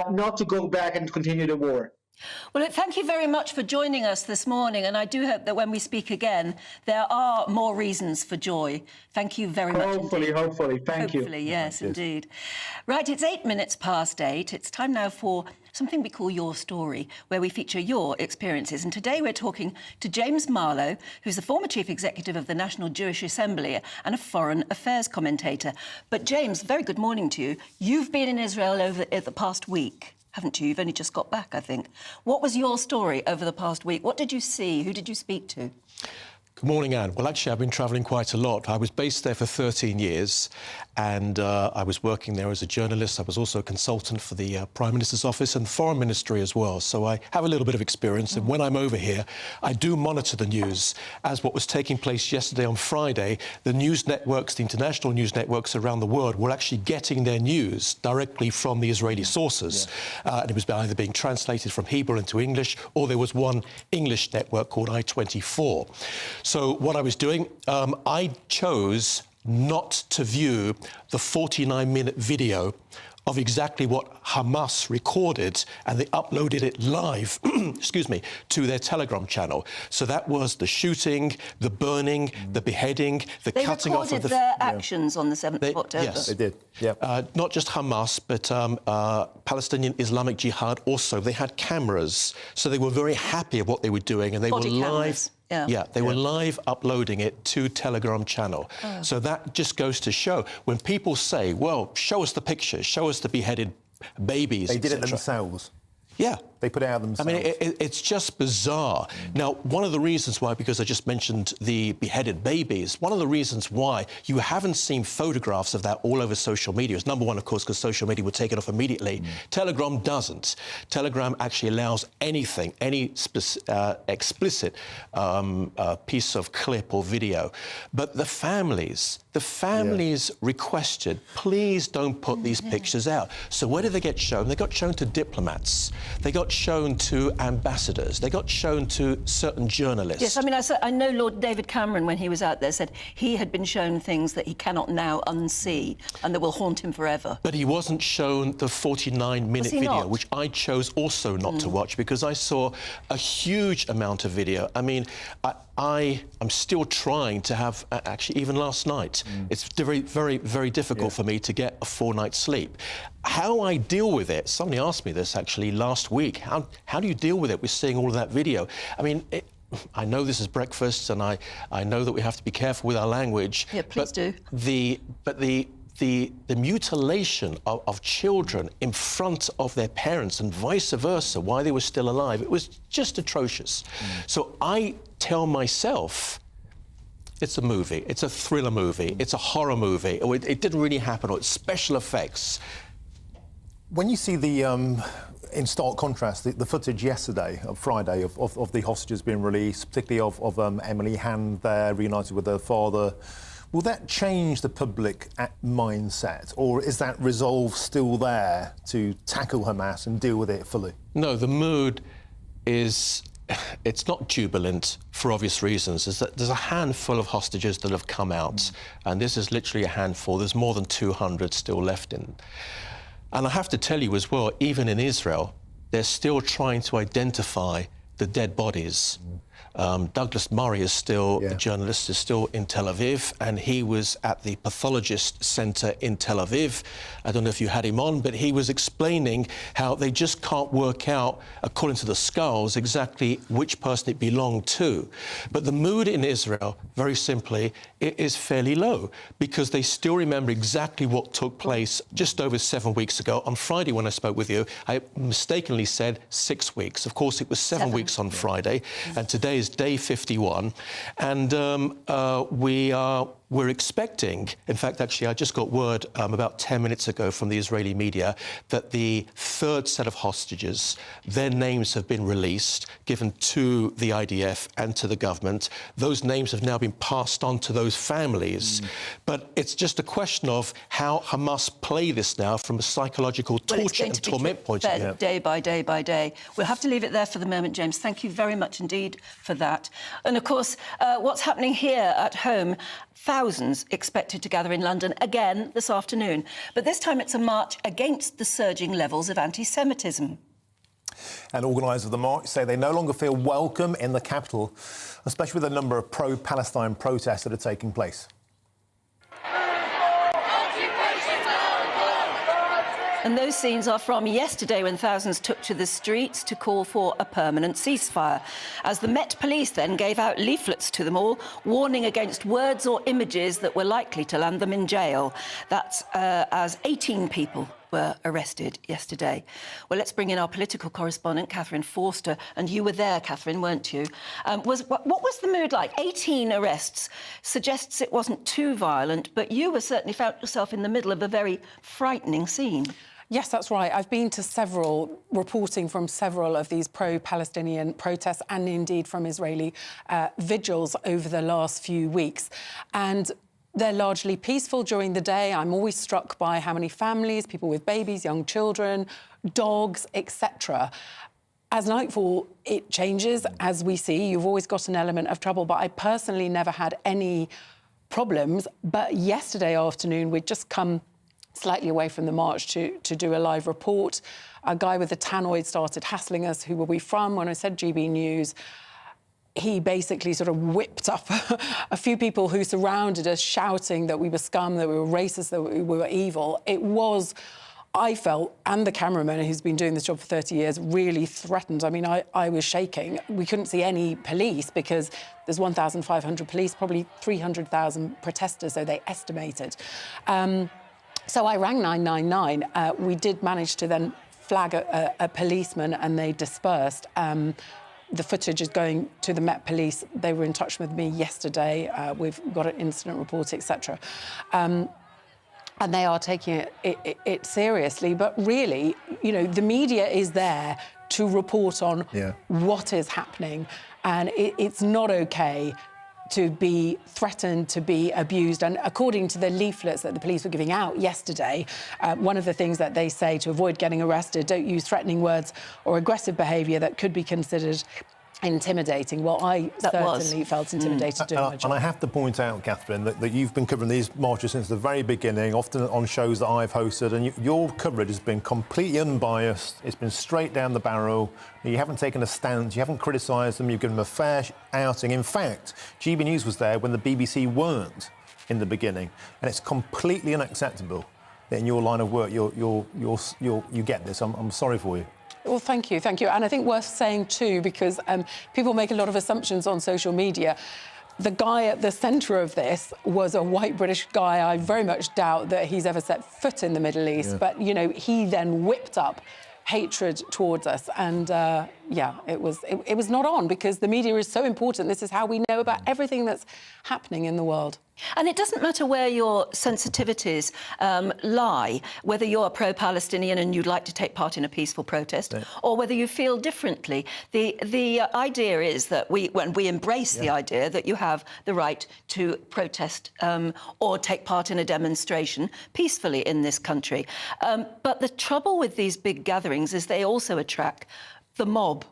not to go back and continue the war. Well, thank you very much for joining us this morning, and I do hope that when we speak again, there are more reasons for joy. Thank you very much. Hopefully. Thank you. Hopefully, yes, indeed. Right, it's 8 minutes past 8. It's time now for something we call Your Story, where we feature your experiences. And today we're talking to James Marlowe, who's the former chief executive of the National Jewish Assembly and a foreign affairs commentator. But James, very good morning to you. You've been in Israel over the past week, haven't you? You've only just got back, I think. What was your story over the past week? What did you see? Who did you speak to? Good morning, Anne. Well, actually, I've been travelling quite a lot. I was based there for 13 years, and I was working there as a journalist. I was also a consultant for the Prime Minister's office and Foreign Ministry as well. So I have a little bit of experience. And when I'm over here, I do monitor the news. As what was taking place yesterday on Friday, the news networks, the international news networks around the world, were actually getting their news directly from the Israeli sources. And it was either being translated from Hebrew into English, or there was one English network called I-24. So what I was doing, I chose not to view the 49-minute video of exactly what Hamas recorded, and they uploaded it live, excuse me, to their Telegram channel. So that was the shooting, the burning, the beheading, the cutting off of the... They recorded their actions on the 7th of October. Yes. They did, yeah. Not just Hamas, but Palestinian Islamic Jihad also. They had cameras, so they were very happy of what they were doing, and they were live... They were live uploading it to Telegram channel. So that just goes to show, when people say, well, show us the pictures, show us the beheaded babies, They did it themselves. Yeah. They put it out themselves. I mean, it's just bizarre. Now, one of the reasons why, because I just mentioned the beheaded babies, one of the reasons why you haven't seen photographs of that all over social media is, number one, of course, because social media would take it off immediately. Telegram doesn't. Telegram actually allows anything, any explicit piece of clip or video. But the families requested, please don't put these pictures out. So where did they get shown? They got shown to diplomats. They got got shown to ambassadors. They got shown to certain journalists. Yes, I mean, I know Lord David Cameron, when he was out there, said he had been shown things that he cannot now unsee and that will haunt him forever. But he wasn't shown the 49-minute video, which I chose also not to watch because I saw a huge amount of video. I mean, I'm still trying to have, actually, even last night, it's very, very, very difficult for me to get a 4 nights sleep. How I deal with it, somebody asked me this actually last week, how do you deal with it with seeing all of that video? I mean, I know this is breakfast and I know that we have to be careful with our language. Yeah, please do. The mutilation of children in front of their parents and vice versa while they were still alive, it was just atrocious. So I tell myself, it's a movie, it's a thriller movie, it's a horror movie, or it didn't really happen, or it's special effects. When you see the, in stark contrast, the footage yesterday, Friday, of the hostages being released, particularly of Emily Hand there, reunited with her father, will that change the public mindset, or is that resolve still there to tackle Hamas and deal with it fully? No, the mood is... It's not jubilant for obvious reasons. There's a handful of hostages that have come out, and this is literally a handful. There's more than 200 still left in. And I have to tell you as well, even in Israel, they're still trying to identify the dead bodies. Douglas Murray is still, the journalist, is still in Tel Aviv, and he was at the pathologist centre in Tel Aviv. I don't know if you had him on, but he was explaining how they just can't work out, according to the skulls, exactly which person it belonged to. But the mood in Israel, very simply, it is fairly low, because they still remember exactly what took place just over 7 weeks ago. On Friday, when I spoke with you, I mistakenly said 6 weeks. Of course, it was 7 weeks on Friday, and today is day 51, and we're expecting, in fact, actually, I just got word about 10 minutes ago from the Israeli media that the third set of hostages, their names have been released, given to the IDF and to the government. Those names have now been passed on to those families. But it's just a question of how Hamas play this now from a psychological torture and torment point of view. Day by day by day. We'll have to leave it there for the moment, James. Thank you very much indeed for that. And, of course, what's happening here at home, thousands expected to gather in London again this afternoon. But this time it's a march against the surging levels of anti-Semitism. And organisers of the march say they no longer feel welcome in the capital, especially with a number of pro-Palestine protests that are taking place. And those scenes are from yesterday, when thousands took to the streets to call for a permanent ceasefire, as the Met Police then gave out leaflets to them all, warning against words or images that were likely to land them in jail. That's as 18 people were arrested yesterday. Well, let's bring in our political correspondent, Catherine Forster. And you were there, Catherine, weren't you? What was the mood like? 18 arrests suggests it wasn't too violent, but you were certainly found yourself in the middle of a very frightening scene. Yes, that's right. I've been to reporting from several of these pro-Palestinian protests and indeed from Israeli vigils over the last few weeks. And they're largely peaceful during the day. I'm always struck by how many families, people with babies, young children, dogs, etc. As nightfall, it changes, as we see. You've always got an element of trouble, but I personally never had any problems. But yesterday afternoon, we'd just come slightly away from the march to do a live report. A guy with a tannoid started hassling us. Who were we from? When I said GB News, he basically sort of whipped up a few people who surrounded us, shouting that we were scum, that we were racist, that we were evil. It was, I felt, and the cameraman who's been doing this job for 30 years, really threatened. I mean, I was shaking. We couldn't see any police because there's 1,500 police, probably 300,000 protesters, so they estimated. So I rang 999. We did manage to then flag a policeman and they dispersed. The footage is going to the Met Police. They were in touch with me yesterday. We've got an incident report, etc. And they are taking it seriously. But really, you know, the media is there to report on what is happening. And it's not OK to be threatened, to be abused. And according to the leaflets that the police were giving out yesterday, one of the things that they say to avoid getting arrested, don't use threatening words or aggressive behaviour that could be considered intimidating. Well, I certainly felt intimidated doing my job. And I have to point out, Catherine, that you've been covering these marches since the very beginning, often on shows that I've hosted, and your coverage has been completely unbiased. It's been straight down the barrel. You haven't taken a stance. You haven't criticised them. You've given them a fair outing. In fact, GB News was there when the BBC weren't in the beginning, and it's completely unacceptable that in your line of work you get this. I'm sorry for you. Well, thank you. And I think worth saying too, because people make a lot of assumptions on social media. The guy at the centre of this was a white British guy. I very much doubt that he's ever set foot in the Middle East. Yeah. But, you know, he then whipped up hatred towards us. And, yeah, it was not on, because the media is so important. This is how we know about everything that's happening in the world. And it doesn't matter where your sensitivities lie, whether you're pro-Palestinian and you'd like to take part in a peaceful protest, or whether you feel differently. The idea is that when we embrace the idea that you have the right to protest or take part in a demonstration peacefully in this country. But the trouble with these big gatherings is they also attract the mob,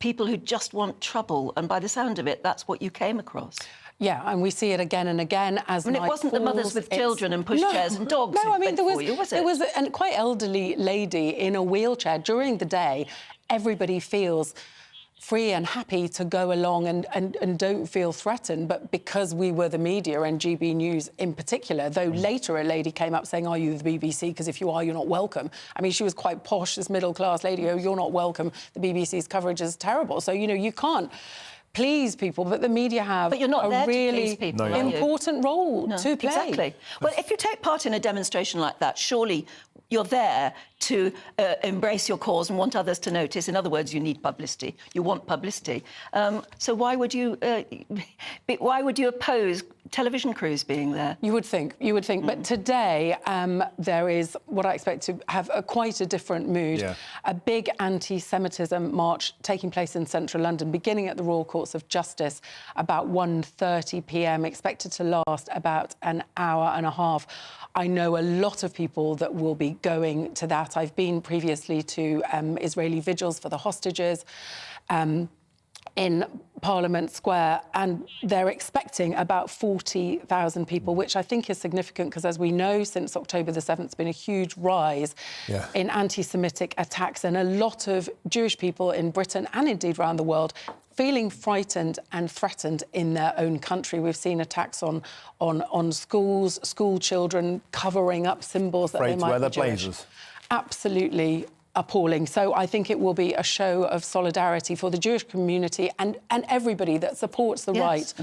people who just want trouble. And by the sound of it, that's what you came across. Yeah, and we see it again and again as night falls. It wasn't the mothers with children and pushchairs and dogs. No, I mean, there was a quite elderly lady in a wheelchair during the day. Everybody feels free and happy to go along and don't feel threatened. But because we were the media, and GB News in particular, though later a lady came up saying, are you the BBC? Because if you are, you're not welcome. I mean, she was quite posh, this middle-class lady. Oh, you're not welcome. The BBC's coverage is terrible. So, you know, you can't please people, but the media have a really important role to play. Exactly. Well, if you take part in a demonstration like that, surely you're there to embrace your cause and want others to notice. In other words, you need publicity. You want publicity. So why would you oppose television crews being there? You would think. But today there is what I expect to have quite a different mood. Yeah. A big anti-Semitism march taking place in central London, beginning at the Royal Courts of Justice about 1:30 p.m, expected to last about an hour and a half. I know a lot of people that will be going to that. I've been previously to Israeli vigils for the hostages in Parliament Square, and they're expecting about 40,000 people, which I think is significant because, as we know, since October the 7th, there's been a huge rise in anti-Semitic attacks, and a lot of Jewish people in Britain and indeed around the world feeling frightened and threatened in their own country. We've seen attacks on schools, school children covering up symbols that they might be Jewish. Absolutely appalling. So I think it will be a show of solidarity for the Jewish community and everybody that supports the right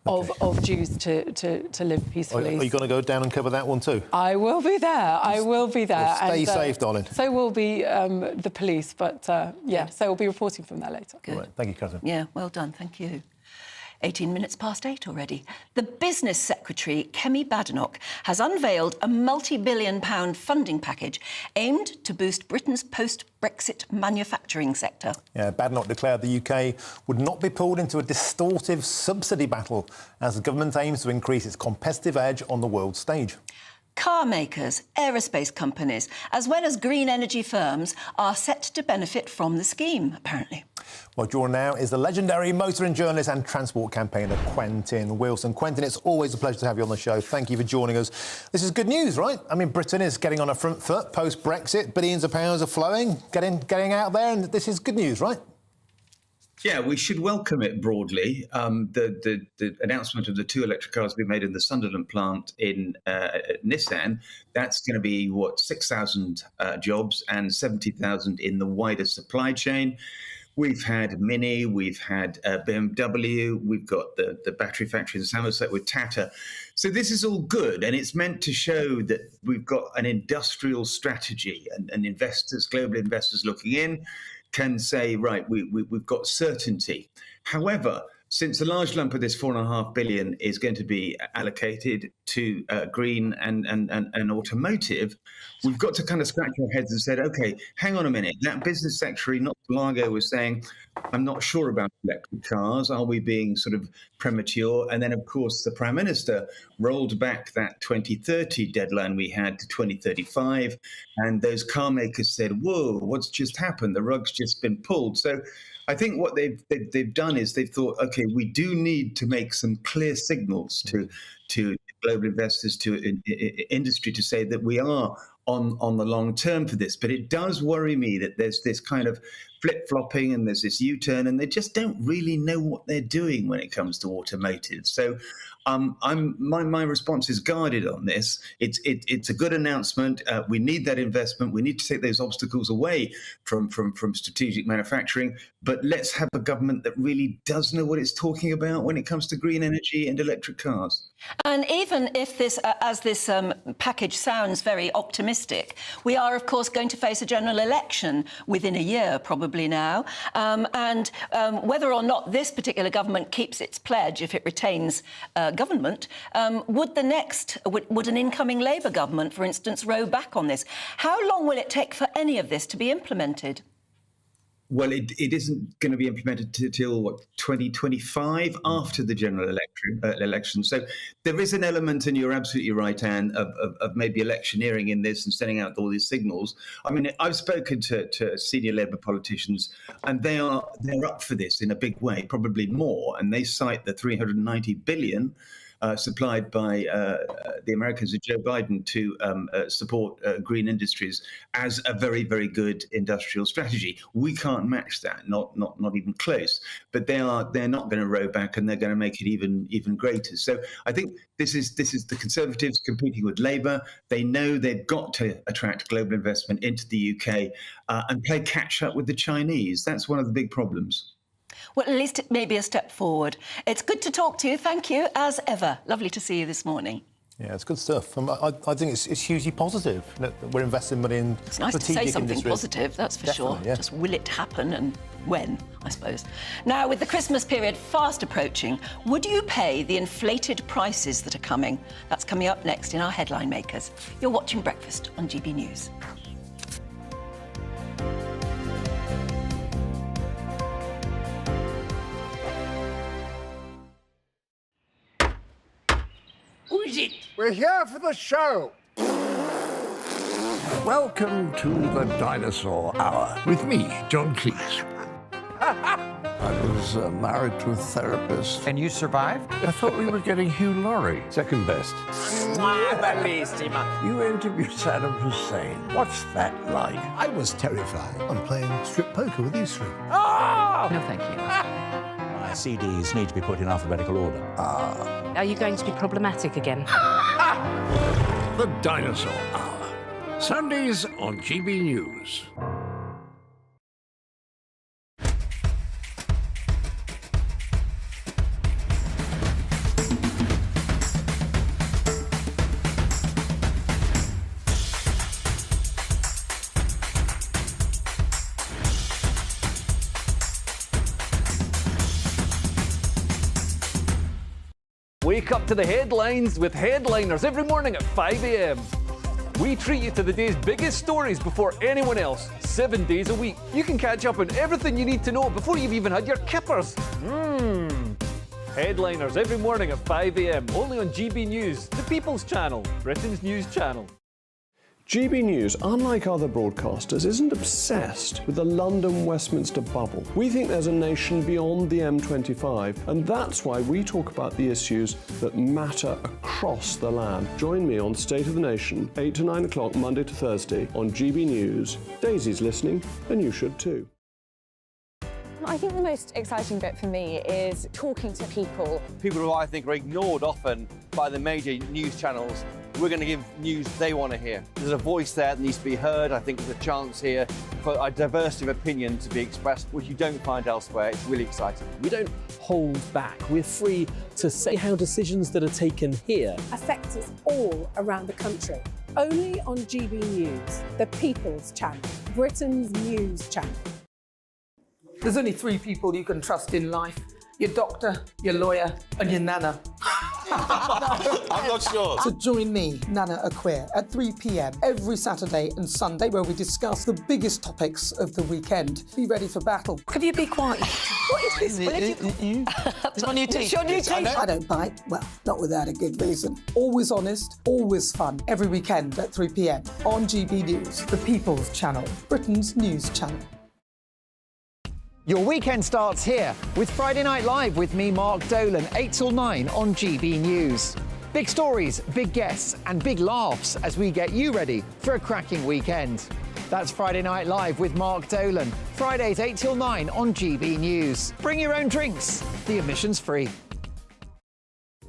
of Jews to live peacefully. Are you going to go down and cover that one too? I will be there. Well, stay safe, darling. So will be the police, but so we'll be reporting from there later. Good. Right. Thank you, Catherine. Yeah, well done. Thank you. 18 minutes past 8 already. The Business Secretary, Kemi Badenoch, has unveiled a multi-billion-pound funding package aimed to boost Britain's post-Brexit manufacturing sector. Yeah, Badenoch declared the UK would not be pulled into a distortive subsidy battle as the government aims to increase its competitive edge on the world stage. Car makers, aerospace companies, as well as green energy firms are set to benefit from the scheme, apparently. Well, drawing now is the legendary motoring journalist and transport campaigner Quentin Wilson. Quentin, it's always a pleasure to have you on the show. Thank you for joining us. This is good news, right? I mean, Britain is getting on a front foot post-Brexit. Billions of pounds are flowing, getting out there, and this is good news, right? Yeah, we should welcome it broadly. The announcement of the 2 electric cars being made in the Sunderland plant in Nissan, that's going to be, 6,000 jobs and 70,000 in the wider supply chain. We've had Mini, we've had BMW, we've got the battery factory in Somerset with Tata. So this is all good, and it's meant to show that we've got an industrial strategy, and investors, global investors looking in, can say, right, we've got certainty. However, since a large lump of this $4.5 billion is going to be allocated to green and automotive, we've got to kind of scratch our heads and said, okay, hang on a minute. That business secretary not too long ago was saying, I'm not sure about electric cars. Are we being sort of premature? And then, of course, the Prime Minister rolled back that 2030 deadline we had to 2035. And those car makers said, whoa, what's just happened? The rug's just been pulled. So I think what they've done is they've thought, okay, we do need to make some clear signals to global investors, to industry, to say that we are on the long term for this. But it does worry me that there's this kind of flip-flopping and there's this U-turn, and they just don't really know what they're doing when it comes to automotive. So my response is guarded on this. It's a good announcement. We need that investment. We need to take those obstacles away from strategic manufacturing. But let's have a government that really does know what it's talking about when it comes to green energy and electric cars. And even if this, as this package sounds very optimistic, we are, of course, going to face a general election within a year, probably now. And whether or not this particular government keeps its pledge, if it retains government, would an incoming Labour government, for instance, row back on this? How long will it take for any of this to be implemented? Well, it isn't going to be implemented till, what, 2025, after the general election. So there is an element, and you're absolutely right, Anne, of maybe electioneering in this and sending out all these signals. I mean, I've spoken to senior Labour politicians, and they're up for this in a big way, probably more. And they cite the $390 billion supplied by the Americans and Joe Biden to support green industries as a very, very good industrial strategy. We can't match that, not even close. But they're not going to row back, and they're going to make it even greater. So I think this is the Conservatives competing with Labour. They know they've got to attract global investment into the UK and play catch up with the Chinese. That's one of the big problems. Well, at least it may be a step forward. It's good to talk to you. Thank you, as ever. Lovely to see you this morning. Yeah, it's good stuff. I think it's hugely positive that we're investing money in It's nice to say something positive, that's for sure. Yeah. Just will it happen and when, I suppose. Now, with the Christmas period fast approaching, would you pay the inflated prices that are coming? That's coming up next in our Headline Makers. You're watching Breakfast on GB News. Who is it? We're here for the show. Welcome to the Dinosaur Hour with me, John Cleese. I was married to a therapist. And you survived? I thought we were getting Hugh Laurie. Second best. You interviewed Saddam Hussein. What's that like? I was terrified. I'm playing strip poker with these three. Oh! No, thank you. My CDs need to be put in alphabetical order. Are you going to be problematic again? The Dinosaur Hour. Sundays on GB News. Wake up to the headlines with Headliners every morning at 5 a.m. We treat you to the day's biggest stories before anyone else, 7 days a week. You can catch up on everything you need to know before you've even had your kippers. Headliners every morning at 5 a.m. only on GB News, the People's Channel, Britain's news channel. GB News, unlike other broadcasters, isn't obsessed with the London-Westminster bubble. We think there's a nation beyond the M25, and that's why we talk about the issues that matter across the land. Join me on State of the Nation, 8 to 9 o'clock, Monday to Thursday, on GB News. Daisy's listening, and you should too. I think the most exciting bit for me is talking to people. People who I think are ignored often by the major news channels. We're going to give news they want to hear. There's a voice there that needs to be heard. I think there's a chance here for a diversity of opinion to be expressed, which you don't find elsewhere. It's really exciting. We don't hold back. We're free to say how decisions that are taken here affect us all around the country. Only on GB News, the People's Channel, Britain's news channel. There's only 3 people you can trust in life: your doctor, your lawyer, and your nana. I'm not sure. So join me, Nana Aquare, at 3 p.m. every Saturday and Sunday, where we discuss the biggest topics of the weekend. Be ready for battle. Could you be quiet? What is this? It's my new It's your new teeth. I don't bite. Well, not without a good reason. Always honest, always fun. Every weekend at 3 p.m. on GB News, the People's Channel, Britain's news channel. Your weekend starts here with Friday Night Live with me, Mark Dolan, 8 till 9 on GB News. Big stories, big guests and big laughs as we get you ready for a cracking weekend. That's Friday Night Live with Mark Dolan. Fridays 8 till 9 on GB News. Bring your own drinks. The admission's free.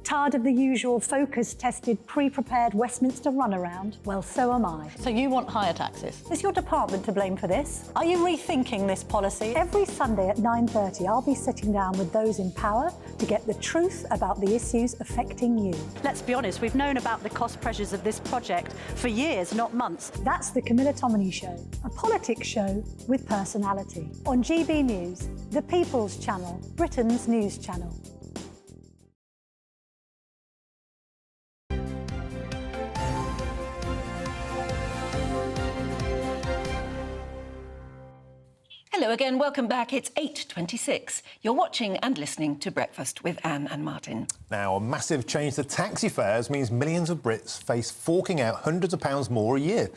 Tired of the usual focus-tested, pre-prepared Westminster runaround? Well, so am I. So you want higher taxes? Is your department to blame for this? Are you rethinking this policy? Every Sunday at 9:30, I'll be sitting down with those in power to get the truth about the issues affecting you. Let's be honest, we've known about the cost pressures of this project for years, not months. That's the Camilla Tominey Show, a politics show with personality. On GB News, the People's Channel, Britain's news channel. Hello again, welcome back. It's 8:26. You're watching and listening to Breakfast with Anne and Martin. Now, a massive change to taxi fares means millions of Brits face forking out hundreds of pounds more a year.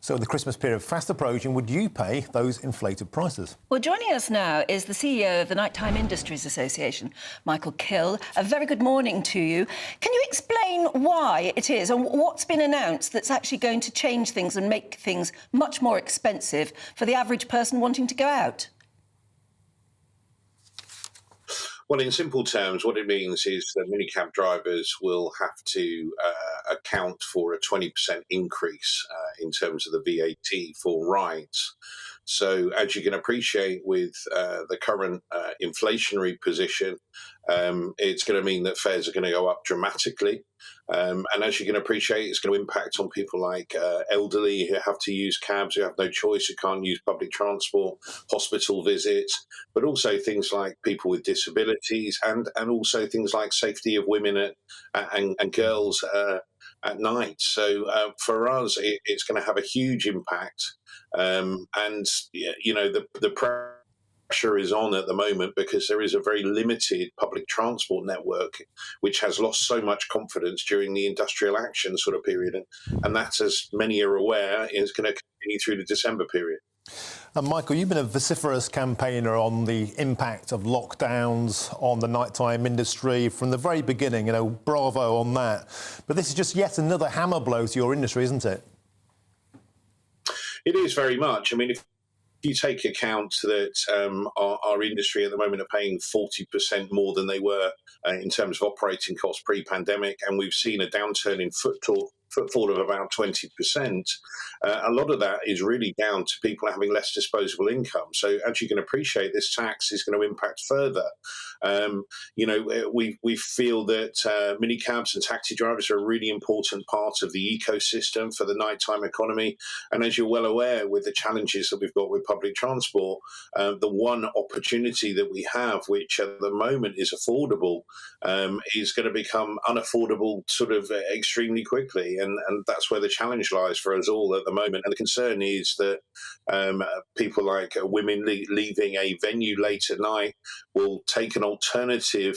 So with the Christmas period fast approaching, would you pay those inflated prices? Well, joining us now is the CEO of the Nighttime Industries Association, Michael Kill. A very good morning to you. Can you explain why it is and what's been announced that's actually going to change things and make things much more expensive for the average person wanting to go out? Well, in simple terms, what it means is that minicab drivers will have to account for a 20% increase in terms of the VAT for rides. So, as you can appreciate with the current inflationary position, it's going to mean that fares are going to go up dramatically. And as you can appreciate, it's going to impact on people like elderly who have to use cabs, who have no choice, who can't use public transport, hospital visits, but also things like people with disabilities and also things like safety of women and girls at night. So for us, it's going to have a huge impact. And, you know, the pressure is on at the moment because there is a very limited public transport network which has lost so much confidence during the industrial action sort of period. And that, as many are aware, is going to continue through the December period. And Michael, you've been a vociferous campaigner on the impact of lockdowns on the nighttime industry from the very beginning. You know, bravo on that. But this is just yet another hammer blow to your industry, isn't it? It is very much. I mean, if you take account that our industry at the moment are paying 40% more than they were in terms of operating costs pre-pandemic, and we've seen a downturn in footfall of about 20%. A lot of that is really down to people having less disposable income. So as you can appreciate, this tax is going to impact further. You know, we feel that minicabs and taxi drivers are a really important part of the ecosystem for the nighttime economy. And as you're well aware, with the challenges that we've got with public transport, the one opportunity that we have, which at the moment is affordable, is going to become unaffordable sort of extremely quickly. And that's where the challenge lies for us all at the moment. And the concern is that people like women leaving a venue late at night will take an alternative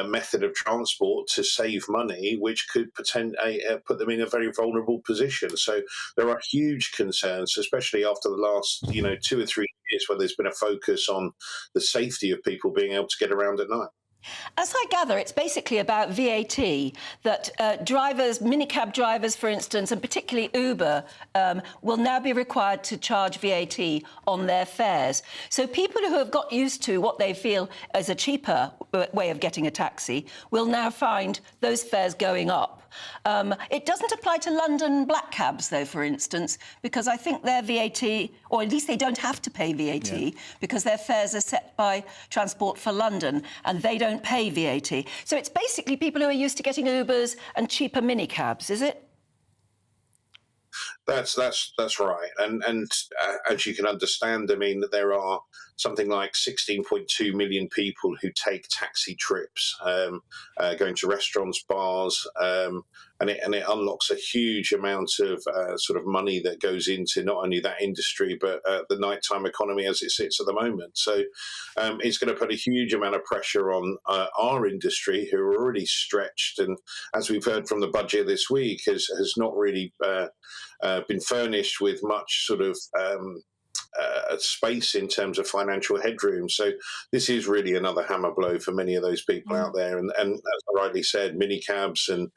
method of transport to save money, which could potentially put them in a very vulnerable position. So there are huge concerns, especially after the last 2 or 3 years where there's been a focus on the safety of people being able to get around at night. As I gather, it's basically about VAT, that drivers, minicab drivers, for instance, and particularly Uber, will now be required to charge VAT on their fares. So people who have got used to what they feel as a cheaper way of getting a taxi will now find those fares going up. It doesn't apply to London black cabs, though, for instance, because I think their VAT, or at least they don't have to pay VAT, because their fares are set by Transport for London, and they don't pay VAT. So it's basically people who are used to getting Ubers and cheaper minicabs, is it? That's right, and as you can understand, I mean, there are something like 16.2 million people who take taxi trips, going to restaurants, bars, and it unlocks a huge amount of sort of money that goes into not only that industry but the nighttime economy as it sits at the moment. So it's going to put a huge amount of pressure on our industry, who are already stretched, and as we've heard from the budget this week, has not really been furnished with much sort of space in terms of financial headroom. So this is really another hammer blow for many of those people out there. And as I rightly said, minicabs and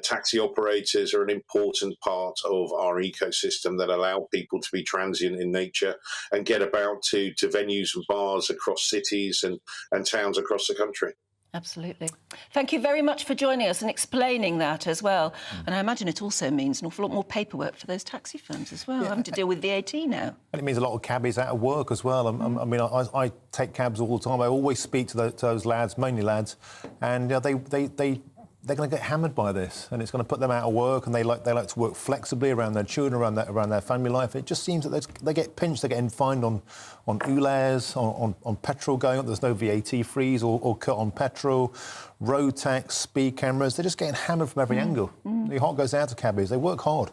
taxi operators are an important part of our ecosystem that allow people to be transient in nature and get about to venues and bars across cities and towns across the country. Absolutely. Thank you very much for joining us and explaining that as well. And I imagine it also means an awful lot more paperwork for those taxi firms as well, having to deal with VAT now. And it means a lot of cabbies out of work as well. I mean, I take cabs all the time. I always speak to those lads, mainly lads, and they're going to get hammered by this, and it's going to put them out of work, and they like to work flexibly around their children, around their family life. It just seems that they get pinched, they're getting fined on ULEZ, on petrol going up, there's no VAT freeze or cut on petrol, road tax, speed cameras. They're just getting hammered from every angle. The heart goes out to cabbies. They work hard.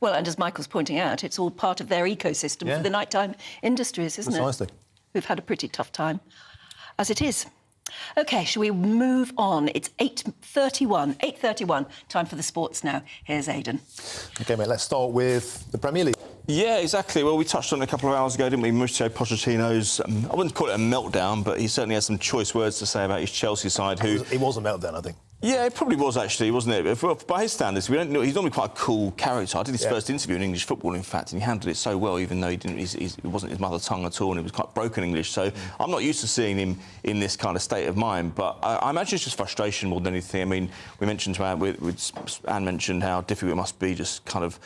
Well, and as Michael's pointing out, it's all part of their ecosystem for the nighttime industries, isn't it? Precisely. We've had a pretty tough time, as it is. OK, shall we move on? It's 8:31. Time for the sports now. Here's Aidan. OK, mate, let's start with the Premier League. Yeah, exactly. Well, we touched on it a couple of hours ago, didn't we? Mauricio Pochettino's, I wouldn't call it a meltdown, but he certainly has some choice words to say about his Chelsea side, who... It was a meltdown, I think. Yeah, it probably was, actually, wasn't it? By his standards, we don't know, he's normally quite a cool character. I did his first interview in English football, in fact, and he handled it so well, even though it wasn't his mother tongue at all, and it was quite broken English. So I'm not used to seeing him in this kind of state of mind, but I imagine it's just frustration more than anything. I mean, we mentioned, Anne mentioned how difficult it must be just kind of...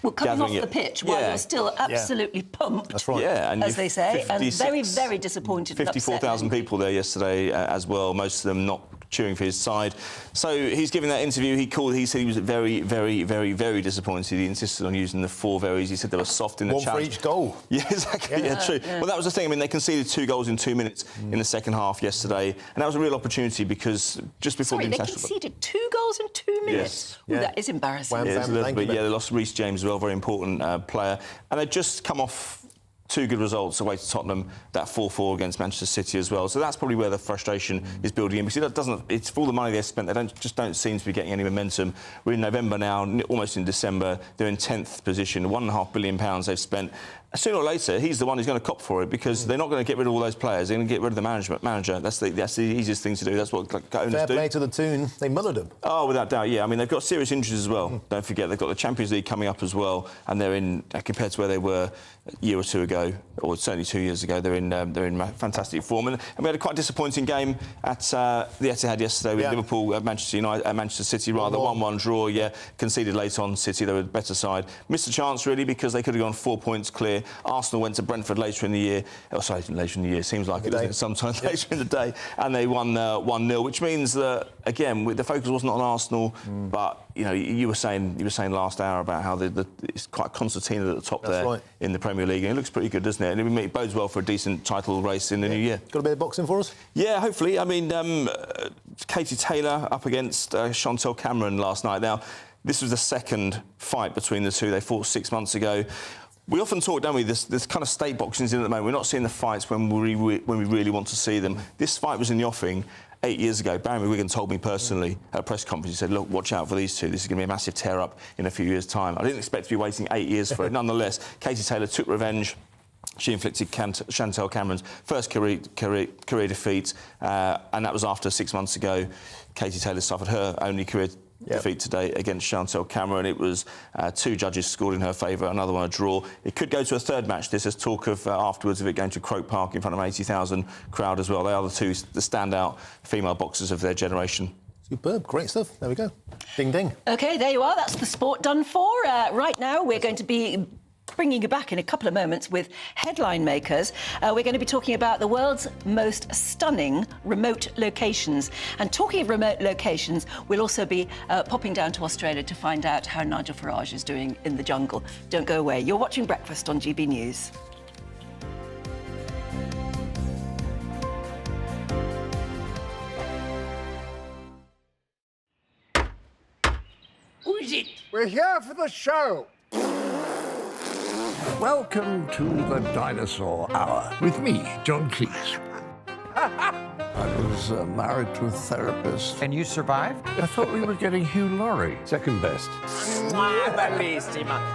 Well, coming off the pitch while you're still absolutely pumped, that's right. And as they say, and very, very disappointed. 54,000 people there yesterday as well, most of them not cheering for his side. So he's giving that interview. He said he was very, very, very, very disappointed. He insisted on using the 4 verys. He said they were soft in the challenge. One for each goal. Yeah, exactly. Yeah, true. Yeah. Well, that was the thing. I mean, they conceded 2 goals in 2 minutes in the second half yesterday, and that was a real opportunity because just before the international... Sorry, they conceded 2 goals in 2 minutes? Yes. Ooh, that is embarrassing. It is a little bit. Yeah, they lost Reece James as well, very important player, and they'd just come off 2 good results away to Tottenham, that 4-4 against Manchester City as well. So that's probably where the frustration is building in, because it's for all the money they've spent, they don't seem to be getting any momentum. We're in November now, almost in December. They're in 10th position, £1.5 billion they've spent. Sooner or later, he's the one who's going to cop for it, because they're not going to get rid of all those players. They're going to get rid of the manager. That's the easiest thing to do. That's what owners do. Fair play to the tune. They mullered him. Oh, without doubt, yeah. I mean, they've got serious injuries as well. Don't forget, they've got the Champions League coming up as well, and they're in, compared to where they were a year or 2 ago, or certainly 2 years ago, they're in fantastic form. And we had a quite disappointing game at the Etihad yesterday with Liverpool at Manchester City, rather 1-1 draw. Yeah, conceded late on. City, they were the better side. Missed a chance really, because they could have gone 4 points clear. Arsenal went to Brentford later in the year. Oh, sorry, later in the year. Seems like it, doesn't it? Sometimes later in the day, and they won 1-0, which means that again the focus wasn't on Arsenal, but you were saying last hour about how it's quite Concertina at the top in the Premier League, and it looks pretty good, doesn't it? And it bodes well for a decent title race in the new year. Got a bit of boxing for us? Yeah, hopefully. I mean, Katie Taylor up against Chantel Cameron last night. Now, this was the second fight between the two. They fought 6 months ago. We often talk, don't we, this kind of state boxing's in at the moment. We're not seeing the fights when we really want to see them. This fight was in the offing 8 years ago. Barry Wigan told me personally at a press conference, he said, look, watch out for these two. This is going to be a massive tear-up in a few years' time. I didn't expect to be waiting 8 years for it. Nonetheless, Katie Taylor took revenge. She inflicted Chantel Cameron's first career defeat, and that was after 6 months ago. Katie Taylor suffered her only career defeat today against Chantel Cameron. It was 2 judges scored in her favour, another one a draw. It could go to a third match. There's talk of afterwards of it going to Croke Park in front of an 80,000 crowd as well. They are the standout female boxers of their generation. Superb, great stuff. There we go. Ding, ding. OK, there you are. That's the sport done for. Right now, we're going to be bringing you back in a couple of moments with headline makers. We're going to be talking about the world's most stunning remote locations. And talking of remote locations, we'll also be popping down to Australia to find out how Nigel Farage is doing in the jungle. Don't go away. You're watching Breakfast on GB News. Who is it? We're here for the show. Welcome to the Dinosaur Hour with me, John Cleese. I was married to a therapist. And you survived? I thought we were getting Hugh Laurie. Second best.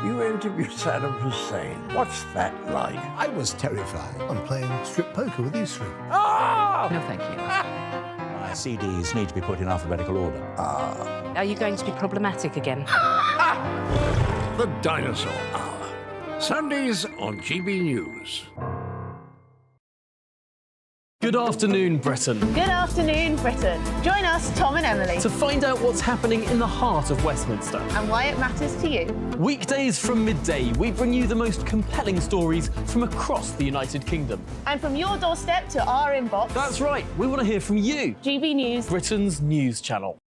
You interviewed Saddam Hussein. What's that like? I was terrified. I'm playing strip poker with these three. Ah! No, thank you. My CDs need to be put in alphabetical order. Are you going to be problematic again? The Dinosaur Hour. Sundays on GB News. Good afternoon, Britain. Good afternoon, Britain. Join us, Tom and Emily, To find out what's happening in the heart of Westminster. and why it matters to you. Weekdays from midday, we bring you the most compelling stories from across the United Kingdom. And from your doorstep to our inbox, That's right, we want to hear from you, GB News. Britain's news channel.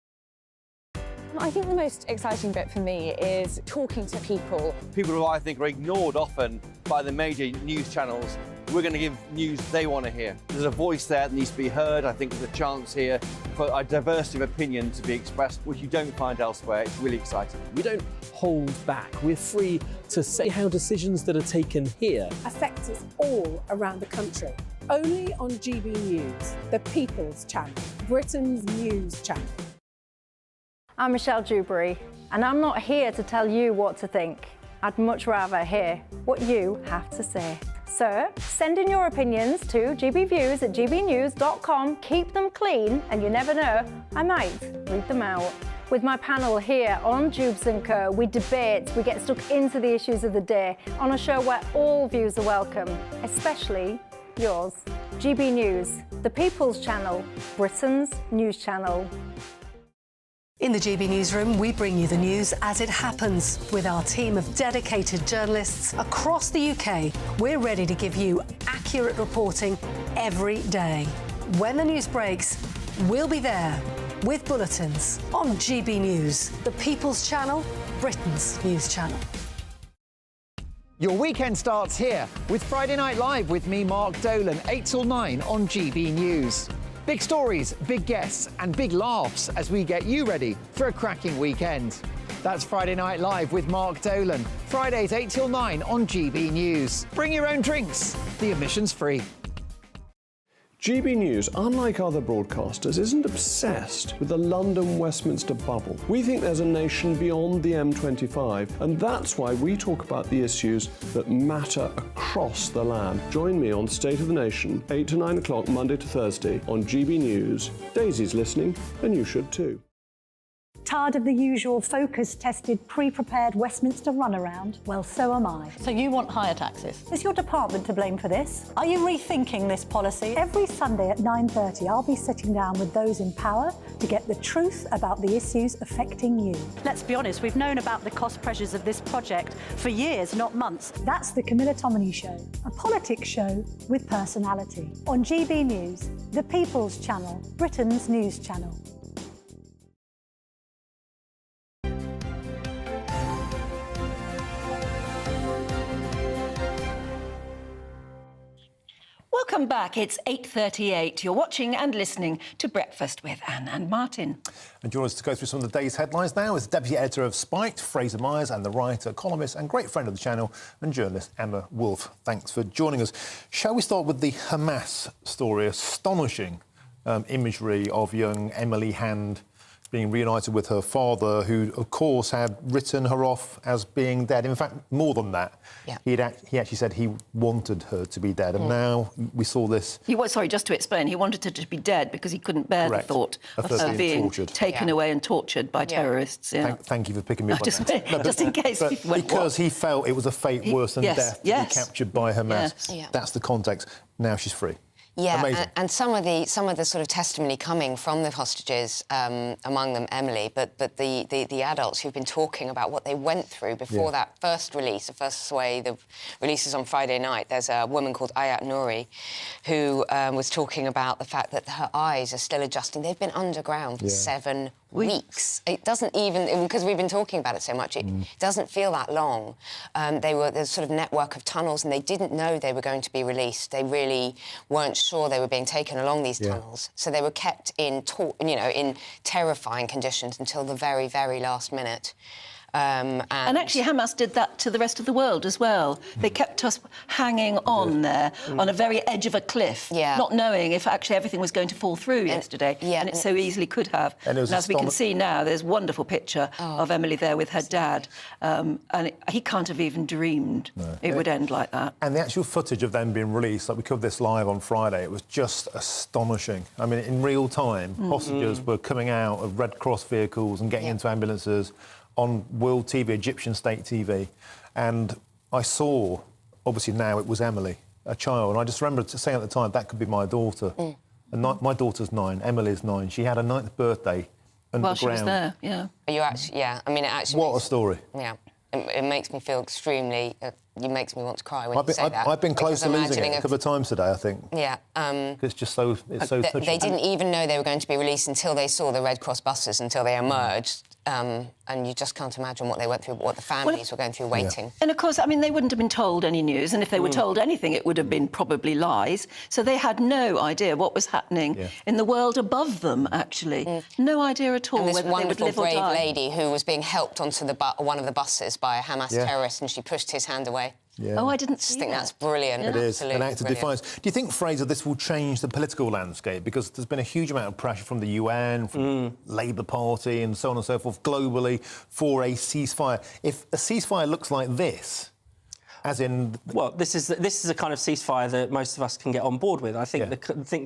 I think the most exciting bit for me is talking to people. People who I think are ignored often by the major news channels. We're going to give news they want to hear. There's a voice there that needs to be heard. I think there's a chance here for a diversity of opinion to be expressed, which you don't find elsewhere. It's really exciting. We don't hold back. We're free to say how decisions that are taken here affects us all around the country. Only on GB News, the People's Channel, Britain's news channel. I'm Michelle Dewberry, and I'm not here to tell you what to think. I'd much rather hear what you have to say. So, send in your opinions to gbviews@gbnews.com. Keep them clean, and you never know, I might read them out. With my panel here on Jubes & Co, we debate, we get stuck into the issues of the day on a show where all views are welcome, especially yours. GB News, the People's Channel, Britain's news channel. In the GB Newsroom, we bring you the news as it happens. With our team of dedicated journalists across the UK, we're ready to give you accurate reporting every day. When the news breaks, we'll be there with bulletins on GB News, the People's Channel, Britain's news channel. Your weekend starts here with Friday Night Live with me, Mark Dolan, 8 till 9 on GB News. Big stories, big guests and big laughs as we get you ready for a cracking weekend. That's Friday Night Live with Mark Dolan. Fridays 8 till 9 on GB News. Bring your own drinks. The admission's free. GB News, unlike other broadcasters, isn't obsessed with the London-Westminster bubble. We think there's a nation beyond the M25, and that's why we talk about the issues that matter across the land. Join me on State of the Nation, 8 to 9 o'clock, Monday to Thursday, on GB News. Daisy's listening, and you should too. Tired of the usual focus-tested, pre-prepared Westminster runaround? Well, so am I. So you want higher taxes? Is your department to blame for this? Are you rethinking this policy? Every Sunday at 9:30, I'll be sitting down with those in power to get the truth about the issues affecting you. Let's be honest, we've known about the cost pressures of this project for years, not months. That's the Camilla Tominey Show, a politics show with personality. On GB News, the People's Channel, Britain's news channel. Welcome back. It's 8:38. You're watching and listening to Breakfast with Anne and Martin. And join us to go through some of the day's headlines now is Deputy Editor of Spiked, Fraser Myers, and the writer, columnist and great friend of the channel and journalist Emma Wolfe. Thanks for joining us. Shall we start with the Hamas story? Astonishing imagery of young Emily Hand being reunited with her father, who, of course, had written her off as being dead. In fact, more than that. Yeah. He actually said he wanted her to be dead. And now we saw this... Sorry, just to explain, he wanted her to be dead because he couldn't bear the thought of her being taken away and tortured by terrorists. Yeah. Thank you for picking me up on that. No, just in case people went, because he felt it was a fate worse than death to be captured by Hamas. That's the context. Now she's free. Yeah, and some of the sort of testimony coming from the hostages, among them Emily, but the adults who've been talking about what they went through before that first release, the first swathe of releases on Friday night. There's a woman called Ayat Nouri who was talking about the fact that her eyes are still adjusting. They've been underground for 7 weeks. It doesn't even, because we've been talking about it so much, it doesn't feel that long. There's sort of network of tunnels, and they didn't know they were going to be released. They really weren't sure they were being taken along these tunnels. So they were kept in terrifying conditions until the very, very last minute. And actually, Hamas did that to the rest of the world as well. They kept us hanging on there on a very edge of a cliff, not knowing if actually everything was going to fall through yesterday, and it so easily could have. And as we can see now, there's a wonderful picture of Emily there with her dad, and he can't have even dreamed it would end like that. And the actual footage of them being released, like we covered this live on Friday, it was just astonishing. I mean, in real time, hostages were coming out of Red Cross vehicles and getting into ambulances on world TV, Egyptian state TV. And I saw, obviously now it was Emily, a child, and I just remember saying at the time, that could be my daughter. And my daughter's 9, Emily's 9. She had her 9th birthday underground. While she was there, Are you actually, I mean, it actually... What a story. Yeah. It makes me feel extremely... it makes me want to cry when you say that. I've been close to losing it a couple of times today, I think. Yeah. It's just so... It's so touching. They didn't even know they were going to be released until they saw the Red Cross buses, until they emerged. And you just can't imagine what they went through, what the families were going through waiting. And, of course, I mean, they wouldn't have been told any news, and if they were told anything, it would have been probably lies. So they had no idea what was happening in the world above them, actually. No idea at all and this whether they would live or die. wonderful, brave lady who was being helped onto one of the buses by a Hamas terrorist, and she pushed his hand away. Yeah. Oh, I didn't see think that. that's brilliant. It is, an act of brilliant. defiance. Do you think, Fraser, this will change the political landscape? Because there's been a huge amount of pressure from the UN, from Labour Party and so on and so forth, globally, for a ceasefire. If a ceasefire looks like this, as in... Well, this is a kind of ceasefire that most of us can get on board with. I think the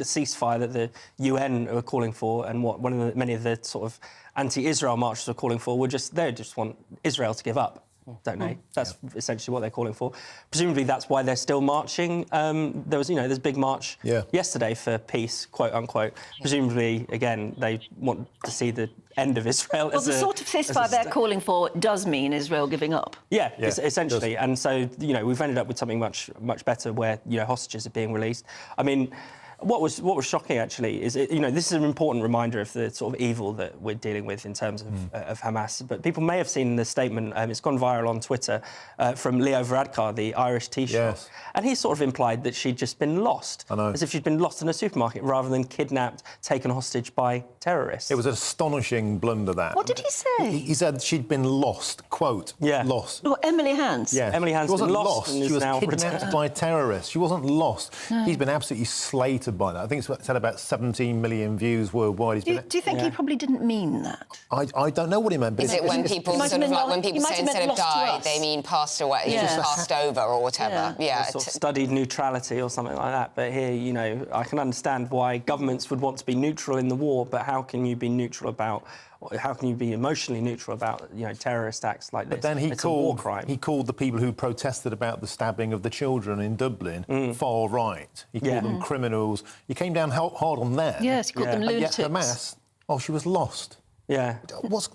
ceasefire that the UN are calling for, and what many of the sort of anti-Israel marches are calling for, they just want Israel to give up. Don't they? That's essentially what they're calling for. Presumably, that's why they're still marching. There was, this big march yesterday for peace, quote unquote. Presumably, again, they want to see the end of Israel. Well, the sort of ceasefire they're calling for does mean Israel giving up. Yeah, essentially. And so, we've ended up with something much better, where hostages are being released. I mean. What was shocking, actually, is this is an important reminder of the sort of evil that we're dealing with in terms of Hamas. But people may have seen the statement, it's gone viral on Twitter, from Leo Varadkar, the Irish Taoiseach. And he sort of implied that she'd just been lost, as if she'd been lost in a supermarket rather than kidnapped, taken hostage by terrorists. It was an astonishing blunder, that. What did he say? He said she'd been lost, quote, lost. Well, Emily Hans? Yeah. Emily Hans wasn't lost. She was kidnapped by terrorists. She wasn't lost. No. He's been absolutely slated by that. I think it's had about 17 million views worldwide. Do you think he probably didn't mean that? I don't know what he meant. But Is it when people sort of like when people say instead of died, they mean passed away, just passed over or whatever? Yeah. Sort of studied neutrality or something like that. But here, I can understand why governments would want to be neutral in the war, but how can you be neutral about? How can you be emotionally neutral about terrorist acts like this? But then it's a war crime. He called the people who protested about the stabbing of the children in Dublin far right. He called them criminals. He came down hard on them. Yes, he called them lunatics. Yet Hamas, she was lost. Yeah.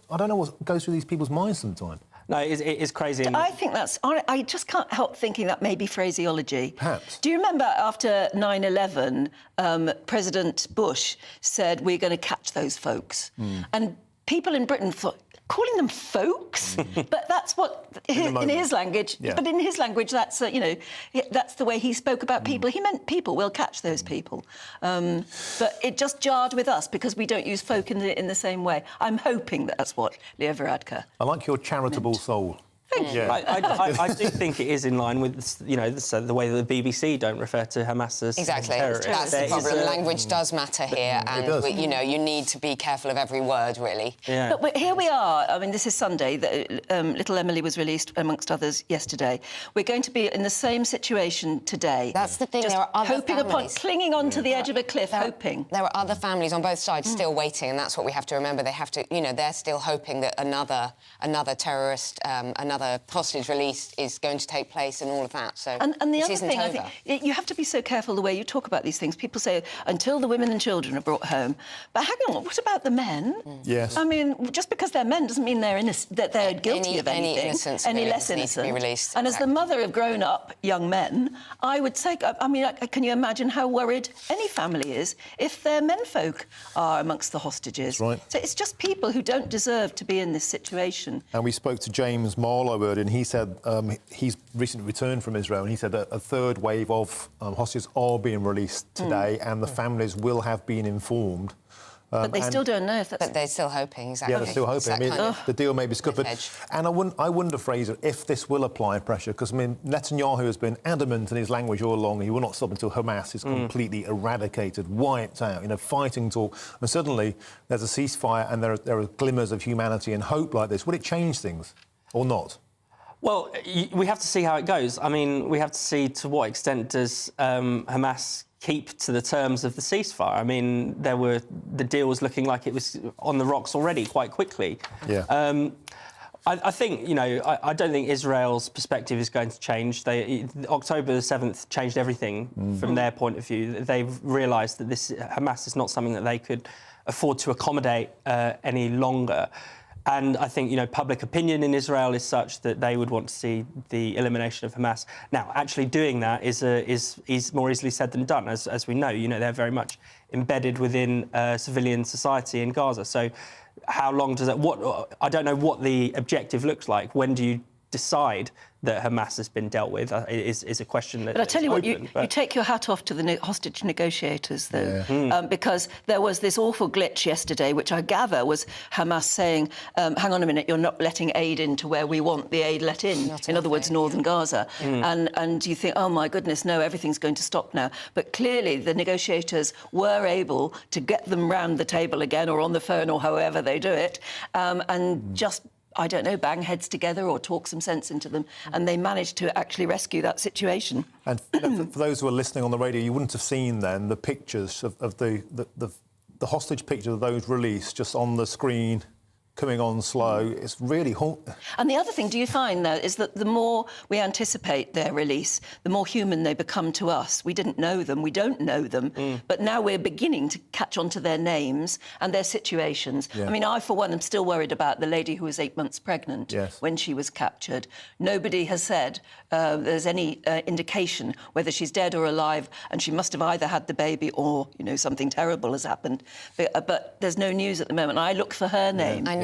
I don't know what goes through these people's minds sometimes. No, it is crazy. I think that's... I just can't help thinking that may be phraseology. Perhaps. Do you remember after 9/11, President Bush said, we're going to catch those folks? And people in Britain thought, calling them folks? But that's what, in his language, but in his language, that's, that's the way he spoke about people. He meant people, we'll catch those people. But it just jarred with us because we don't use folk in the same way. I'm hoping that's what Leo Varadkar I like your charitable soul. Thank you. I do think it is in line with, the way that the BBC don't refer to Hamas as terrorists. That's the problem. Language does matter here, and does. you need to be careful of every word, really. Yeah. But here we are. I mean, this is Sunday. Little Emily was released, amongst others, yesterday. We're going to be in the same situation today. That's the thing. Just there are other hoping families. Clinging on to the edge of a cliff, hoping. There are other families on both sides still waiting, and that's what we have to remember. They have to, they're still hoping that another terrorist, another another hostage release is going to take place and all of that. So and the this other isn't thing, over. I think, you have to be so careful the way you talk about these things. People say, until the women and children are brought home. But hang on, what about the men? Yes. I mean, just because they're men doesn't mean they're that they're guilty of anything. Any innocence any of less needs to be innocent. released. And as the mother of grown-up young men, I would say, I mean, can you imagine how worried any family is if their menfolk are amongst the hostages? That's right. So it's just people who don't deserve to be in this situation. And we spoke to James Marlowe, and he said he's recently returned from Israel, and he said that a third wave of hostages are being released today, and the families will have been informed. But they still don't know if that's... But they're still hoping, exactly. Yeah, they're still hoping. I mean, the deal may be scuppered. And I wonder, Fraser, if this will apply pressure, because, I mean, Netanyahu has been adamant in his language all along. He will not stop until Hamas is completely eradicated, wiped out, fighting talk. And suddenly there's a ceasefire and there are glimmers of humanity and hope like this. Would it change things or not? Well, we have to see how it goes. I mean, we have to see to what extent does Hamas keep to the terms of the ceasefire. I mean, the deal was looking like it was on the rocks already quite quickly. Yeah. I think, I don't think Israel's perspective is going to change. October the 7th changed everything from their point of view. They've realised that Hamas is not something that they could afford to accommodate any longer. And I think, public opinion in Israel is such that they would want to see the elimination of Hamas. Now, actually doing that is more easily said than done, as we know. They're very much embedded within civilian society in Gaza. So how long does that... I don't know what the objective looks like. When do you decide that Hamas has been dealt with is a question that... But I tell you what, you take your hat off to the hostage negotiators, though, because there was this awful glitch yesterday, which I gather was Hamas saying, hang on a minute, you're not letting aid into where we want the aid let in. In other words, northern Gaza. And you think, oh, my goodness, no, everything's going to stop now. But clearly the negotiators were able to get them round the table again or on the phone or however they do it, and just... I don't know, bang heads together or talk some sense into them, and they managed to actually rescue that situation. And for those who are listening on the radio, you wouldn't have seen then the pictures of the hostage pictures of those released just on the screen, coming on slow. It's really... And the other thing, do you find, though, is that the more we anticipate their release, the more human they become to us. We didn't know them, we don't know them, but now we're beginning to catch on to their names and their situations. Yeah. I mean, I, for one, am still worried about the lady who was 8 months pregnant when she was captured. Nobody has said there's any indication whether she's dead or alive, and she must have either had the baby or, something terrible has happened. But there's no news at the moment. I look for her name. I know,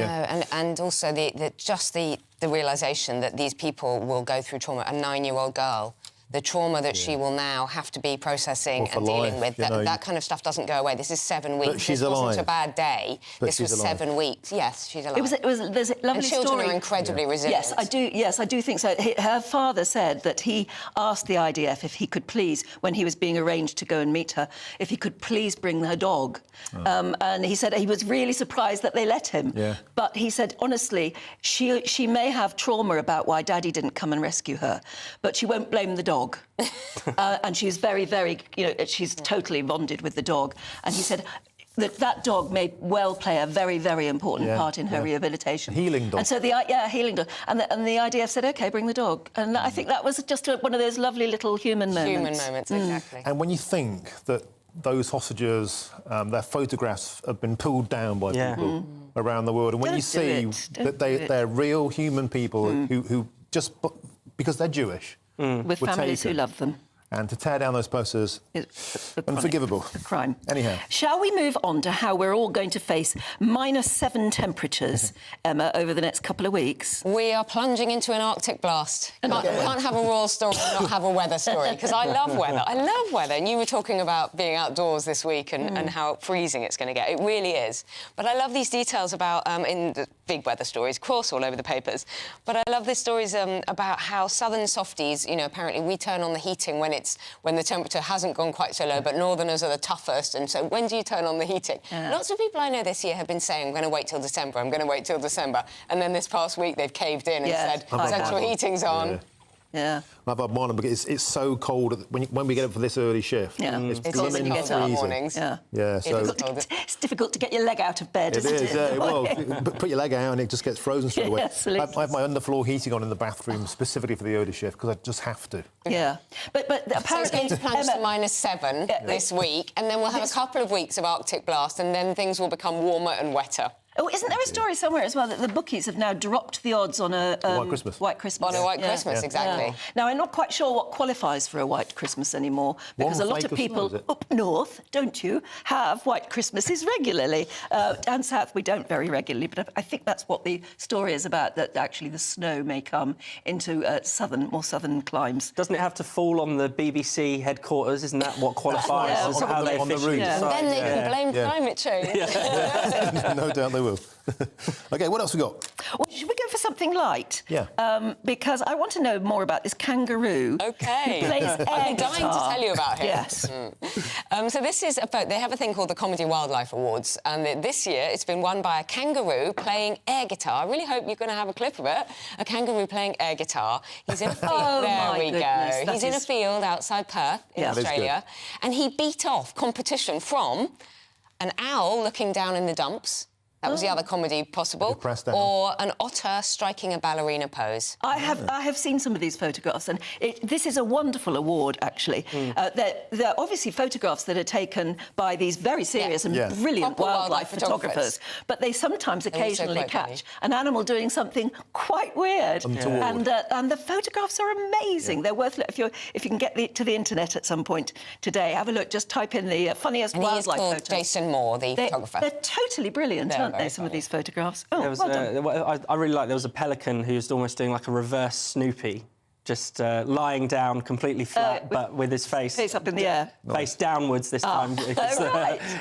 and also the realisation that these people will go through trauma. A 9-year-old girl, the trauma that she will now have to be processing and dealing with, that kind of stuff doesn't go away. This is 7 weeks. But she's this alive. wasn't a bad day. This was alive. 7 weeks. Yes, she's alive. There's a lovely and children story. are incredibly resilient. Yes, I do think so. Her father said that he asked the IDF if he could please, when he was being arranged to go and meet her, if he could please bring her dog. And he said he was really surprised that they let him. Yeah. But he said, honestly, she may have trauma about why Daddy didn't come and rescue her, but she won't blame the dog. And she's very, very, she's totally bonded with the dog. And he said that dog may well play a very, very important part in her rehabilitation. Healing dog. And so healing dog. And the IDF said, OK, bring the dog. And I think that was just one of those lovely little human moments. Human moments, exactly. And when you think that those hostages, their photographs have been pulled down by people around the world, and when you see that they're real human people who just, because they're Jewish, with families who love them. And to tear down those posters, unforgivable. A crime. Anyhow. Shall we move on to how we're all going to face -7 temperatures, Emma, over the next couple of weeks? We are plunging into an Arctic blast. Can't have a royal story and not have a weather story, because I love weather. I love weather. And you were talking about being outdoors this week and how freezing it's going to get. It really is. But I love these details about, in the big weather stories, of course, all over the papers. But I love these stories about how southern softies, apparently we turn on the heating when the temperature hasn't gone quite so low, but northerners are the toughest. And so when do you turn on the heating? Lots of people I know this year have been saying, I'm going to wait till December, I'm going to wait till December. And then this past week they've caved in and said, central heating's on. Yeah. I've had mine, but it's so cold when we get up for this early shift. Yeah. It's always blooming cold in the freezing. mornings. Yeah, so... It's difficult to get your leg out of bed, It isn't is, yeah, well, put your leg out and it just gets frozen straight away. Absolutely. I have my underfloor heating on in the bathroom specifically for the early shift because I just have to. Yeah. But apparently... So it's going to plunge to -7 this week, and then we'll have a couple of weeks of Arctic blast, and then things will become warmer and wetter. Oh, isn't there a story somewhere as well that the bookies have now dropped the odds on a... White Christmas. White Christmas. On a White Christmas, exactly. Yeah. Now, I'm not quite sure what qualifies for a White Christmas anymore, because a lot of people up north, don't you, have White Christmases regularly. Down south, we don't very regularly, but I think that's what the story is about, that actually the snow may come into more southern climes. Doesn't it have to fall on the BBC headquarters? Isn't that what qualifies as how they officially decide? And then they can blame climate change. No doubt they will. OK, what else we got? Well, should we go for something light? Yeah. Because I want to know more about this kangaroo. OK. Who plays I'm dying to tell you about him. Yes. So this is they have a thing called the Comedy Wildlife Awards, and this year it's been won by a kangaroo playing air guitar. I really hope you're going to have a clip of it. A kangaroo playing air guitar. He's in a field. There we go. He's in a field outside Perth in Australia, and he beat off competition from an owl looking down in the dumps. That was the other comedy possible. Or an otter striking a ballerina pose. I have seen some of these photographs, and this is a wonderful award, actually. They're obviously photographs that are taken by these very serious and brilliant wildlife photographers, but they sometimes occasionally catch an animal doing something quite weird. And the photographs are amazing. They're worth it. If you can get to the internet at some point today, have a look. Just type in the funniest wildlife photos. He's called Jason Moore, the photographer. They're totally brilliant, aren't they, some of these photographs? Oh, there was, well done. I really like there was a pelican who was almost doing like a reverse Snoopy, just lying down completely flat, but with his face up in the air, face downwards this time,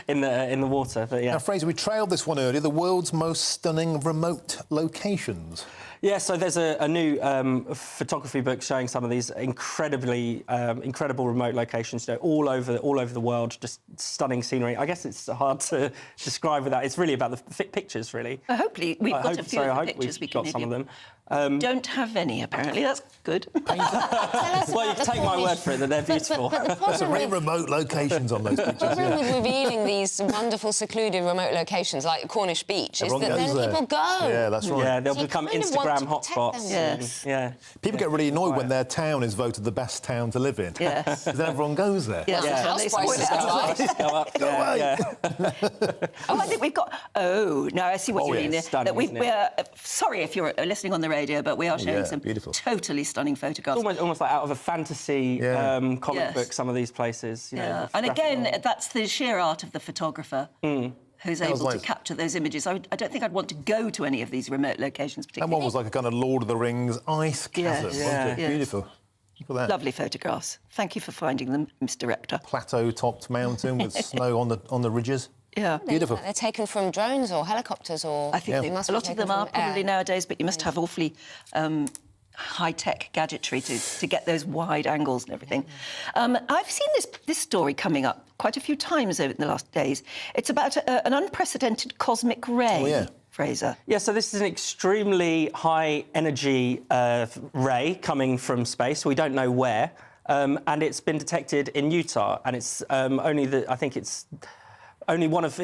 in the water. But yeah. Now, Fraser, we trailed this one earlier. The world's most stunning remote locations. Yeah, so there's a new photography book showing some of these incredible remote locations, all over the world, just stunning scenery. I guess it's hard to describe without. It's really about the pictures, really. Hopefully, we've got a few of the pictures we can got some of them. Don't have any, apparently. That's good. Well, you can take my word for it that they're beautiful. But the There's some really remote locations on those pictures. The problem with revealing these wonderful, secluded, remote locations like Cornish Beach is that then people go. Yeah, that's right. Yeah, they'll become Instagram hotspots. Yes. Yeah. People get really annoyed when their town is voted the best town to live in. Yes. Because then everyone goes there. Yes. House prices go up. Go up. Oh, I think we've got... Oh, no, I see what you mean. Stunning, we're sorry if you're listening on the radio, but we are showing some totally stunning photographs. Almost like out of a fantasy comic book, some of these places. You know, and again, that's the sheer art of the photographer. Who's able to capture those images. I don't think I'd want to go to any of these remote locations particularly. That one was like a kind of Lord of the Rings ice chasm, wasn't it? Beautiful. Look at that. Lovely photographs. Thank you for finding them, Mr. Director. Plateau-topped mountain with snow on the ridges. Yeah. Beautiful. They're taken from drones or helicopters or... I think a lot of them are probably nowadays, but you must have awfully... high-tech gadgetry to get those wide angles and everything. I've seen this story coming up quite a few times over the last days. It's about an unprecedented cosmic ray, Fraser. Yeah, so this is an extremely high-energy ray coming from space. We don't know where, and it's been detected in Utah, and it's I think it's only one of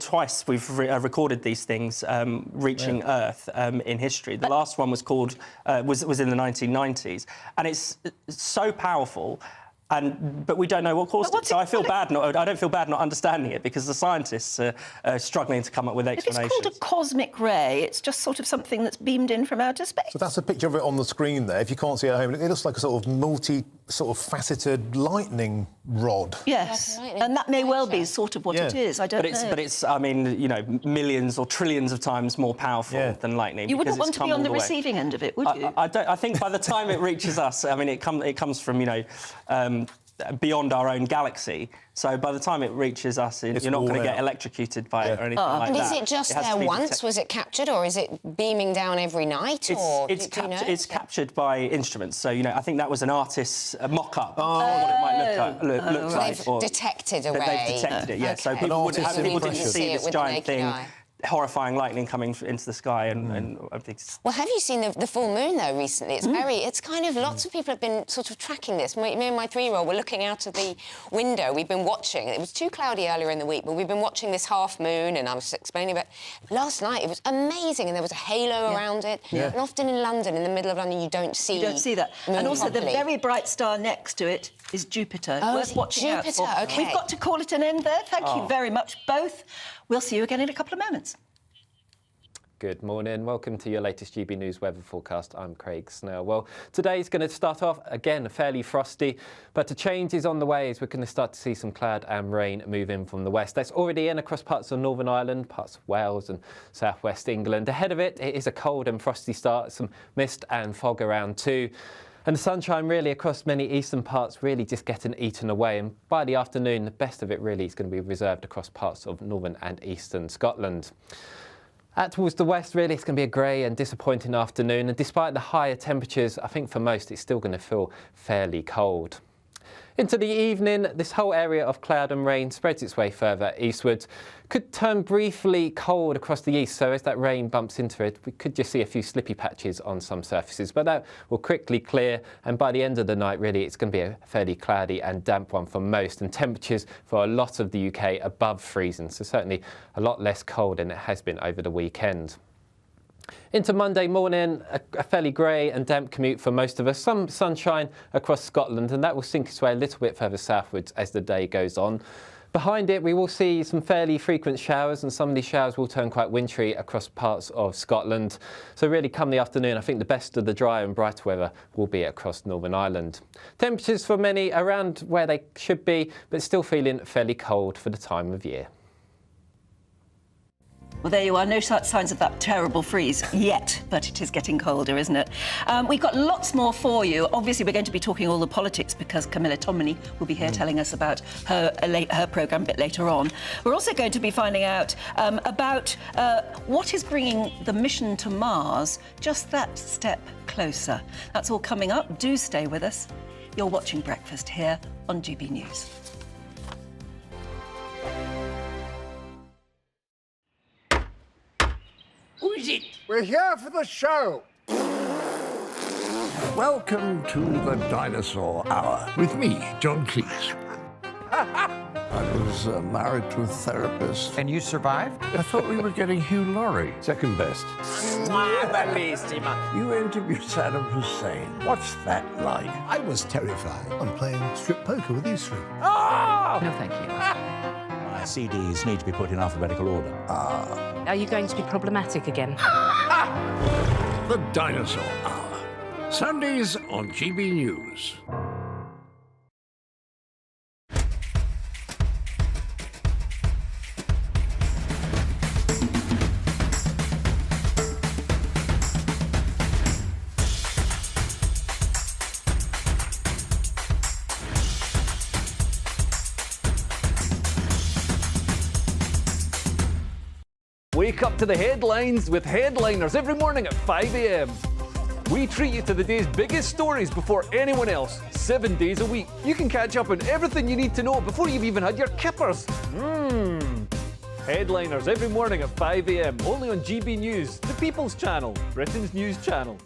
twice we've recorded these things reaching Earth in history. The last one was was in the 1990s, and it's so powerful. But we don't know what caused it. So I don't feel bad not understanding it because the scientists are struggling to come up with explanations. If it's called a cosmic ray, it's just sort of something that's beamed in from outer space. So that's a picture of it on the screen there. If you can't see it at home, it looks like a sort of faceted lightning rod. Yes, and that may well be sort of what it is. I don't know. But it's, I mean, you know, millions or trillions of times more powerful than lightning. You wouldn't want to be on the receiving end of it, would you? I think by the time it reaches us, I mean, it comes from, you know, beyond our own galaxy. So by the time it reaches us, you're not going to get electrocuted by it or anything like that. And is it just there once? Was it captured, or is it beaming down every night? It's captured by instruments. So, you know, I think that was an artist's mock-up of what it might look like. They've detected a ray. They've detected it, yeah. So people wouldn't see this giant thing horrifying lightning coming into the sky, and I think. Well, have you seen the full moon though recently? It's kind of lots of people have been sort of tracking this. Me and my 3-year-old were looking out of the window. We've been watching. It was too cloudy earlier in the week, but we've been watching this half moon, and I was explaining about last night. It was amazing, and there was a halo around it. And often in London, in the middle of London, you don't see. that. And also the very bright star next to it is Jupiter. Worth watching out for. Okay. We've got to call it an end there. Thank you very much, both. We'll see you again in a couple of moments. Good morning. Welcome to your latest GB News weather forecast. I'm Craig Snell. Well, today's going to start off, again, fairly frosty, but a change is on the way as we're going to start to see some cloud and rain move in from the west. That's already in across parts of Northern Ireland, parts of Wales and southwest England. Ahead of it, it is a cold and frosty start, some mist and fog around too. And the sunshine really across many eastern parts really just getting eaten away. And by the afternoon, the best of it really is going to be reserved across parts of northern and eastern Scotland. Out towards the west, really, it's going to be a grey and disappointing afternoon. And despite the higher temperatures, I think for most, it's still going to feel fairly cold. Into the evening, this whole area of cloud and rain spreads its way further eastwards. Could turn briefly cold across the east, so as that rain bumps into it, we could just see a few slippy patches on some surfaces, but that will quickly clear, and by the end of the night, really, it's going to be a fairly cloudy and damp one for most, and temperatures for a lot of the UK above freezing, so certainly a lot less cold than it has been over the weekend. Into Monday morning, a fairly grey and damp commute for most of us. Some sunshine across Scotland, and that will sink its way a little bit further southwards as the day goes on. Behind it, we will see some fairly frequent showers, and some of these showers will turn quite wintry across parts of Scotland. So really, come the afternoon, I think the best of the dry and bright weather will be across Northern Ireland. Temperatures for many around where they should be, but still feeling fairly cold for the time of year. Well, there you are. No signs of that terrible freeze yet, but it is getting colder, isn't it? We've got lots more for you. Obviously, we're going to be talking all the politics because Camilla Tominey will be here telling us about her programme a bit later on. We're also going to be finding out about what is bringing the mission to Mars just that step closer. That's all coming up. Do stay with us. You're watching Breakfast here on GB News. Who is it? We're here for the show. Welcome to the Dinosaur Hour with me, John Cleese. I was married to a therapist. And you survived? I thought we were getting Hugh Laurie. Second best. You interviewed Saddam Hussein. What's that like? I was terrified. I'm playing strip poker with these three. Oh! No, thank you. My CDs need to be put in alphabetical order. Are you going to be problematic again? The Dinosaur Hour. Sundays on GB News. Wake up to the headlines with Headliners every morning at 5 a.m. We treat you to the day's biggest stories before anyone else, 7 days a week. You can catch up on everything you need to know before you've even had your kippers. Headliners every morning at 5 a.m. only on GB News, the People's Channel, Britain's news channel.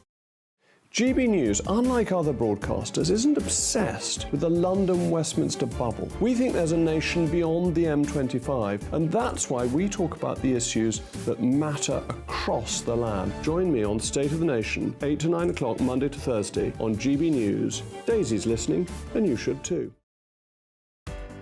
GB News, unlike other broadcasters, isn't obsessed with the London-Westminster bubble. We think there's a nation beyond the M25, and that's why we talk about the issues that matter across the land. Join me on State of the Nation, 8 to 9 o'clock, Monday to Thursday, on GB News. Daisy's listening, and you should too.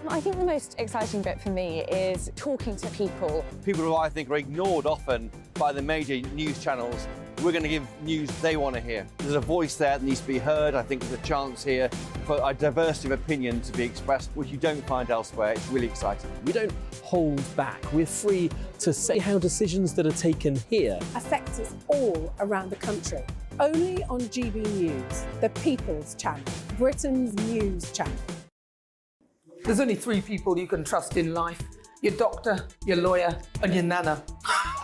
I think the most exciting bit for me is talking to people. People who I think are ignored often by the major news channels. We're going to give news they want to hear. There's a voice there that needs to be heard. I think there's a chance here for a diversity of opinion to be expressed, which you don't find elsewhere. It's really exciting. We don't hold back. We're free to say how decisions that are taken here affects us all around the country. Only on GB News, the People's Channel, Britain's news channel. There's only 3 people you can trust in life. Your doctor, your lawyer, and your nana.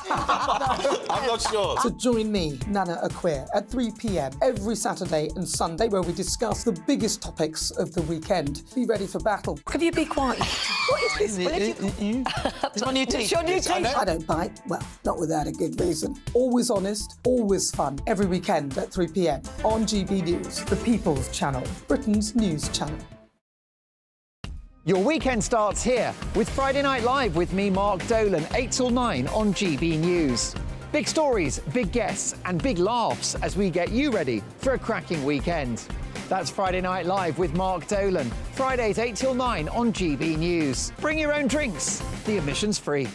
I'm not sure. So join me, Nana Aquare, at 3 p.m. every Saturday and Sunday, where we discuss the biggest topics of the weekend. Be ready for battle. Could you be quiet? What is It's my new teeth. It's your new teeth. I don't bite. Well, not without a good reason. Always honest, always fun. Every weekend at 3 p.m. on GB News, the People's Channel, Britain's news channel. Your weekend starts here with Friday Night Live with me, Mark Dolan, 8 till 9 on GB News. Big stories, big guests and big laughs as we get you ready for a cracking weekend. That's Friday Night Live with Mark Dolan. Fridays 8 till 9 on GB News. Bring your own drinks. The admission's free.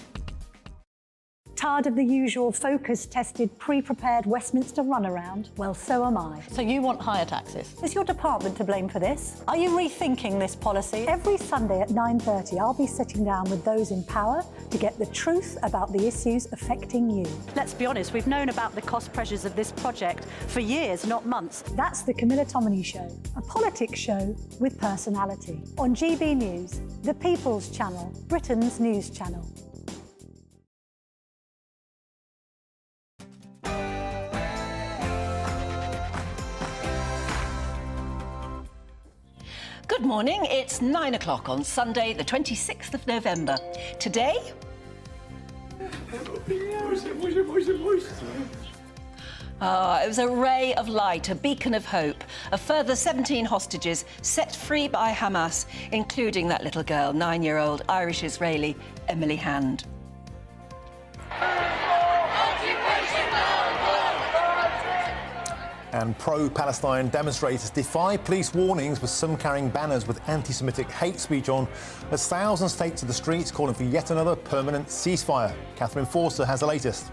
Tired of the usual focus-tested, pre-prepared Westminster runaround? Well, so am I. So you want higher taxes? Is your department to blame for this? Are you rethinking this policy? Every Sunday at 9:30, I'll be sitting down with those in power to get the truth about the issues affecting you. Let's be honest, we've known about the cost pressures of this project for years, not months. That's the Camilla Tominey Show, a politics show with personality. On GB News, the People's Channel, Britain's news channel. Good morning. It's 9 o'clock on Sunday, the 26th of November. Today... it was a ray of light, a beacon of hope. A further 17 hostages set free by Hamas, including that little girl, 9-year-old Irish-Israeli Emily Hand. And pro-Palestine demonstrators defy police warnings, with some carrying banners with anti-Semitic hate speech on, as thousands take to the streets calling for yet another permanent ceasefire. Catherine Forster has the latest.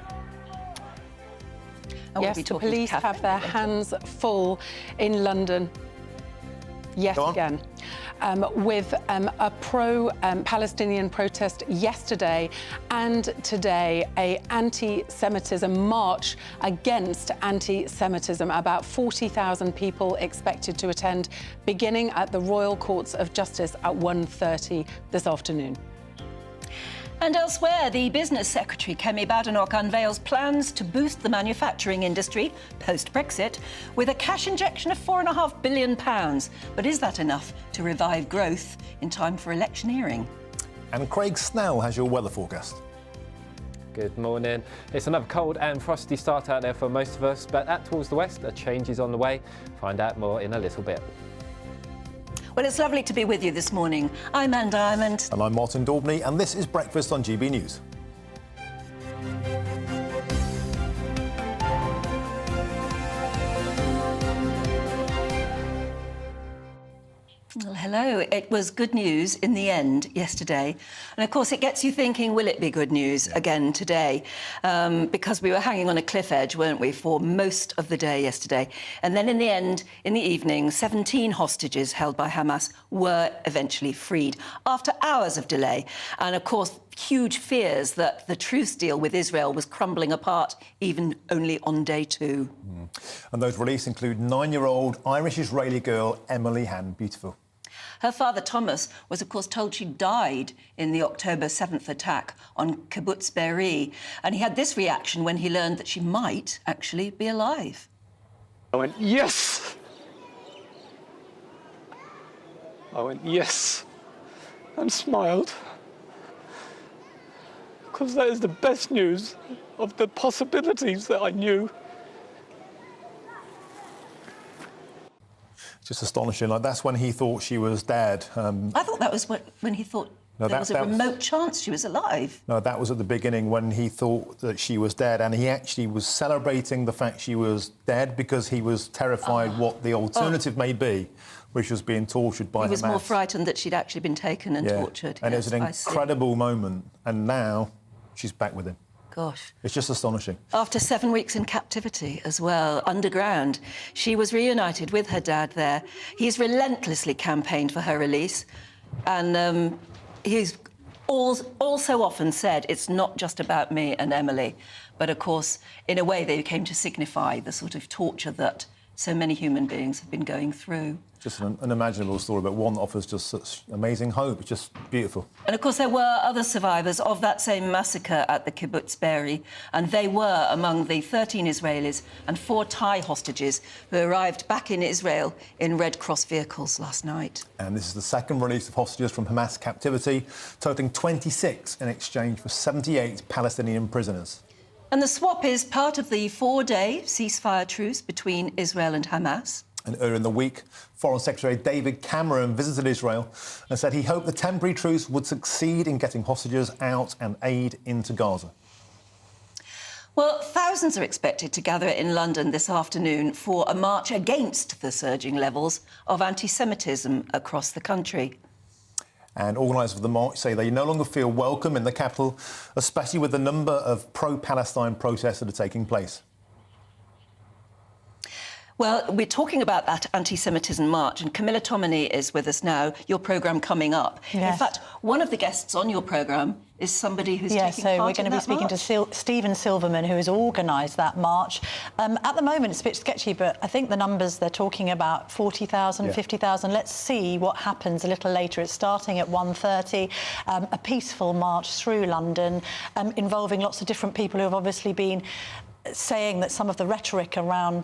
Yes, the police have their hands full in London yet again. With a pro-Palestinian protest yesterday and today, an anti-Semitism march against anti-Semitism. About 40,000 people expected to attend, beginning at the Royal Courts of Justice at 1:30 this afternoon. And elsewhere, the Business Secretary, Kemi Badenoch, unveils plans to boost the manufacturing industry post-Brexit with a cash injection of £4.5 billion. But is that enough to revive growth in time for electioneering? And Craig Snell has your weather forecast. Good morning. It's another cold and frosty start out there for most of us, but out towards the west, a change is on the way. Find out more in a little bit. Well, it's lovely to be with you this morning. I'm Anne Diamond. And I'm Martin Daubney, and this is Breakfast on GB News. Well, hello. It was good news in the end yesterday. And of course, it gets you thinking, will it be good news again today? Because we were hanging on a cliff edge, weren't we, for most of the day yesterday. And then in the end, in the evening, 17 hostages held by Hamas were eventually freed after hours of delay. And of course, huge fears that the truce deal with Israel was crumbling apart even only on day 2. And those released include 9-year-old Irish-Israeli girl Emily Hand. Beautiful. Her father, Thomas, was, of course, told she died in the October 7th attack on Kibbutz Be'eri. And he had this reaction when he learned that she might actually be alive. I went, yes! I went, yes, and smiled. Because that is the best news of the possibilities that I knew. Just astonishing. Like, that's when he thought she was dead. I thought that was when he thought there was a remote chance she was alive. No, that was at the beginning when he thought that she was dead, and he actually was celebrating the fact she was dead because he was terrified what the alternative may be, which was being tortured by Hamas. He was more frightened that she'd actually been taken and tortured. And it was an incredible moment, and now she's back with him. Gosh. It's just astonishing. After 7 weeks in captivity as well, underground, she was reunited with her dad there. He's relentlessly campaigned for her release, and he's also often said it's not just about me and Emily, but of course, in a way, they came to signify the sort of torture that so many human beings have been going through. Just an unimaginable story, but one that offers just such amazing hope. It's just beautiful. And, of course, there were other survivors of that same massacre at the kibbutz Be'eri, and they were among the 13 Israelis and 4 Thai hostages who arrived back in Israel in Red Cross vehicles last night. And this is the second release of hostages from Hamas captivity, totaling 26 in exchange for 78 Palestinian prisoners. And the swap is part of the 4-day ceasefire truce between Israel and Hamas. And earlier in the week, Foreign Secretary David Cameron visited Israel and said he hoped the temporary truce would succeed in getting hostages out and aid into Gaza. Well, thousands are expected to gather in London this afternoon for a march against the surging levels of anti-Semitism across the country. And organisers of the march say they no longer feel welcome in the capital, especially with the number of pro-Palestine protests that are taking place. Well, we're talking about that anti-Semitism march, and Camilla Tominey is with us now, your programme coming up. Yes. In fact, one of the guests on your programme is somebody who's taking part in that march. We're going to be speaking to Stephen Silverman, who has organised that march. At the moment, it's a bit sketchy, but I think the numbers they're talking about, 40,000, 50,000. Let's see what happens a little later. It's starting at 1:30, a peaceful march through London, involving lots of different people who have obviously been saying that some of the rhetoric around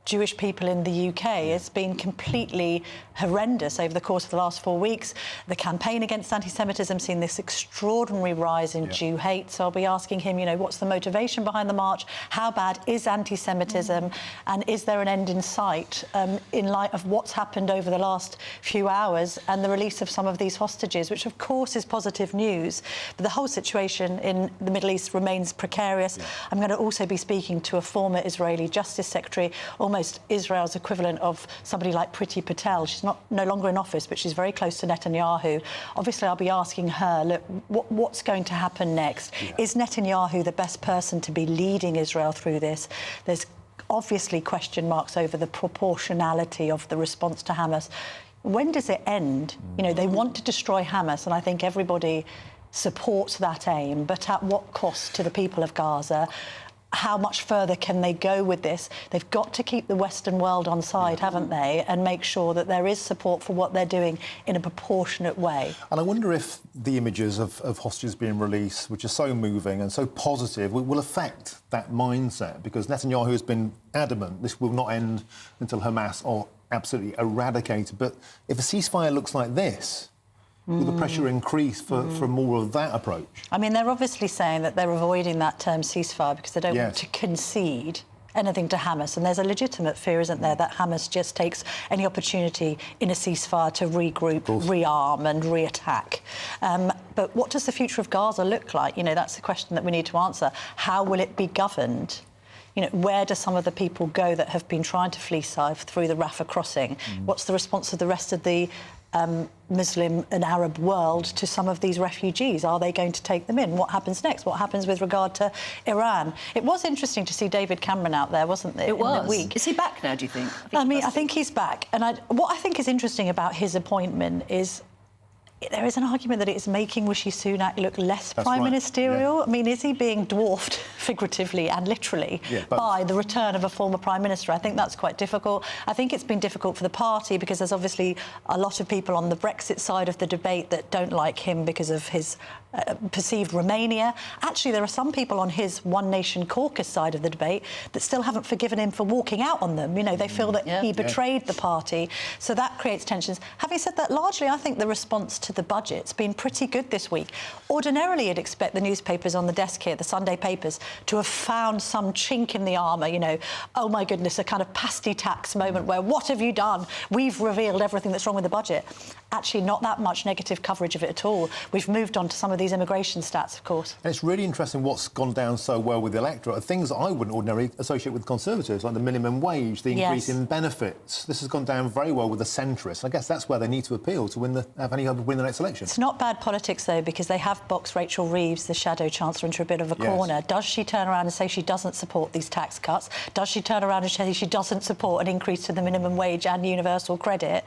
Jewish people in the UK has been completely horrendous over the course of the last 4 weeks. The campaign against anti-Semitism seen this extraordinary rise in Jew hate. So I'll be asking him, you know, what's the motivation behind the march? How bad is anti-Semitism? And is there an end in sight in light of what's happened over the last few hours and the release of some of these hostages, which of course is positive news. But the whole situation in the Middle East remains precarious. I'm going to also be speaking to a former Israeli Justice Secretary, almost Israel's equivalent of somebody like Priti Patel. She's no longer in office, but she's very close to Netanyahu. Obviously, I'll be asking her, look, what's going to happen next? Is Netanyahu the best person to be leading Israel through this? There's obviously question marks over the proportionality of the response to Hamas. When does it end? You know, they want to destroy Hamas, and I think everybody supports that aim, but at what cost to the people of Gaza? How much further can they go with this? They've got to keep the Western world on side, haven't they? And make sure that there is support for what they're doing in a proportionate way. And I wonder if the images of hostages being released, which are so moving and so positive, will affect that mindset, because Netanyahu has been adamant this will not end until Hamas are absolutely eradicated. But if a ceasefire looks like this, will the pressure increase for more of that approach? I mean, they're obviously saying that they're avoiding that term ceasefire because they don't want to concede anything to Hamas. And there's a legitimate fear, isn't there, that Hamas just takes any opportunity in a ceasefire to regroup, rearm and re-attack. But what does the future of Gaza look like? You know, that's the question that we need to answer. How will it be governed? You know, where do some of the people go that have been trying to flee through the Rafah crossing? What's the response of the rest of the Muslim and Arab world to some of these refugees? Are they going to take them in? What happens next? What happens with regard to Iran? It was interesting to see David Cameron out there, wasn't it? It was. In the week. Is he back now, do you think? I think he's back. And what I think is interesting about his appointment is there is an argument that it is making Rishi Sunak look less prime ministerial. I mean, is he being dwarfed figuratively and literally by the return of a former prime minister? I think that's quite difficult. I think it's been difficult for the party because there's obviously a lot of people on the Brexit side of the debate that don't like him because of his perceived Romania. Actually, there are some people on his One Nation caucus side of the debate that still haven't forgiven him for walking out on them. You know, they feel that he betrayed the party. So that creates tensions. Having said that, largely, I think the response to the budget's been pretty good this week. Ordinarily, you'd expect the newspapers on the desk here, the Sunday papers, to have found some chink in the armour, you know, oh my goodness, a kind of pasty tax moment where, what have you done? We've revealed everything that's wrong with the budget. Actually, not that much negative coverage of it at all. We've moved on to some of these immigration stats, of course. And it's really interesting what's gone down so well with the electorate are things that I wouldn't ordinarily associate with Conservatives, like the minimum wage, the increase in benefits. This has gone down very well with the centrists. I guess that's where they need to appeal to have any hope of winning the next election. It's not bad politics, though, because they have boxed Rachel Reeves, the Shadow Chancellor, into a bit of a corner. Does she turn around and say she doesn't support these tax cuts? Does she turn around and say she doesn't support an increase to the minimum wage and universal credit?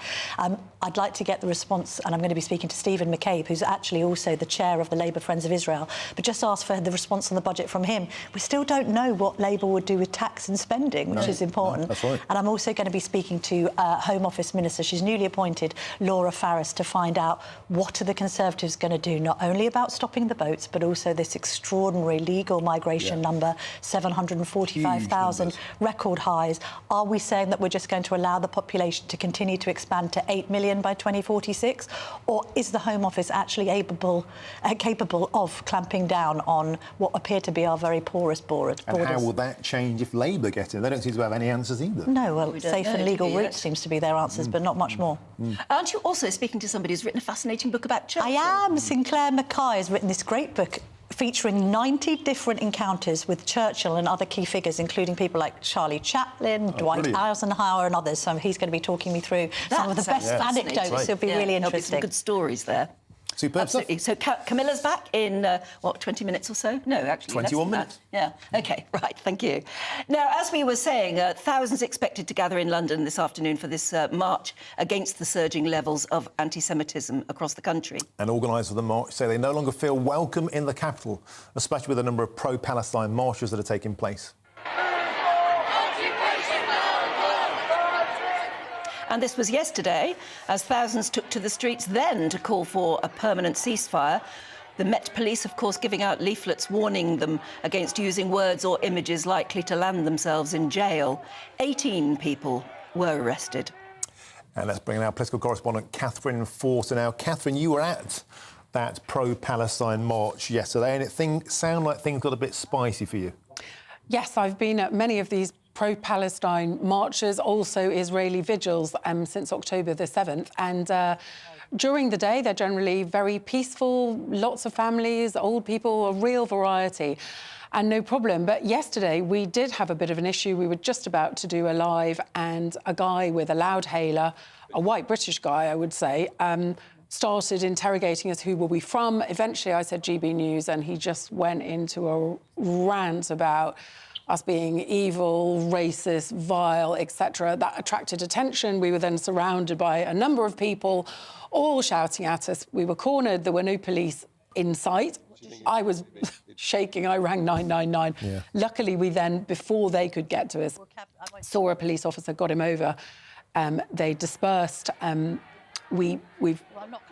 I'd like to get the response, and I'm going to be speaking to Stephen McCabe, who's actually also the chair of the Labour Friends of Israel, but just ask for the response on the budget from him. We still don't know what Labour would do with tax and spending, which is important. That's right. And I'm also going to be speaking to Home Office Minister, she's newly appointed, Laura Farage, to find out what are the Conservatives going to do, not only about stopping the boats, but also this extraordinary legal migration number, 745,000, record highs. Are we saying that we're just going to allow the population to continue to expand to 8 million by 2046, or is the Home Office actually capable of clamping down on what appear to be our very poorest borders? And how will that change if Labour get in? They don't seem to have any answers either. No, well, safe and legal route seems to be their answers, but not much more. Aren't you also speaking to somebody who's written a fascinating book about Churchill? I am. Sinclair Mackay has written this great book featuring 90 different encounters with Churchill and other key figures, including people like Charlie Chaplin, Dwight Eisenhower and others. So he's going to be talking me through some of the best anecdotes. It'll be really interesting. There'll be some good stories there. Superb Absolutely. So Camilla's back in, 20 minutes or so? No, actually, 21 minutes. Yeah, OK, right, thank you. Now, as we were saying, thousands expected to gather in London this afternoon for this march against the surging levels of anti-Semitism across the country. And organisers of the march say they no longer feel welcome in the capital, especially with a number of pro-Palestine marches that are taking place. And this was yesterday, as thousands took to the streets then to call for a permanent ceasefire. The Met Police, of course, giving out leaflets warning them against using words or images likely to land themselves in jail. 18 people were arrested. And let's bring in our political correspondent, Catherine Forster. Now, Catherine, you were at that pro-Palestine march yesterday, and it sounded like things got a bit spicy for you. Yes, I've been at many of these pro-Palestine marches, also Israeli vigils since October the 7th. And during the day, they're generally very peaceful, lots of families, old people, a real variety, and no problem. But yesterday, we did have a bit of an issue. We were just about to do a live, and a guy with a loudhailer, a white British guy, I would say, started interrogating us, who were we from? Eventually, I said GB News, and he just went into a rant about us being evil, racist, vile, etc. That attracted attention. We were then surrounded by a number of people, all shouting at us. We were cornered. There were no police in sight. I was shaking. I rang 999. Yeah. Luckily, we then, before they could get to us, saw a police officer, got him over. They dispersed. We've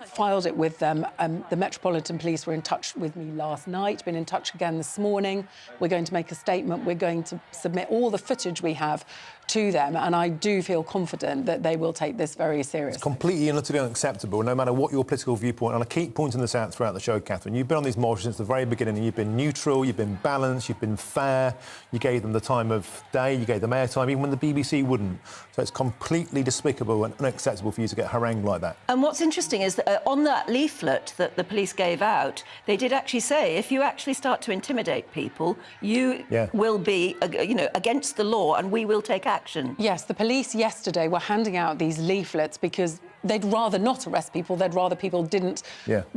filed it with them. The Metropolitan Police were in touch with me last night, been in touch again this morning. We're going to make a statement. We're going to submit all the footage we have to them, and I do feel confident that they will take this very seriously. It's completely and utterly unacceptable, no matter what your political viewpoint, and I keep pointing this out throughout the show, Catherine. You've been on these marches since the very beginning, and you've been neutral, you've been balanced, you've been fair, you gave them the time of day, you gave them airtime, even when the BBC wouldn't. So it's completely despicable and unacceptable for you to get harangued like that. And what's interesting is that on that leaflet that the police gave out, they did actually say, if you actually start to intimidate people, you will be, against the law, and we will take action. Yes, the police yesterday were handing out these leaflets because they'd rather not arrest people. They'd rather people didn't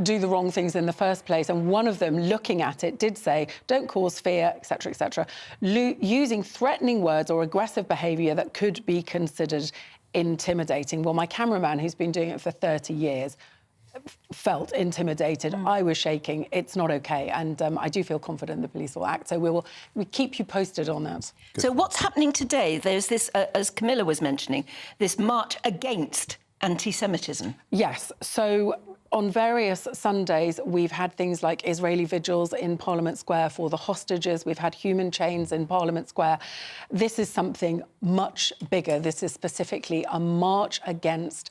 do the wrong things in the first place. And one of them, looking at it, did say, don't cause fear, etc., etc., using threatening words or aggressive behaviour that could be considered intimidating. Well, my cameraman, who's been doing it for 30 years, felt intimidated. I was shaking. It's not OK. And I do feel confident the police will act. So we keep you posted on that. Good. So what's happening today? There's this, as Camilla was mentioning, this march against anti-Semitism. Yes. So on various Sundays, we've had things like Israeli vigils in Parliament Square for the hostages. We've had human chains in Parliament Square. This is something much bigger. This is specifically a march against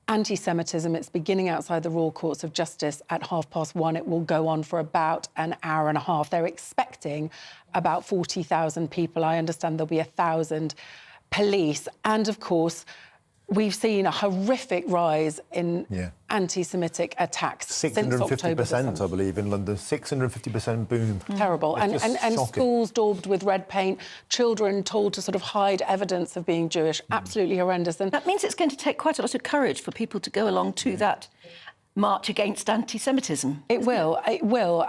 anti-Semitism. It's beginning outside the Royal Courts of Justice at 1:30. It will go on for about an hour and a half. They're expecting about 40,000 people. I understand there'll be 1,000 police. And, of course, we've seen a horrific rise in anti-Semitic attacks since October 650%, I believe, in London. 650% boom. Terrible. And schools daubed with red paint, children told to sort of hide evidence of being Jewish. Absolutely horrendous. And that means it's going to take quite a lot of courage for people to go along to that march against anti-Semitism. It will.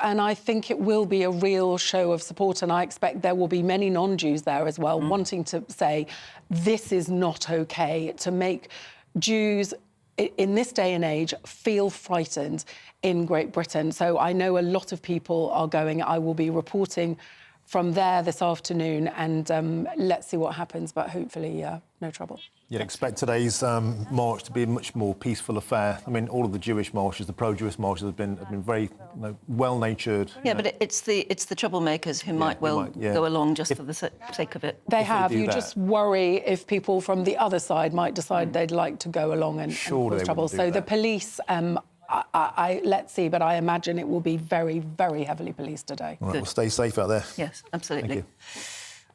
And I think it will be a real show of support, and I expect there will be many non-Jews there as well, wanting to say, this is not OK, to make Jews in this day and age, feel frightened in Great Britain. So I know a lot of people are going. I will be reporting from there this afternoon, and let's see what happens, but hopefully no trouble. You'd expect today's march to be a much more peaceful affair. I mean, all of the Jewish marches, the pro-Jewish marches, have been very well-natured. Yeah, but it's the troublemakers who might go along just for the sake of it. They have. You just worry if people from the other side might decide they'd like to go along and cause trouble. So the police, let's see, but I imagine it will be very, very heavily policed today. All right, well, stay safe out there. Yes, absolutely. Thank you.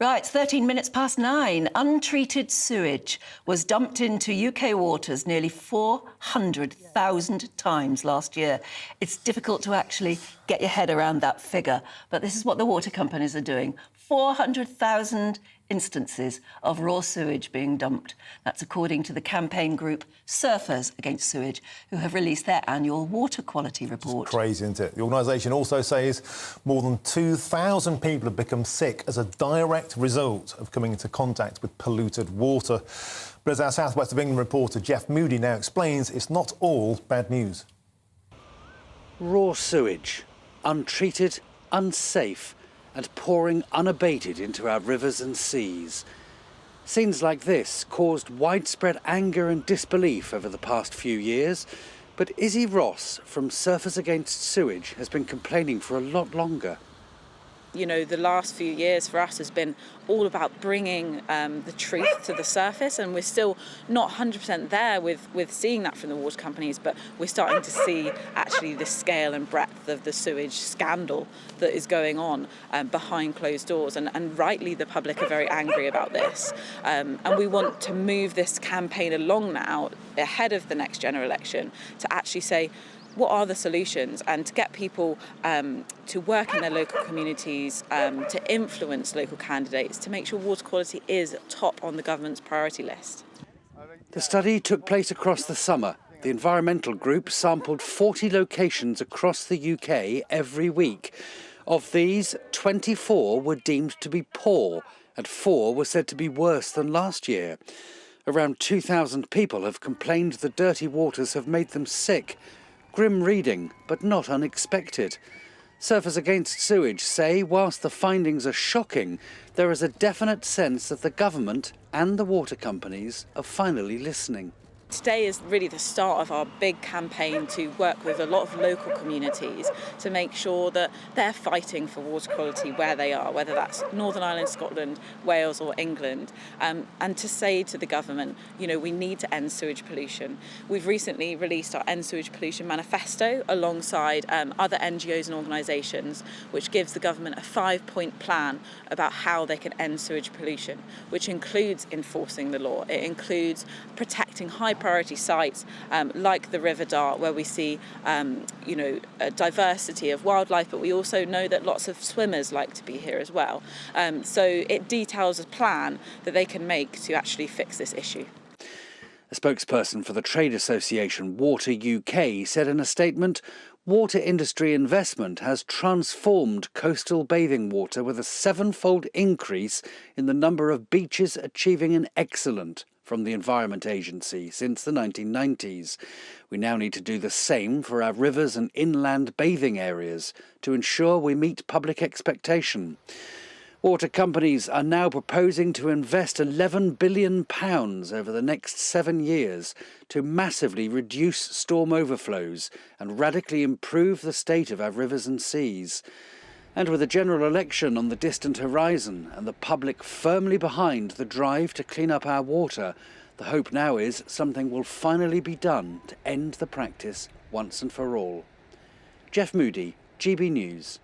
Right, it's 13 minutes past 9. Untreated sewage was dumped into UK waters nearly 400,000 times last year. It's difficult to actually get your head around that figure, but this is what the water companies are doing. 400,000 instances of raw sewage being dumped. That's according to the campaign group Surfers Against Sewage, who have released their annual water quality report. It's crazy, isn't it? The organisation also says more than 2,000 people have become sick as a direct result of coming into contact with polluted water. But as our South West of England reporter Jeff Moody now explains, it's not all bad news. Raw sewage, untreated, unsafe, and pouring unabated into our rivers and seas. Scenes like this caused widespread anger and disbelief over the past few years, but Izzy Ross from Surfers Against Sewage has been complaining for a lot longer. You know, the last few years for us has been all about bringing the truth to the surface, and we're still not 100% there with seeing that from the water companies, but we're starting to see actually the scale and breadth of the sewage scandal that is going on behind closed doors, and rightly the public are very angry about this, and we want to move this campaign along now ahead of the next general election to actually say, what are the solutions, and to get people to work in their local communities, to influence local candidates, to make sure water quality is top on the government's priority list. The study took place across the summer. The environmental group sampled 40 locations across the UK every week. Of these, 24 were deemed to be poor, and 4 were said to be worse than last year. Around 2,000 people have complained the dirty waters have made them sick. Grim reading, but not unexpected. Surfers Against Sewage say whilst the findings are shocking, there is a definite sense that the government and the water companies are finally listening. Today is really the start of our big campaign to work with a lot of local communities to make sure that they're fighting for water quality where they are, whether that's Northern Ireland, Scotland, Wales or England, and to say to the government, you know, we need to end sewage pollution. We've recently released our End Sewage Pollution Manifesto alongside other NGOs and organisations, which gives the government a 5-point plan about how they can end sewage pollution, which includes enforcing the law. It includes protecting high priority sites like the River Dart, where we see a diversity of wildlife, but we also know that lots of swimmers like to be here as well. So it details a plan that they can make to actually fix this issue. A spokesperson for the trade association Water UK said in a statement, water industry investment has transformed coastal bathing water with a 7-fold increase in the number of beaches achieving an excellent from the Environment Agency since the 1990s. We now need to do the same for our rivers and inland bathing areas to ensure we meet public expectation. Water companies are now proposing to invest £11 billion over the next 7 years to massively reduce storm overflows and radically improve the state of our rivers and seas. And with a general election on the distant horizon and the public firmly behind the drive to clean up our water, the hope now is something will finally be done to end the practice once and for all. Jeff Moody, GB News.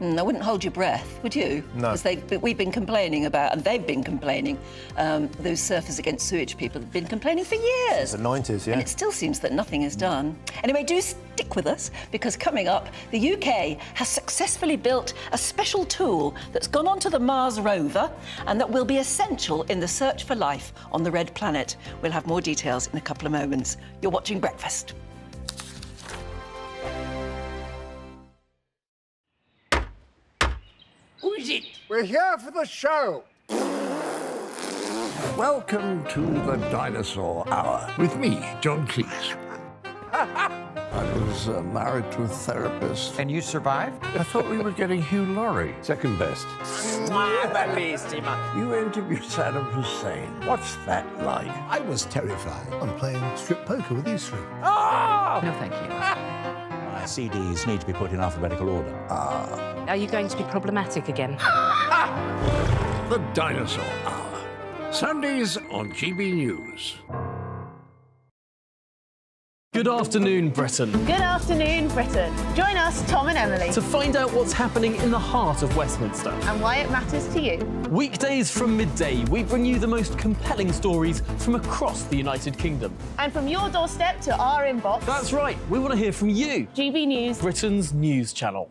I wouldn't hold your breath, would you? No. Because we've been complaining about, and they've been complaining, those Surfers Against Sewage people have been complaining for years. Since the 90s, yeah. And it still seems that nothing is done. Anyway, do stick with us, because coming up, the UK has successfully built a special tool that's gone onto the Mars rover and that will be essential in the search for life on the Red Planet. We'll have more details in a couple of moments. You're watching Breakfast. Who is it? We're here for the show. Welcome to the Dinosaur Hour with me, John Cleese. I was married to a therapist. And you survived? I thought we were getting Hugh Laurie. Second best. You interviewed Saddam Hussein. What's that like? I was terrified. I'm playing strip poker with these three. No, thank you. My CDs need to be put in alphabetical order. Are you going to be problematic again? The Dinosaur Hour. Sundays on GB News. Good afternoon, Britain. Good afternoon, Britain. Join us, Tom and Emily, To find out what's happening in the heart of Westminster. and why it matters to you. Weekdays from midday, we bring you the most compelling stories from across the United Kingdom. And from your doorstep to our inbox, That's right, we want to hear from you, GB News. Britain's news channel.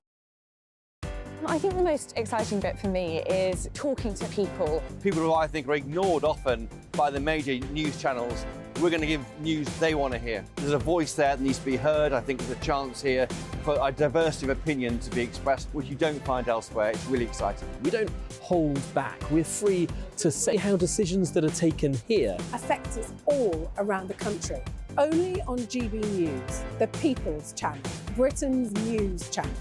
I think the most exciting bit for me is talking to people. People who I think are ignored often by the major news channels. We're going to give news they want to hear. There's a voice there that needs to be heard. I think there's a chance here for a diversity of opinion to be expressed, which you don't find elsewhere. It's really exciting. We don't hold back. We're free to say how decisions that are taken here Affects us all around the country. Only on GB News, the People's Channel, Britain's news channel.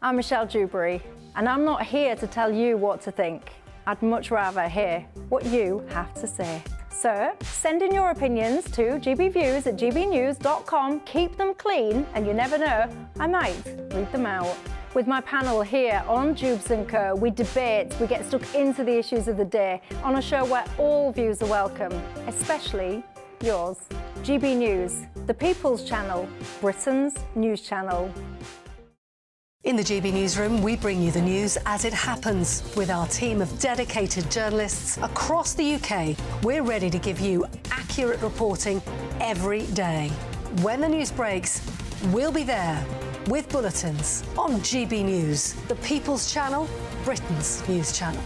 I'm Michelle Dewberry, and I'm not here to tell you what to think. I'd much rather hear what you have to say. So send in your opinions to gbviews@gbnews.com. Keep them clean, and you never know, I might read them out. With my panel here on Jubes & Co, we debate, we get stuck into the issues of the day on a show where all views are welcome, especially yours. GB News, the People's Channel, Britain's news channel. In the GB Newsroom, we bring you the news as it happens. With our team of dedicated journalists across the UK, we're ready to give you accurate reporting every day. When the news breaks, we'll be there with bulletins on GB News, the People's Channel, Britain's news channel.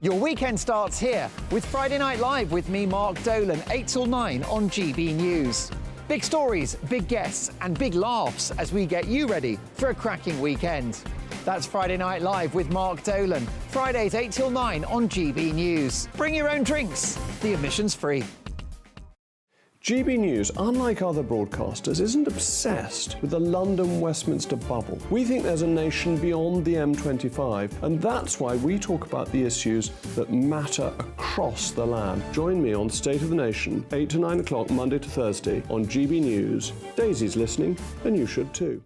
Your weekend starts here with Friday Night Live with me, Mark Dolan, 8 till 9 on GB News. Big stories, big guests and big laughs as we get you ready for a cracking weekend. That's Friday Night Live with Mark Dolan. Fridays 8 till 9 on GB News. Bring your own drinks. The admission's free. GB News, unlike other broadcasters, isn't obsessed with the London-Westminster bubble. We think there's a nation beyond the M25, and that's why we talk about the issues that matter across the land. Join me on State of the Nation, 8 to 9 o'clock, Monday to Thursday, on GB News. Daisy's listening, and you should too.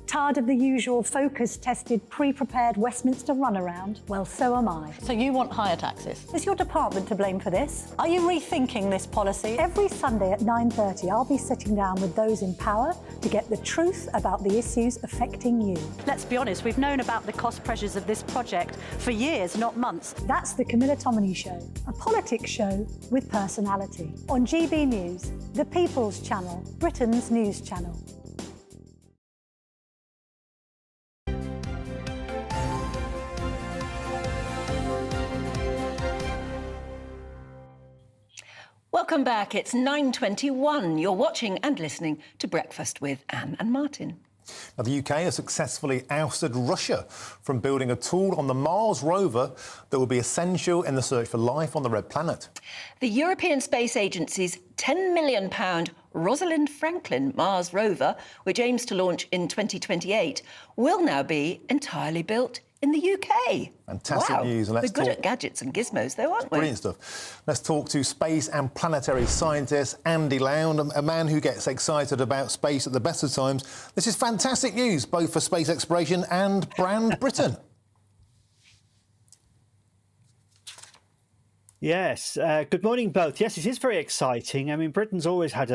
Tired of the usual focus-tested, pre-prepared Westminster runaround? Well, so am I. So you want higher taxes? Is your department to blame for this? Are you rethinking this policy? Every Sunday at 9:30, I'll be sitting down with those in power to get the truth about the issues affecting you. Let's be honest, we've known about the cost pressures of this project for years, not months. That's the Camilla Tominey Show, a politics show with personality. On GB News, the People's Channel, Britain's news channel. Welcome back. It's 9:21. You're watching and listening to Breakfast with Anne and Martin. Now, the UK has successfully ousted Russia from building a tool on the Mars rover that will be essential in the search for life on the Red Planet. The European Space Agency's £10 million Rosalind Franklin Mars rover, which aims to launch in 2028, will now be entirely built in the UK. Fantastic news. And We're good at gadgets and gizmos, though, aren't we? Brilliant stuff. Let's talk to space and planetary scientist Andy Lound, a man who gets excited about space at the best of times. This is fantastic news, both for space exploration and brand Britain. Yes, good morning both. Yes, it is very exciting. I mean, Britain's always had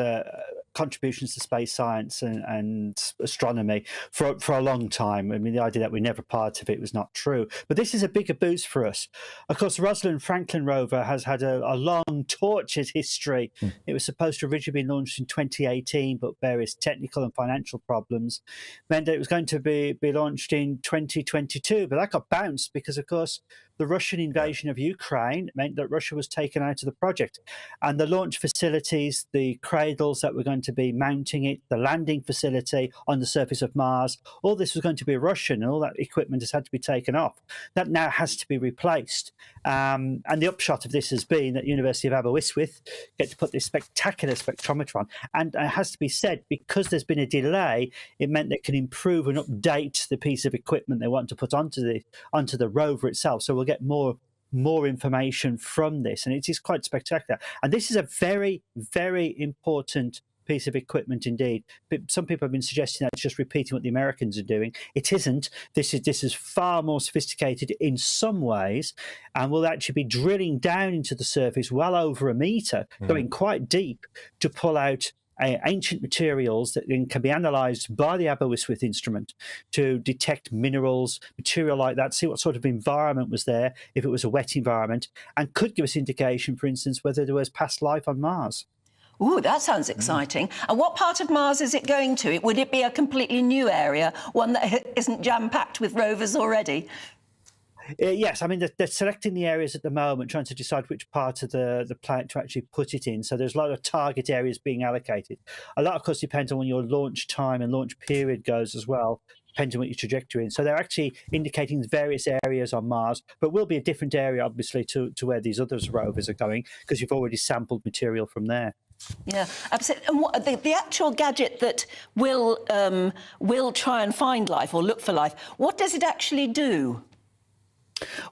contributions to space science and astronomy for a long time. I mean, the idea that we're never part of it was not true. But this is a bigger boost for us. Of course, the Rosalind Franklin rover has had a long, tortured history. It was supposed to originally be launched in 2018, but various technical and financial problems meant that it was going to be launched in 2022. But that got bounced because, of course, the Russian invasion of Ukraine meant that Russia was taken out of the project. And the launch facilities, the cradles that were going to be mounting it, the landing facility on the surface of Mars, all this was going to be Russian, and all that equipment has had to be taken off. That now has to be replaced. And the upshot of this has been that University of Aberystwyth get to put this spectacular spectrometer on. And it has to be said, because there's been a delay, it meant they can improve and update the piece of equipment they want to put onto the rover itself. So we'll get more information from this, and it is quite spectacular. And this is a very, very important piece of equipment indeed. But some people have been suggesting that it's just repeating what the Americans are doing. It isn't. This is far more sophisticated in some ways, and will actually be drilling down into the surface well over a metre, going quite deep to pull out ancient materials that can be analysed by the Aberystwyth instrument to detect minerals, material like that, see what sort of environment was there, if it was a wet environment, and could give us indication, for instance, whether there was past life on Mars. Ooh, that sounds exciting. And what part of Mars is it going to? Would it be a completely new area, one that isn't jam-packed with rovers already? Yes, I mean, they're selecting the areas at the moment, trying to decide which part of the planet to actually put it in. So there's a lot of target areas being allocated. A lot, of course, depends on when your launch time and launch period goes as well, depending on what your trajectory is. So they're actually indicating various areas on Mars, but will be a different area, obviously, to where these other rovers are going, because you've already sampled material from there. Yeah, absolutely. And what, the actual gadget that will try and find life or look for life, what does it actually do?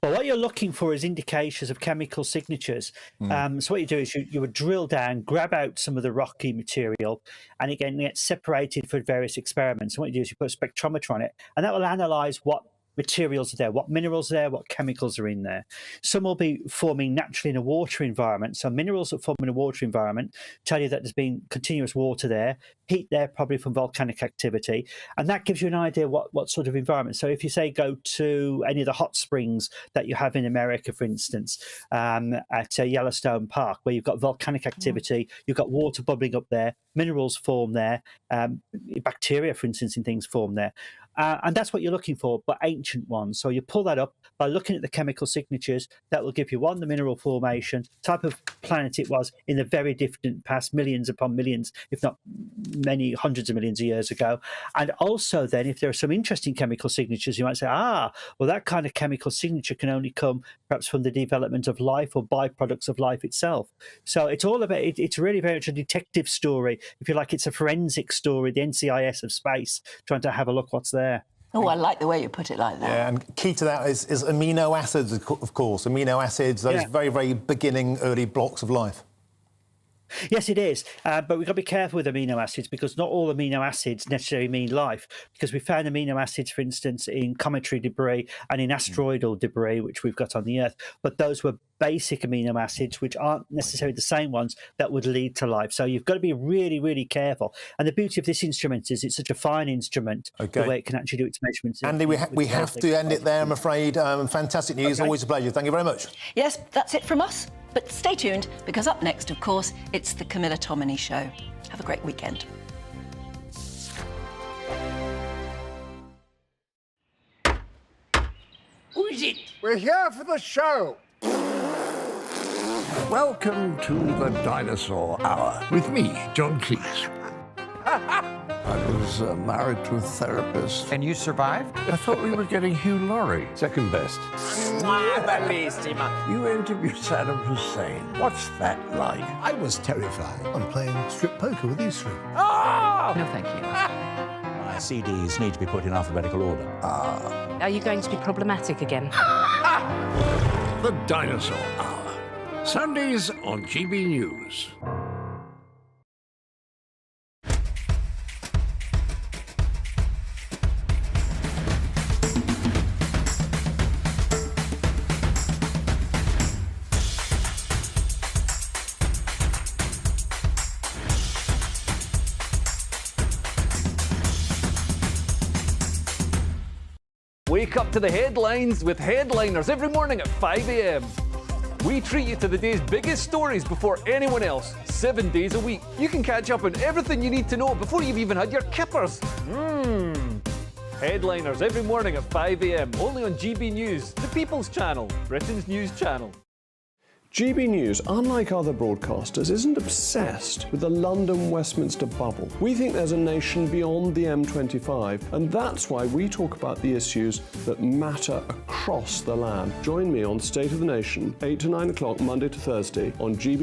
Well, what you're looking for is indications of chemical signatures. So what you do is you would drill down, grab out some of the rocky material, and again, it gets separated for various experiments. And what you do is you put a spectrometer on it, and that will analyse what materials are there, what minerals are there, what chemicals are in there. Some will be forming naturally in a water environment. So minerals that form in a water environment tell you that there's been continuous water there, heat there probably from volcanic activity, and that gives you an idea what sort of environment. So if you say go to any of the hot springs that you have in America, for instance, at Yellowstone Park, where you've got volcanic activity, you've got water bubbling up there, minerals form there, bacteria, for instance, and things form there. And that's what you're looking for, but ancient ones. So you pull that up by looking at the chemical signatures. That will give you, one, the mineral formation, type of planet it was in the very distant past, millions upon millions, if not many hundreds of millions of years ago. And also then, if there are some interesting chemical signatures, you might say, well, that kind of chemical signature can only come perhaps from the development of life or byproducts of life itself. So it's all about, it's really very much a detective story. If you like, it's a forensic story, the NCIS of space, trying to have a look what's there. Oh, I like the way you put it like that. Yeah, and key to that is amino acids, of course. Amino acids, those very, very beginning, early blocks of life. Yes, it is. But we've got to be careful with amino acids, because not all amino acids necessarily mean life. Because we found amino acids, for instance, in cometary debris and in asteroidal debris, which we've got on the Earth. But those were basic amino acids, which aren't necessarily the same ones that would lead to life. So you've got to be really, really careful. And the beauty of this instrument is it's such a fine instrument, the way it can actually do its measurements. Andy, we have to end it there, I'm afraid. Fantastic news. Always a pleasure. Thank you very much. Yes, that's it from us. But stay tuned, because up next, of course, it's the Camilla Tominey Show. Have a great weekend. Who is it? We're here for the show. Welcome to the Dinosaur Hour with me, John Cleese. I was married to a therapist. And you survived? I thought we were getting Hugh Laurie. Second best. You interviewed Saddam Hussein. What's that like? I was terrified. I'm playing strip poker with you three. Oh! No, thank you. My CDs need to be put in alphabetical order. Are you going to be problematic again? The Dinosaur Hour. Sundays on GB News. Wake up to the headlines with Headliners every morning at 5 a.m. We treat you to the day's biggest stories before anyone else, 7 days a week. You can catch up on everything you need to know before you've even had your kippers. Headliners every morning at 5 a.m. only on GB News, the People's Channel, Britain's news channel. GB News, unlike other broadcasters, isn't obsessed with the London-Westminster bubble. We think there's a nation beyond the M25, and that's why we talk about the issues that matter across the land. Join me on State of the Nation, 8 to 9 o'clock, Monday to Thursday, on GB